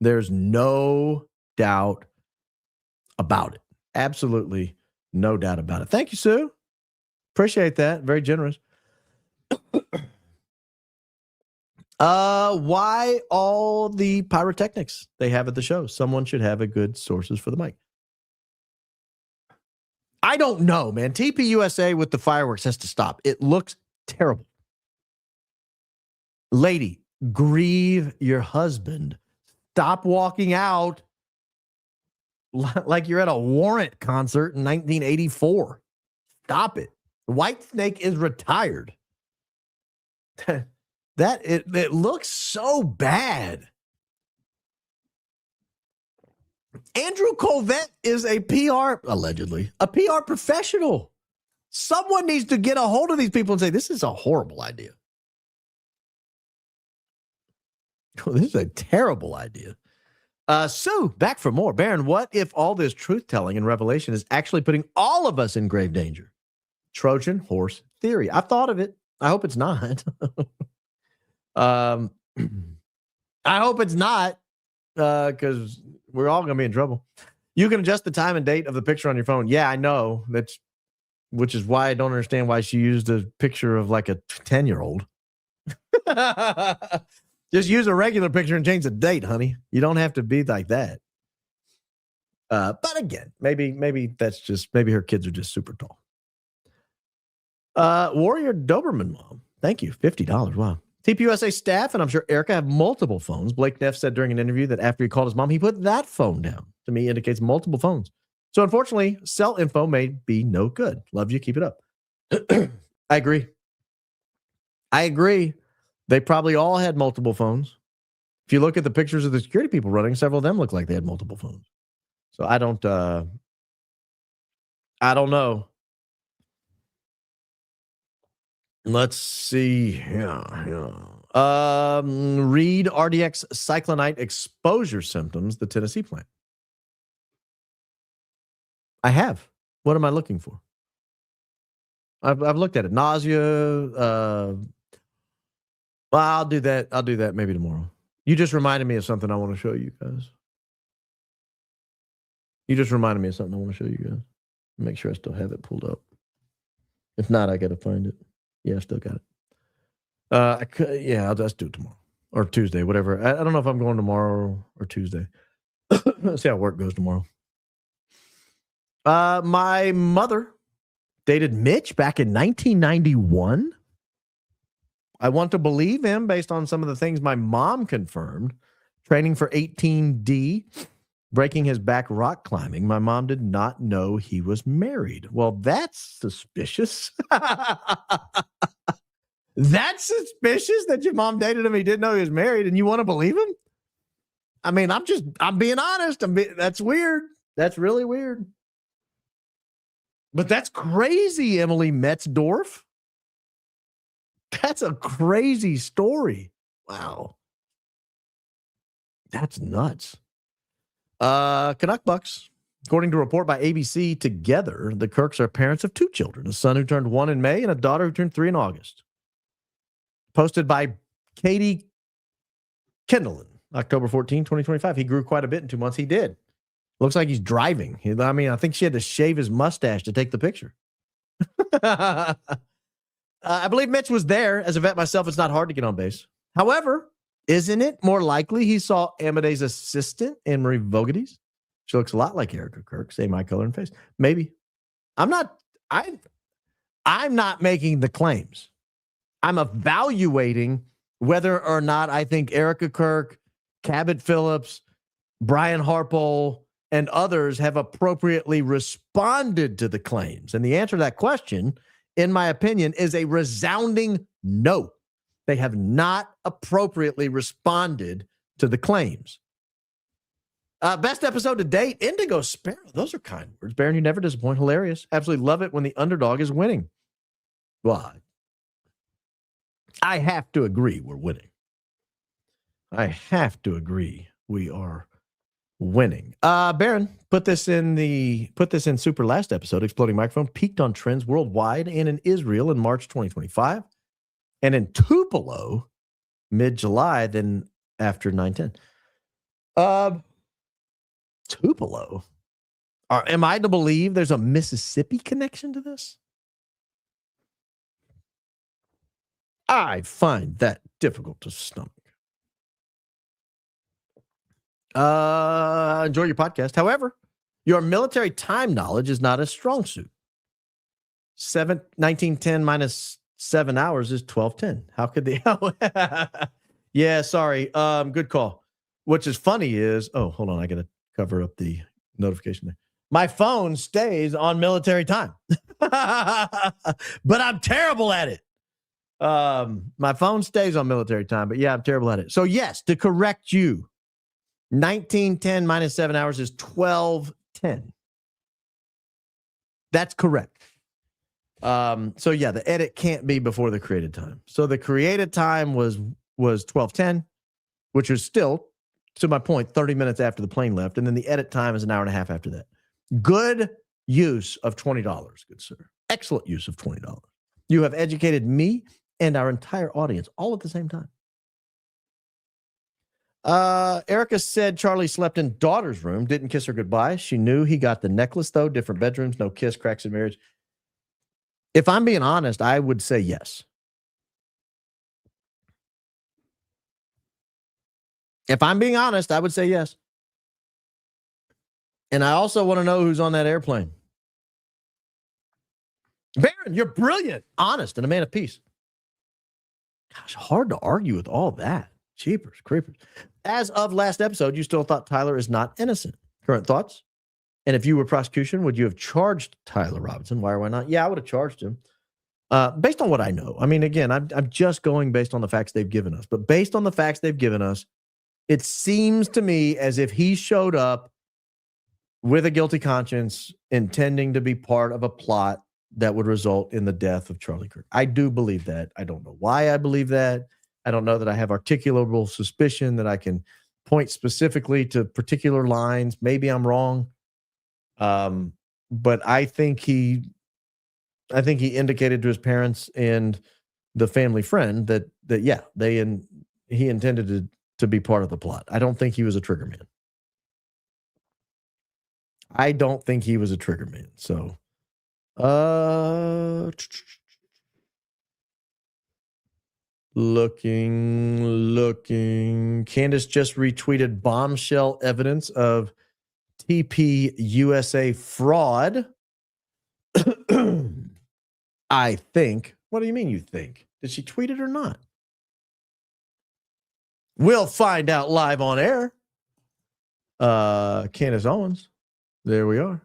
There's no doubt about it. Absolutely no doubt about it. Thank you, Sue. Appreciate that. Very generous. Why all the pyrotechnics they have at the show? Someone should have a good sources for the mic. I don't know, man. TPUSA with the fireworks has to stop. It looks terrible. Lady, grieve your husband. Stop walking out like you're at a Warrant concert in 1984. Stop it. Whitesnake is retired. It looks so bad. Andrew Colvette is allegedly a PR professional. Someone needs to get a hold of these people and say, this is a horrible idea. This is a terrible idea. Sue, back for more. Baron, what if all this truth-telling and revelation is actually putting all of us in grave danger? Trojan horse theory. I've thought of it. I hope it's not. I hope it's not, because we're all going to be in trouble. You can adjust the time and date of the picture on your phone. Yeah, I know. Which is why I don't understand why she used a picture of like a 10-year-old. Just use a regular picture and change the date, honey. You don't have to be like that. But again, maybe that's just, maybe her kids are just super tall. Warrior Doberman mom. Thank you. $50. Wow. TPUSA staff, and I'm sure Erika, have multiple phones. Blake Neff said during an interview that after he called his mom, he put that phone down. To me, indicates multiple phones. So unfortunately, cell info may be no good. Love you. Keep it up. I agree. They probably all had multiple phones. If you look at the pictures of the security people running, several of them look like they had multiple phones. So I don't know. Let's see. Yeah. Read RDX cyclonite exposure symptoms, the Tennessee plant. I have. What am I looking for? I've looked at it. Nausea, Well, I'll do that. I'll do that maybe tomorrow. You just reminded me of something I want to show you guys. You just reminded me of something I want to show you guys. Make sure I still have it pulled up. If not, I got to find it. Yeah, I still got it. I'll just do it tomorrow or Tuesday, whatever. I don't know if I'm going tomorrow or Tuesday. Let's see how work goes tomorrow. My mother dated Mitch back in 1991. I want to believe him based on some of the things my mom confirmed. Training for 18D, breaking his back rock climbing. My mom did not know he was married. Well, that's suspicious. That's suspicious that your mom dated him. He didn't know he was married, and you want to believe him? I mean, I'm being honest. That's weird. That's really weird. But that's crazy, Emily Metzdorf. That's a crazy story. Wow. That's nuts. Canuck Bucks. According to a report by ABC, together, the Kirks are parents of 2 children, a son who turned 1 in May and a daughter who turned 3 in August. Posted by Katie Kendallin, October 14, 2025. He grew quite a bit in 2 months. He did. Looks like he's driving. I think she had to shave his mustache to take the picture. I believe Mitch was there. As a vet myself, it's not hard to get on base. However, isn't it more likely he saw Amadei's assistant, Anne-Marie Vogedes? She looks a lot like Erika Kirk, same eye color and face. Maybe. I'm not making the claims. I'm evaluating whether or not I think Erika Kirk, Cabot Phillips, Brian Harpole, and others have appropriately responded to the claims. And the answer to that question, in my opinion, is a resounding no. They have not appropriately responded to the claims. Best episode to date, Indigo Sparrow. Those are kind words. Baron, you never disappoint. Hilarious. Absolutely love it when the underdog is winning. Well, I have to agree we're winning. I have to agree we are winning. Baron, put this in super last episode. Exploding Microphone peaked on trends worldwide and in Israel in March 2025, and in Tupelo mid-July. Then after 9/10. Tupelo. Am I to believe there's a Mississippi connection to this? I find that difficult to stomach. Enjoy your podcast. However, your military time knowledge is not a strong suit. 1910 minus 7 hours is 12:10. How could they? Yeah, sorry. Good call. Which is funny is, hold on. I got to cover up the notification there. My phone stays on military time, but I'm terrible at it. My phone stays on military time, but yeah, I'm terrible at it. So yes, to correct you, 1910 minus 7 hours is 12:10. That's correct. So yeah, the edit can't be before the created time. So the created time was 12:10, which was still, to my point, 30 minutes after the plane left. And then the edit time is an hour and a half after that. Good use of $20, good sir. Excellent use of $20. You have educated me and our entire audience all at the same time. Erika said Charlie slept in daughter's room, didn't kiss her goodbye. She knew he got the necklace, though. Different bedrooms, no kiss, cracks in marriage. If I'm being honest, I would say yes. If I'm being honest, I would say yes. And I also want to know who's on that airplane. Baron, you're brilliant, honest, and a man of peace. Gosh, hard to argue with all that. Cheapers, creepers. As of last episode, you still thought Tyler is not innocent. Current thoughts? And if you were prosecution, would you have charged Tyler Robinson? Why or why not? Yeah, I would have charged him. Based on what I know. I mean, again, I'm just going based on the facts they've given us. But based on the facts they've given us, it seems to me as if he showed up with a guilty conscience, intending to be part of a plot that would result in the death of Charlie Kirk. I do believe that. I don't know why I believe that. I don't know that I have articulable suspicion that I can point specifically to particular lines. Maybe I'm wrong. But I think he indicated to his parents and the family friend that yeah, he intended to be part of the plot. I don't think he was a trigger man. I don't think he was a trigger man. So, looking. Candace just retweeted bombshell evidence of TP USA fraud. I think. What do you mean you think? Did she tweet it or not? We'll find out live on air. Candace Owens. There we are.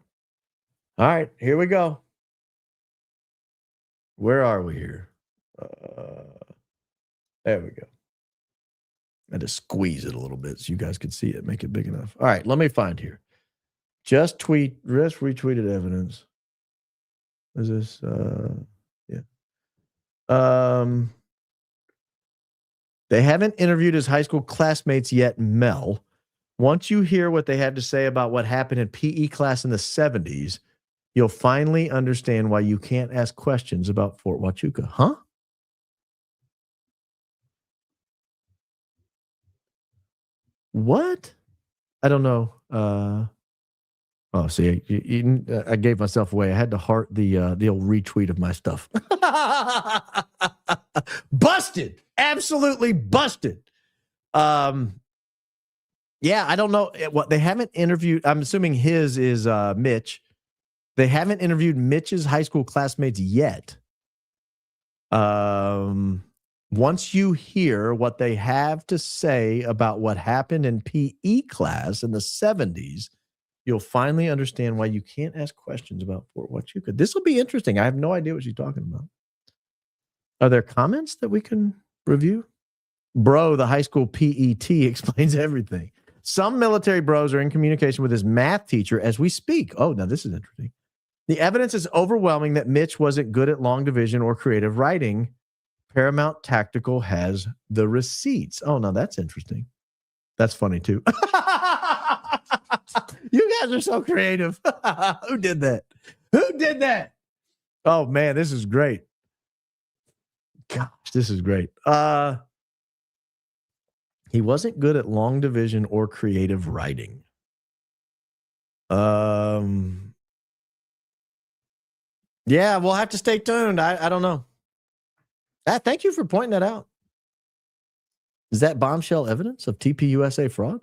All right, here we go. Where are we here? There we go. I had to squeeze it a little bit so you guys could see it, make it big enough. All right, let me find here. Just retweeted evidence. Is this yeah. They haven't interviewed his high school classmates yet, Mel. Once you hear what they had to say about what happened in PE class in the 70s, you'll finally understand why you can't ask questions about Fort Huachuca. Huh? What? I don't know. See, I gave myself away. I had to heart the old retweet of my stuff. Busted. Absolutely busted. Yeah, I don't know what they haven't interviewed. I'm assuming his is Mitch. They haven't interviewed Mitch's high school classmates yet. Once you hear what they have to say about what happened in PE class in the 70s, you'll finally understand why you can't ask questions about Fort Huachuca. This will be interesting. I have no idea what she's talking about. Are there comments that we can review? Bro, the high school PET explains everything. Some military bros are in communication with his math teacher as we speak. Oh, now this is interesting. The evidence is overwhelming that Mitch wasn't good at long division or creative writing. Paramount Tactical has the receipts. Oh, no, that's interesting. That's funny, too. You guys are so creative. Who did that? Who did that? Oh, man, this is great. Gosh, this is great. He wasn't good at long division or creative writing. Yeah, we'll have to stay tuned. I don't know. Thank you for pointing that out. Is that bombshell evidence of TPUSA fraud?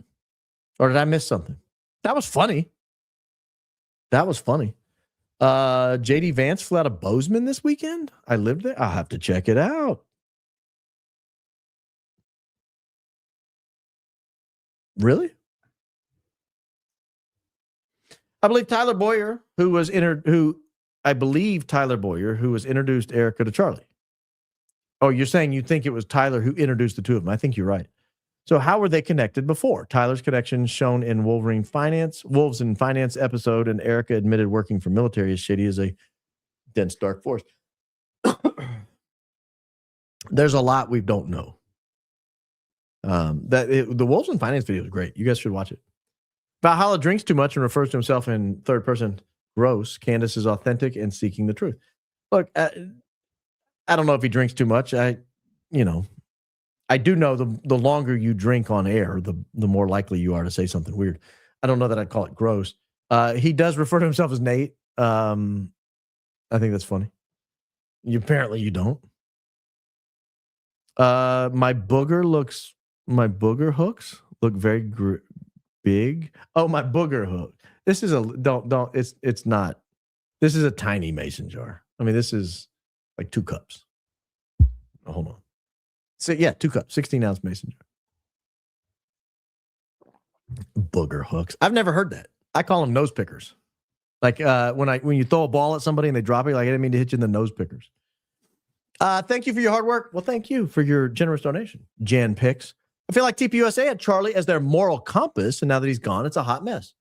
Or did I miss something? That was funny. That was funny. JD Vance flew out of Bozeman this weekend. I lived there. I'll have to check it out. Really? I believe Tyler Boyer, who was introduced Erika to Charlie. Oh, you're saying you think it was Tyler who introduced the two of them. I think you're right. So how were they connected before? Tyler's connection shown in Wolves in Finance episode, and Erika admitted working for military is shady as a dense, dark forest. There's a lot we don't know. The Wolves in Finance video is great. You guys should watch it. Valhalla drinks too much and refers to himself in third person. Gross. Candace is authentic and seeking the truth. Look, I don't know if he drinks too much. I do know the longer you drink on air, the more likely you are to say something weird. I don't know that I'd call it gross. He does refer to himself as Nate. I think that's funny. Apparently you don't. My booger hooks look very big. Oh, my booger hook. This is it's not. This is a tiny mason jar. I mean, this is like 2 cups. Oh, hold on. So yeah, 2 cups, 16-ounce mason jar. Booger hooks. I've never heard that. I call them nose pickers. Like when you throw a ball at somebody and they drop it, like I didn't mean to hit you in the nose pickers. Thank you for your hard work. Well, thank you for your generous donation. Jan Picks. I feel like TPUSA had Charlie as their moral compass, and now that he's gone, it's a hot mess.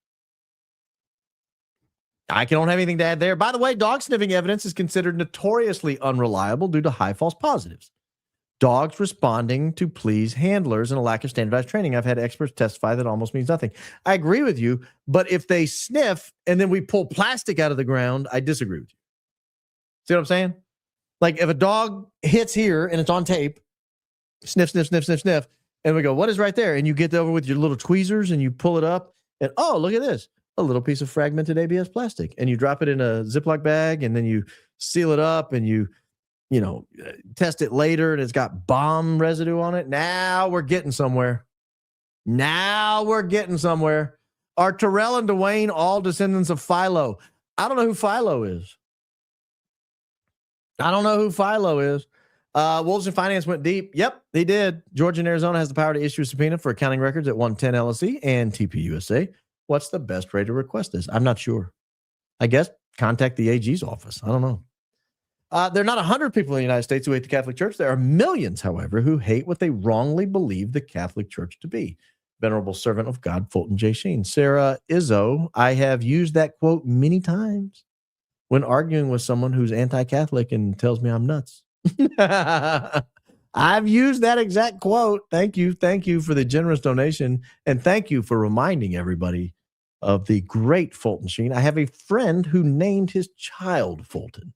I don't have anything to add there. By the way, dog sniffing evidence is considered notoriously unreliable due to high false positives. Dogs responding to please handlers and a lack of standardized training. I've had experts testify that almost means nothing. I agree with you, but if they sniff and then we pull plastic out of the ground, I disagree with you. See what I'm saying? Like if a dog hits here and it's on tape, sniff, sniff, sniff, sniff, sniff, and we go, what is right there? And you get over with your little tweezers and you pull it up and, oh, look at this, a little piece of fragmented ABS plastic. And you drop it in a Ziploc bag and then you seal it up and you test it later and it's got bomb residue on it. Now we're getting somewhere. Are Terrell and Dwayne all descendants of Philo? I don't know who Philo is. Wolves in Finance went deep. Yep, they did. Georgia and Arizona has the power to issue a subpoena for accounting records at 110 LSE and TPUSA. What's the best way to request this? I'm not sure. I guess contact the AG's office. I don't know. There are not 100 people in the United States who hate the Catholic Church. There are millions, however, who hate what they wrongly believe the Catholic Church to be. Venerable servant of God, Fulton J. Sheen. Sarah Izzo, I have used that quote many times when arguing with someone who's anti-Catholic and tells me I'm nuts. I've used that exact quote. Thank you for the generous donation, and thank you for reminding everybody of the great Fulton Sheen. I have a friend who named his child Fulton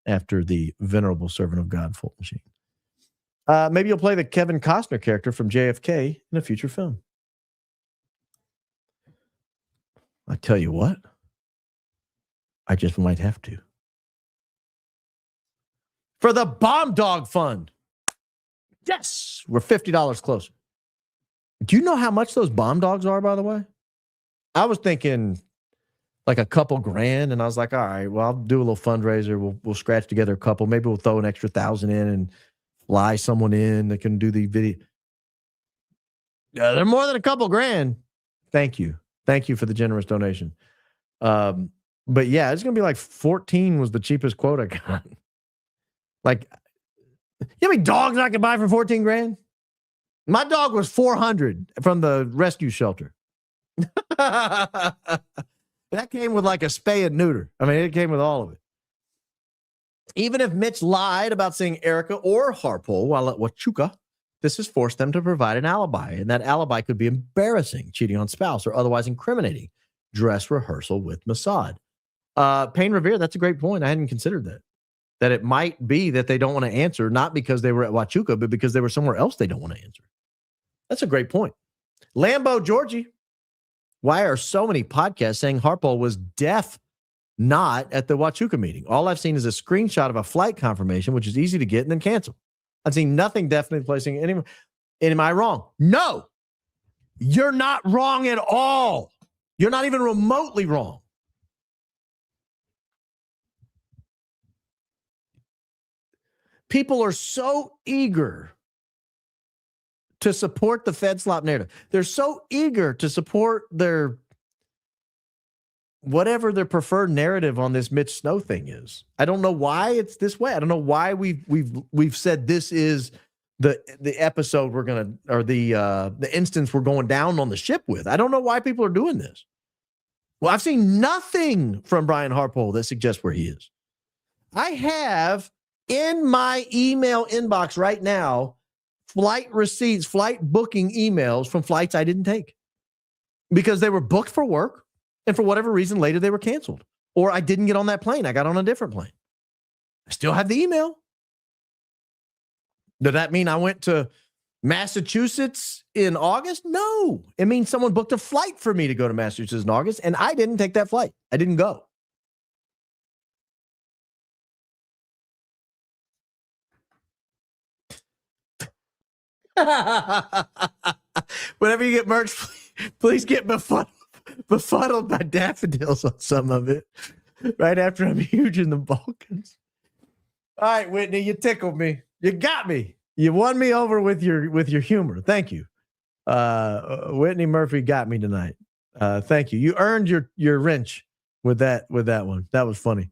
after the venerable servant of God, Fulton Sheen. Maybe you'll play the Kevin Costner character from JFK in a future film. I tell you what, I just might have to. For the Bomb Dog Fund. Yes, we're $50 closer. Do you know how much those bomb dogs are, by the way? I was thinking like a couple grand, and I was like, all right, well, I'll do a little fundraiser. We'll scratch together a couple. Maybe we'll throw an extra 1,000 in and fly someone in that can do the video. They're more than a couple grand. Thank you for the generous donation. But yeah, it's going to be like 14 was the cheapest quote I got. Like, you know how many dogs I could buy for 14 grand? My dog was 400 from the rescue shelter. That came with like a spay and neuter. I mean, it came with all of it. Even if Mitch lied about seeing Erika or Harpole while at Huachuca, this has forced them to provide an alibi, and that alibi could be embarrassing, cheating on spouse, or otherwise incriminating, dress rehearsal with Mossad. Payne Revere, that's a great point. I hadn't considered that. That it might be that they don't want to answer, not because they were at Huachuca, but because they were somewhere else they don't want to answer. That's a great point. Lambo Georgie, why are so many podcasts saying Harpole was not at the Huachuca meeting? All I've seen is a screenshot of a flight confirmation, which is easy to get and then cancel. I've seen nothing definitely placing any. Am I wrong? No, you're not wrong at all. You're not even remotely wrong. People are so eager to support the Fed slop narrative. They're so eager to support their whatever their preferred narrative on this Mitch Snow thing is. I don't know why it's this way. I don't know why we've said this is the episode we're gonna, or the instance we're going down on the ship with. I don't know why people are doing this. Well, I've seen nothing from Brian Harpole that suggests where he is. I have in my email inbox right now flight receipts, flight booking emails from flights I didn't take because they were booked for work, and for whatever reason later they were canceled, or I didn't get on that plane. I got on a different plane. I still have the email. Does that mean I went to Massachusetts in August? No. It means someone booked a flight for me to go to Massachusetts in August, and I didn't take that flight. I didn't go. Whenever you get merch, please get befuddled by daffodils on some of it. Right after I'm huge in the Balkans. All right, Whitney, you tickled me. You got me. You won me over with your humor. Thank you. Whitney Murphy got me tonight. Thank you. You earned your wrench with that one. That was funny.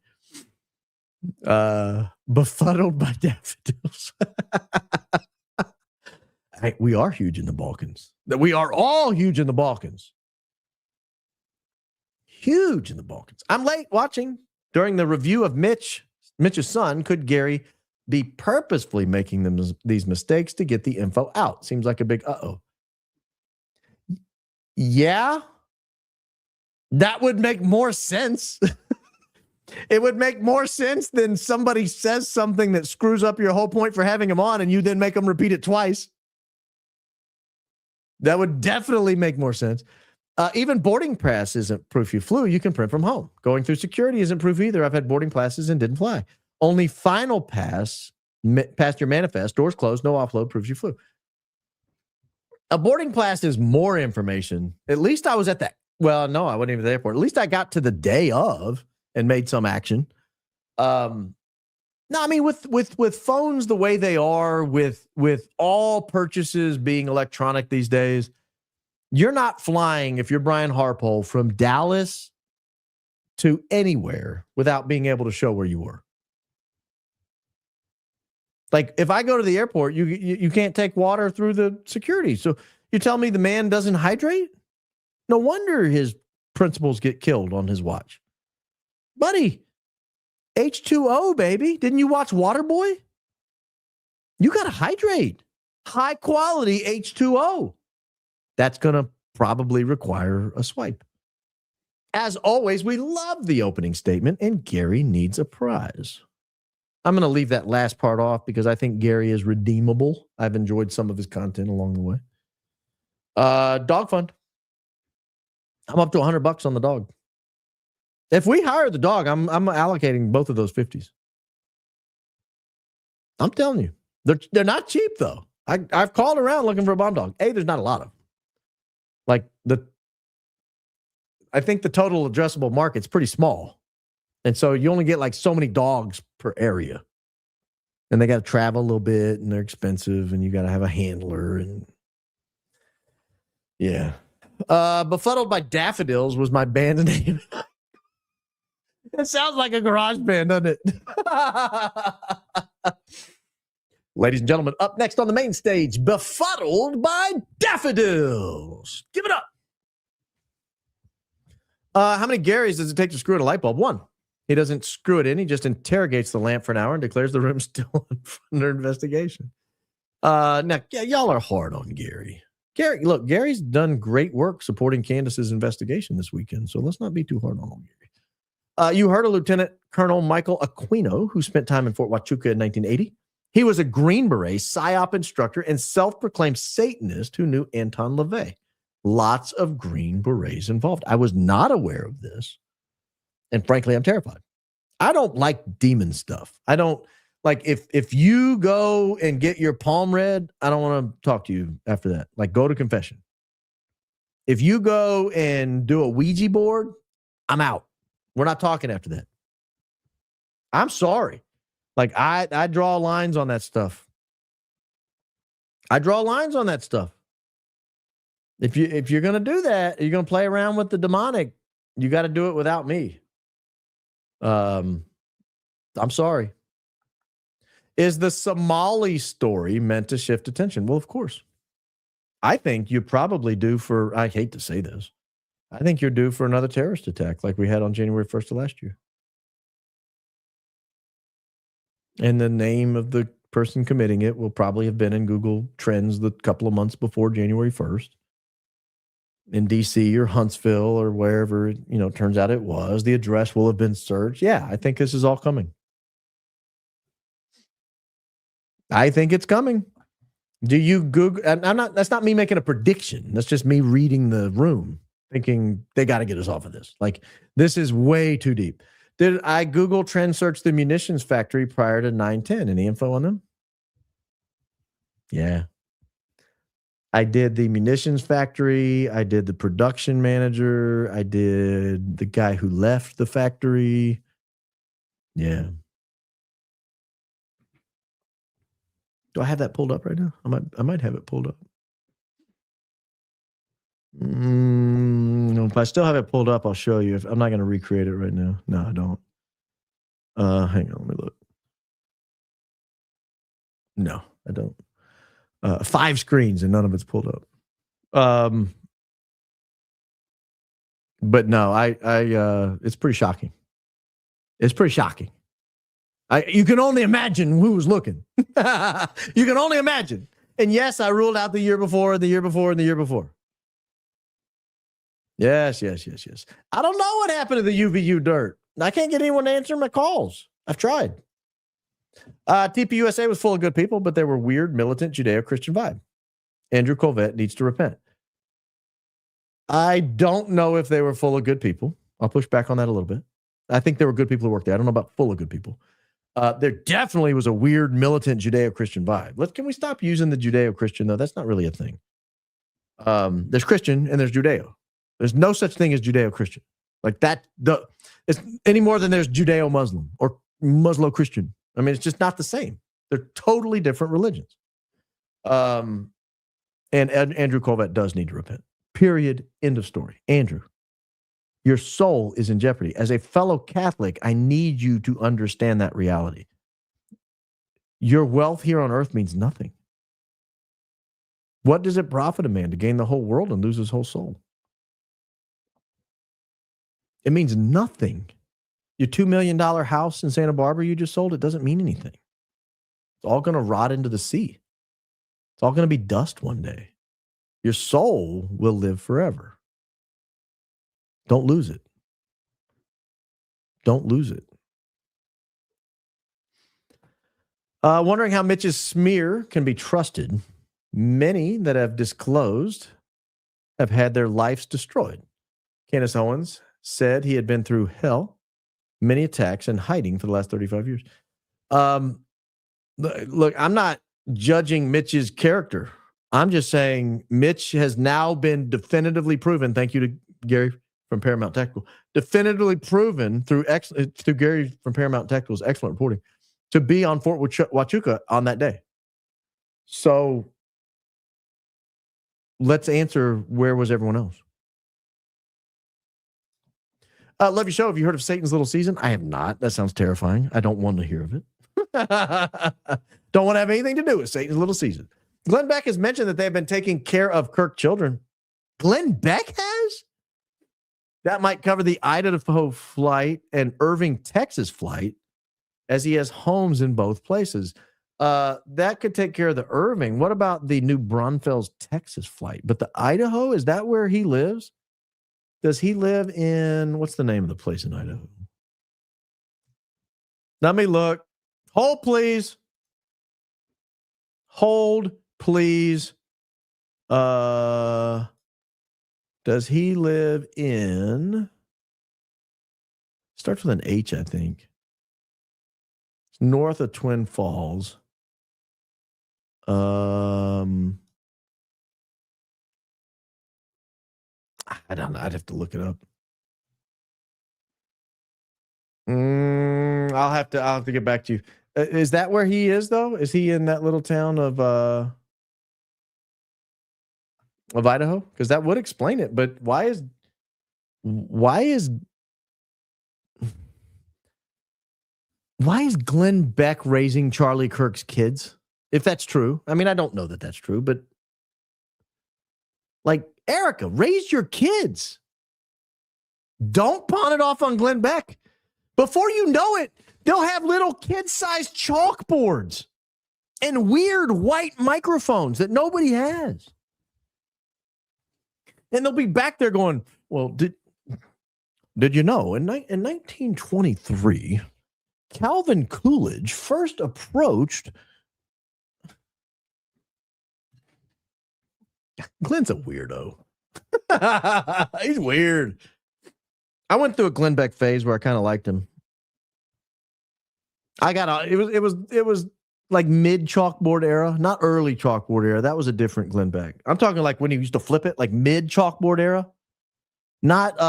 Befuddled by daffodils. We are huge in the Balkans. We are all huge in the Balkans. Huge in the Balkans. I'm late watching. During the review of Mitch's son, could Gary be purposefully making these mistakes to get the info out? Seems like a big uh-oh. Yeah. That would make more sense. It would make more sense than somebody says something that screws up your whole point for having them on and you then make them repeat it twice. That would definitely make more sense. Even boarding pass isn't proof you flew. You can print from home. Going through security isn't proof either. I've had boarding passes and didn't fly. Only final pass, past your manifest, doors closed, no offload, proves you flew. A boarding pass is more information. At least I was at that. Well, no, I wasn't even at the airport. At least I got to the day of and made some action. No, I mean, with phones the way they are, with all purchases being electronic these days, you're not flying, if you're Brian Harpole, from Dallas to anywhere without being able to show where you were. Like, if I go to the airport, you can't take water through the security. So you tell me the man doesn't hydrate? No wonder his principals get killed on his watch. Buddy, H2O, baby. Didn't you watch Waterboy? You got to hydrate. High quality H2O. That's going to probably require a swipe. As always, we love the opening statement, and Gary needs a prize. I'm going to leave that last part off because I think Gary is redeemable. I've enjoyed some of his content along the way. Dog fund. I'm up to $100 on the dog. If we hire the dog, I'm allocating both of those 50s. I'm telling you, they're not cheap though. I've called around looking for a bomb dog. There's not a lot of them. Like I think the total addressable market's pretty small, and so you only get like so many dogs per area, and they got to travel a little bit, and they're expensive, and you got to have a handler, and yeah. Befuddled by Daffodils was my band name. It sounds like a garage band, doesn't it? Ladies and gentlemen, up next on the main stage, Befuddled by Daffodils. Give it up. How many Garys does it take to screw in a light bulb? 1. He doesn't screw it in. He just interrogates the lamp for an hour and declares the room still under investigation. Now, y'all are hard on Gary. Look, Gary's done great work supporting Candace's investigation this weekend, so let's not be too hard on him, Gary. You heard of Lieutenant Colonel Michael Aquino, who spent time in Fort Huachuca in 1980. He was a Green Beret, PSYOP instructor, and self-proclaimed Satanist who knew Anton LaVey. Lots of Green Berets involved. I was not aware of this, and frankly, I'm terrified. I don't like demon stuff. I don't like if you go and get your palm read, I don't want to talk to you after that. Like, go to confession. If you go and do a Ouija board, I'm out. We're not talking after that. I'm sorry. Like, I draw lines on that stuff. I draw lines on that stuff. If you're going to do that, you're going to play around with the demonic, you got to do it without me. I'm sorry. Is the Somali story meant to shift attention? Well, of course. I think you probably do for, I hate to say this, I think you're due for another terrorist attack like we had on January 1st of last year. And the name of the person committing it will probably have been in Google Trends the couple of months before January 1st. In DC or Huntsville or wherever, turns out it was. The address will have been searched. Yeah, I think this is all coming. I think it's coming. Do you Google? That's not me making a prediction. That's just me reading the room, thinking they got to get us off of this. Like, this is way too deep. Did I Google trend search the munitions factory prior to 9/10? Any info on them? Yeah. I did the munitions factory. I did the production manager. I did the guy who left the factory. Yeah. Do I have that pulled up right now? I might have it pulled up. If I still have it pulled up, I'll show you. I'm not going to recreate it right now. No, I don't. Hang on, let me look. No, I don't. 5 screens and none of it's pulled up. But no, I it's pretty shocking. It's pretty shocking. You can only imagine who was looking. You can only imagine. And yes, I ruled out the year before, the year before, and the year before. Yes. I don't know what happened to the UVU dirt. I can't get anyone to answer my calls. I've tried. TPUSA was full of good people, but they were weird, militant, Judeo-Christian vibe. Andrew Colvett needs to repent. I don't know if they were full of good people. I'll push back on that a little bit. I think there were good people who worked there. I don't know about full of good people. There definitely was a weird, militant, Judeo-Christian vibe. Can we stop using the Judeo-Christian, though? That's not really a thing. There's Christian and there's Judeo. There's no such thing as Judeo-Christian. Like that, it's any more than there's Judeo-Muslim or Muslim-Christian. I mean, it's just not the same. They're totally different religions. And Andrew Colvett does need to repent. Period. End of story. Andrew, your soul is in jeopardy. As a fellow Catholic, I need you to understand that reality. Your wealth here on earth means nothing. What does it profit a man to gain the whole world and lose his whole soul? It means nothing. Your $2 million house in Santa Barbara you just sold, it doesn't mean anything. It's all going to rot into the sea. It's all going to be dust one day. Your soul will live forever. Don't lose it. Don't lose it. Wondering how Mitch's smear can be trusted. Many that have disclosed have had their lives destroyed. Candace Owens said he had been through hell, many attacks, and hiding for the last 35 years. Look, I'm not judging Mitch's character. I'm just saying Mitch has now been definitively proven, thank you to Gary from Paramount Tactical, definitively proven through Gary from Paramount Tactical's excellent reporting, to be on Fort Huachuca on that day. So let's answer, where was everyone else? Love your show. Have you heard of Satan's Little Season? I have not. That sounds terrifying. I don't want to hear of it. Don't want to have anything to do with Satan's Little Season. Glenn Beck has mentioned that they've been taking care of Kirk children. Glenn Beck has? That might cover the Idaho flight and Irving, Texas flight, as he has homes in both places. That could take care of the Irving. What about the New Braunfels, Texas flight? But the Idaho, is that where he lives? Does he live in, what's the name of the place in Idaho? Let me look. Hold, please. Hold, please. Does he live in, starts with an H, I think. It's north of Twin Falls. I don't know. I'd have to look it up. I'll have to get back to you. Is that where he is, though? Is he in that little town of Idaho? Because that would explain it. But why is Glenn Beck raising Charlie Kirk's kids? If that's true. I mean, I don't know that that's true, but like, Erika, raise your kids. Don't pawn it off on Glenn Beck. Before you know it, they'll have little kid-sized chalkboards and weird white microphones that nobody has. And they'll be back there going, well, did you know, in 1923, Calvin Coolidge first approached... Glenn's a weirdo. He's weird. I went through a Glenn Beck phase where I kind of liked him. It was like mid chalkboard era, not early chalkboard era. That was a different Glenn Beck. I'm talking like when he used to flip it, like mid chalkboard era. Not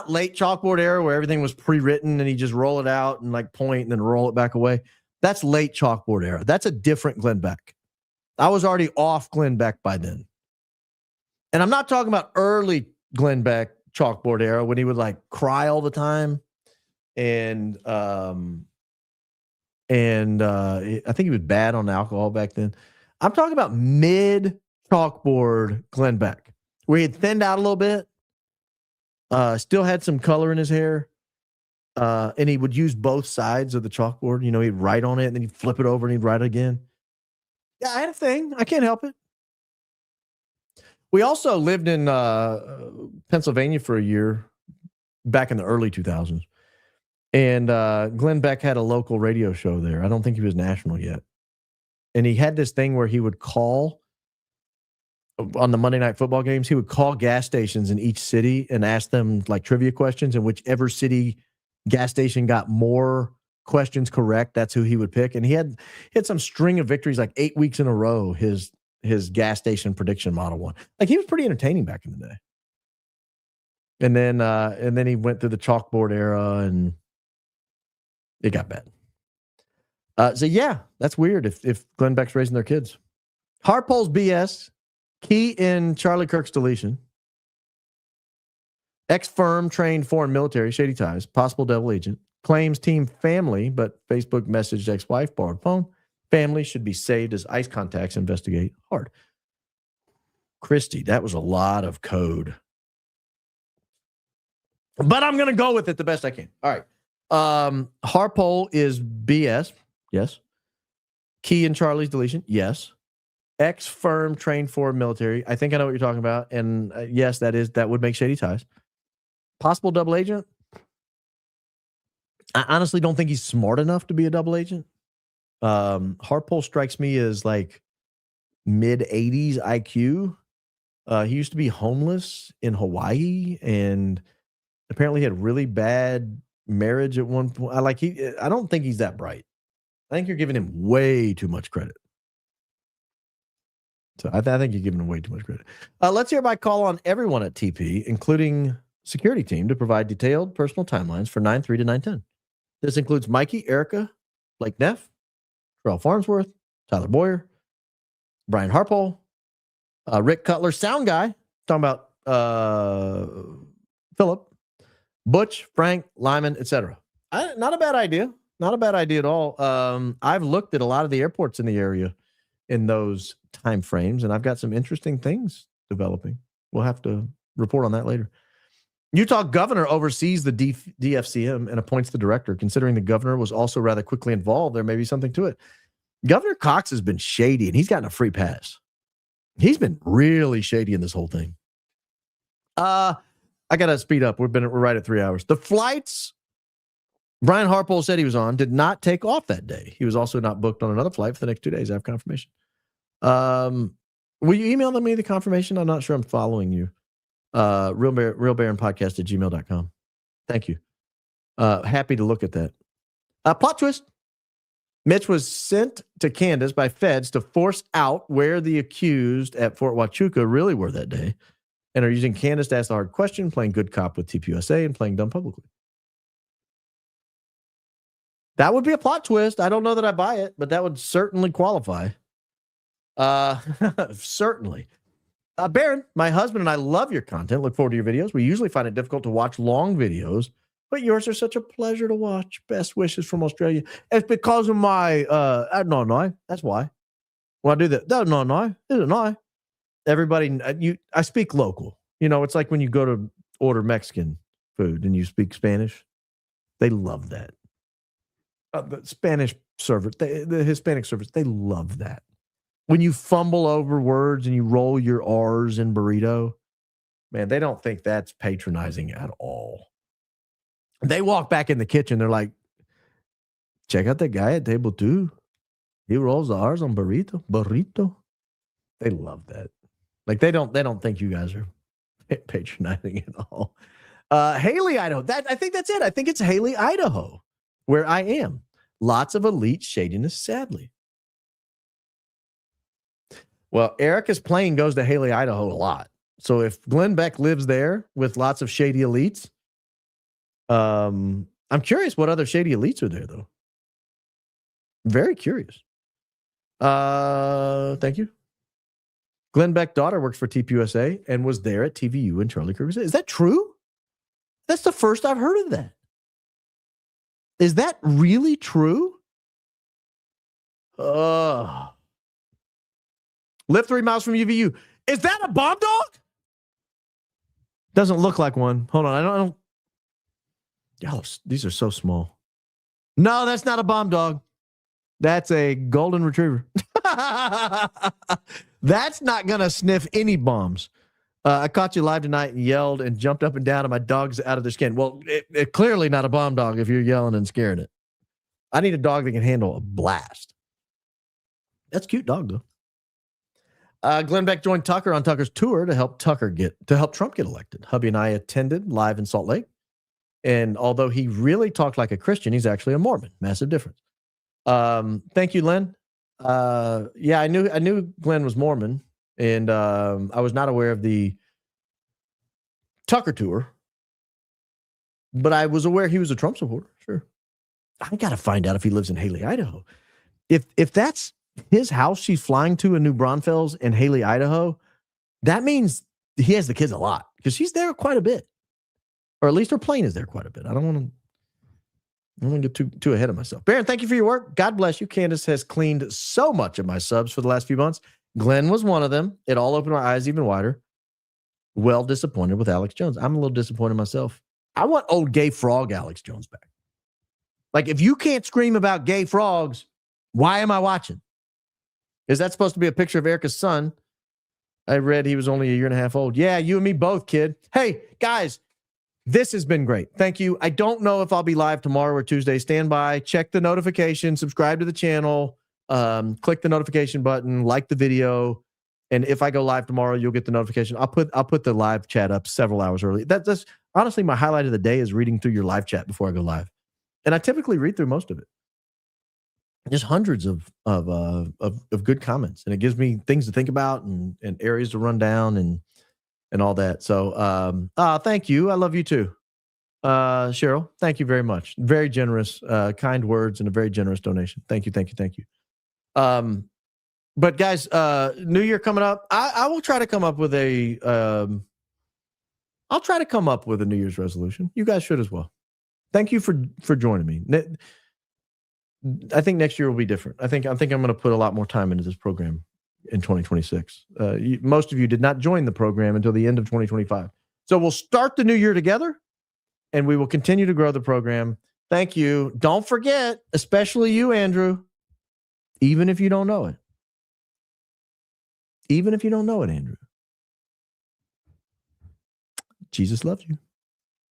late chalkboard era where everything was pre-written and he just roll it out and like point and then roll it back away. That's late chalkboard era. That's a different Glenn Beck. I was already off Glenn Beck by then. And I'm not talking about early Glenn Beck chalkboard era when he would like cry all the time. And I think he was bad on alcohol back then. I'm talking about mid chalkboard Glenn Beck, where he had thinned out a little bit, still had some color in his hair, and he would use both sides of the chalkboard. You know, he'd write on it, and then he'd flip it over, and he'd write again. Yeah, I had a thing. I can't help it. We also lived in Pennsylvania for a year back in the early 2000s. And Glenn Beck had a local radio show there. I don't think he was national yet. And he had this thing where he would call on the Monday Night Football games. He would call gas stations in each city and ask them like trivia questions. And whichever city gas station got more questions correct, that's who he would pick. And he had some string of victories, like 8 weeks in a row. His gas station prediction model won. Like, he was pretty entertaining back in the day. And then he went through the chalkboard era, and it got bad. So yeah, that's weird if Glenn Beck's raising their kids. Harpole's BS. Key in Charlie Kirk's deletion. Ex-firm trained foreign military, shady ties, possible devil agent. Claims team family, but Facebook messaged ex-wife, borrowed phone. Family should be saved as ICE contacts investigate hard. Christy, that was a lot of code. But I'm going to go with it the best I can. All right. Harpole is BS. Yes. Key in Charlie's deletion. Yes. Ex-firm trained for military. I think I know what you're talking about. And yes, that would make shady ties. Possible double agent. I honestly don't think he's smart enough to be a double agent. Harpole strikes me as like mid-80s IQ. He used to be homeless in Hawaii and apparently had really bad marriage at one point. I don't think he's that bright. I think you're giving him way too much credit. So I think you're giving him way too much credit. Let's hereby call on everyone at TP, including security team, to provide detailed personal timelines for 9/3 to 9/10. This includes Mikey, Erika, Blake Neff, Terrell Farnsworth, Tyler Boyer, Brian Harpole, Rick Cutler, sound guy, talking about Philip, Butch, Frank, Lyman, etc. Not a bad idea. Not a bad idea at all. I've looked at a lot of the airports in the area in those time frames, and I've got some interesting things developing. We'll have to report on that later. Utah governor oversees the DFCM and appoints the director. Considering the governor was also rather quickly involved, there may be something to it. Governor Cox has been shady, and he's gotten a free pass. He's been really shady in this whole thing. I got to speed up. We're right at 3 hours. The flights Brian Harpole said he was on did not take off that day. He was also not booked on another flight for the next 2 days. I have confirmation. Will you email me the confirmation? I'm not sure I'm following you. realbaronpodcast@gmail.com. Thank you. Happy to look at that. Plot twist. Mitch was sent to Candace by feds to force out where the accused at Fort Huachuca really were that day and are using Candace to ask the hard question, playing good cop with TPUSA and playing dumb publicly. That would be a plot twist. I don't know that I buy it, but that would certainly qualify. Certainly. Baron, my husband and I love your content. Look forward to your videos. We usually find it difficult to watch long videos, but yours are such a pleasure to watch. Best wishes from Australia. It's because of my, no, that's why. When I do that, no, isn't I? Everybody, I speak local. You know, it's like when you go to order Mexican food and you speak Spanish. They love that. The Spanish servers, the Hispanic servers, they love that. When you fumble over words and you roll your R's in burrito, man, they don't think that's patronizing at all. They walk back in the kitchen. They're like, check out that guy at table 2. He rolls the R's on burrito. They love that. Like they don't think you guys are patronizing at all. Haley, Idaho. I think that's it. I think it's Haley, Idaho, where I am. Lots of elite shadiness, sadly. Well, Erica's plane goes to Haley, Idaho a lot. So if Glenn Beck lives there with lots of shady elites, I'm curious what other shady elites are there, though. Very curious. Thank you. Glenn Beck's daughter works for TPUSA and was there at TVU and Charlie Kirk. Is that true? That's the first I've heard of that. Is that really true? Live 3 miles from UVU. Is that a bomb dog? Doesn't look like one. Hold on. I don't. Oh, these are so small. No, that's not a bomb dog. That's a golden retriever. That's not going to sniff any bombs. I caught you live tonight and yelled and jumped up and down, and my dog's out of their skin. Well, it clearly not a bomb dog if you're yelling and scaring it. I need a dog that can handle a blast. That's a cute dog, though. Glenn Beck joined Tucker on Tucker's tour to help Trump get elected. Hubby and I attended live in Salt Lake. And although he really talked like a Christian, he's actually a Mormon. Massive difference. Thank you, Len. Yeah, I knew Glenn was Mormon, and I was not aware of the Tucker tour, but I was aware he was a Trump supporter. Sure. I got to find out if he lives in Haley, Idaho. If that's his house she's flying to in New Braunfels in Haley, Idaho, that means he has the kids a lot because she's there quite a bit. Or at least her plane is there quite a bit. I don't want to get too ahead of myself. Baron, thank you for your work. God bless you. Candace has cleaned so much of my subs for the last few months. Glenn was one of them. It all opened our eyes even wider. Well disappointed with Alex Jones. I'm a little disappointed myself. I want old gay frog Alex Jones back. Like, if you can't scream about gay frogs, why am I watching? Is that supposed to be a picture of Erika's son? I read he was only a year and a half old. Yeah, you and me both, kid. Hey, guys, this has been great. Thank you. I don't know if I'll be live tomorrow or Tuesday. Stand by, check the notification, subscribe to the channel, click the notification button, like the video. And if I go live tomorrow, you'll get the notification. I'll put the live chat up several hours early. That's honestly my highlight of the day is reading through your live chat before I go live. And I typically read through most of it. Just hundreds of good comments. And it gives me things to think about and areas to run down and all that. So thank you. I love you too. Cheryl, thank you very much. Very generous, kind words and a very generous donation. Thank you. But guys, New Year coming up. I will try to come up with a New Year's resolution. You guys should as well. Thank you for joining me. I think next year will be different. I think I'm going to put a lot more time into this program in 2026. Most of you did not join the program until the end of 2025. So we'll start the new year together, and we will continue to grow the program. Thank you. Don't forget, especially you, Andrew, even if you don't know it. Even if you don't know it, Andrew. Jesus loves you.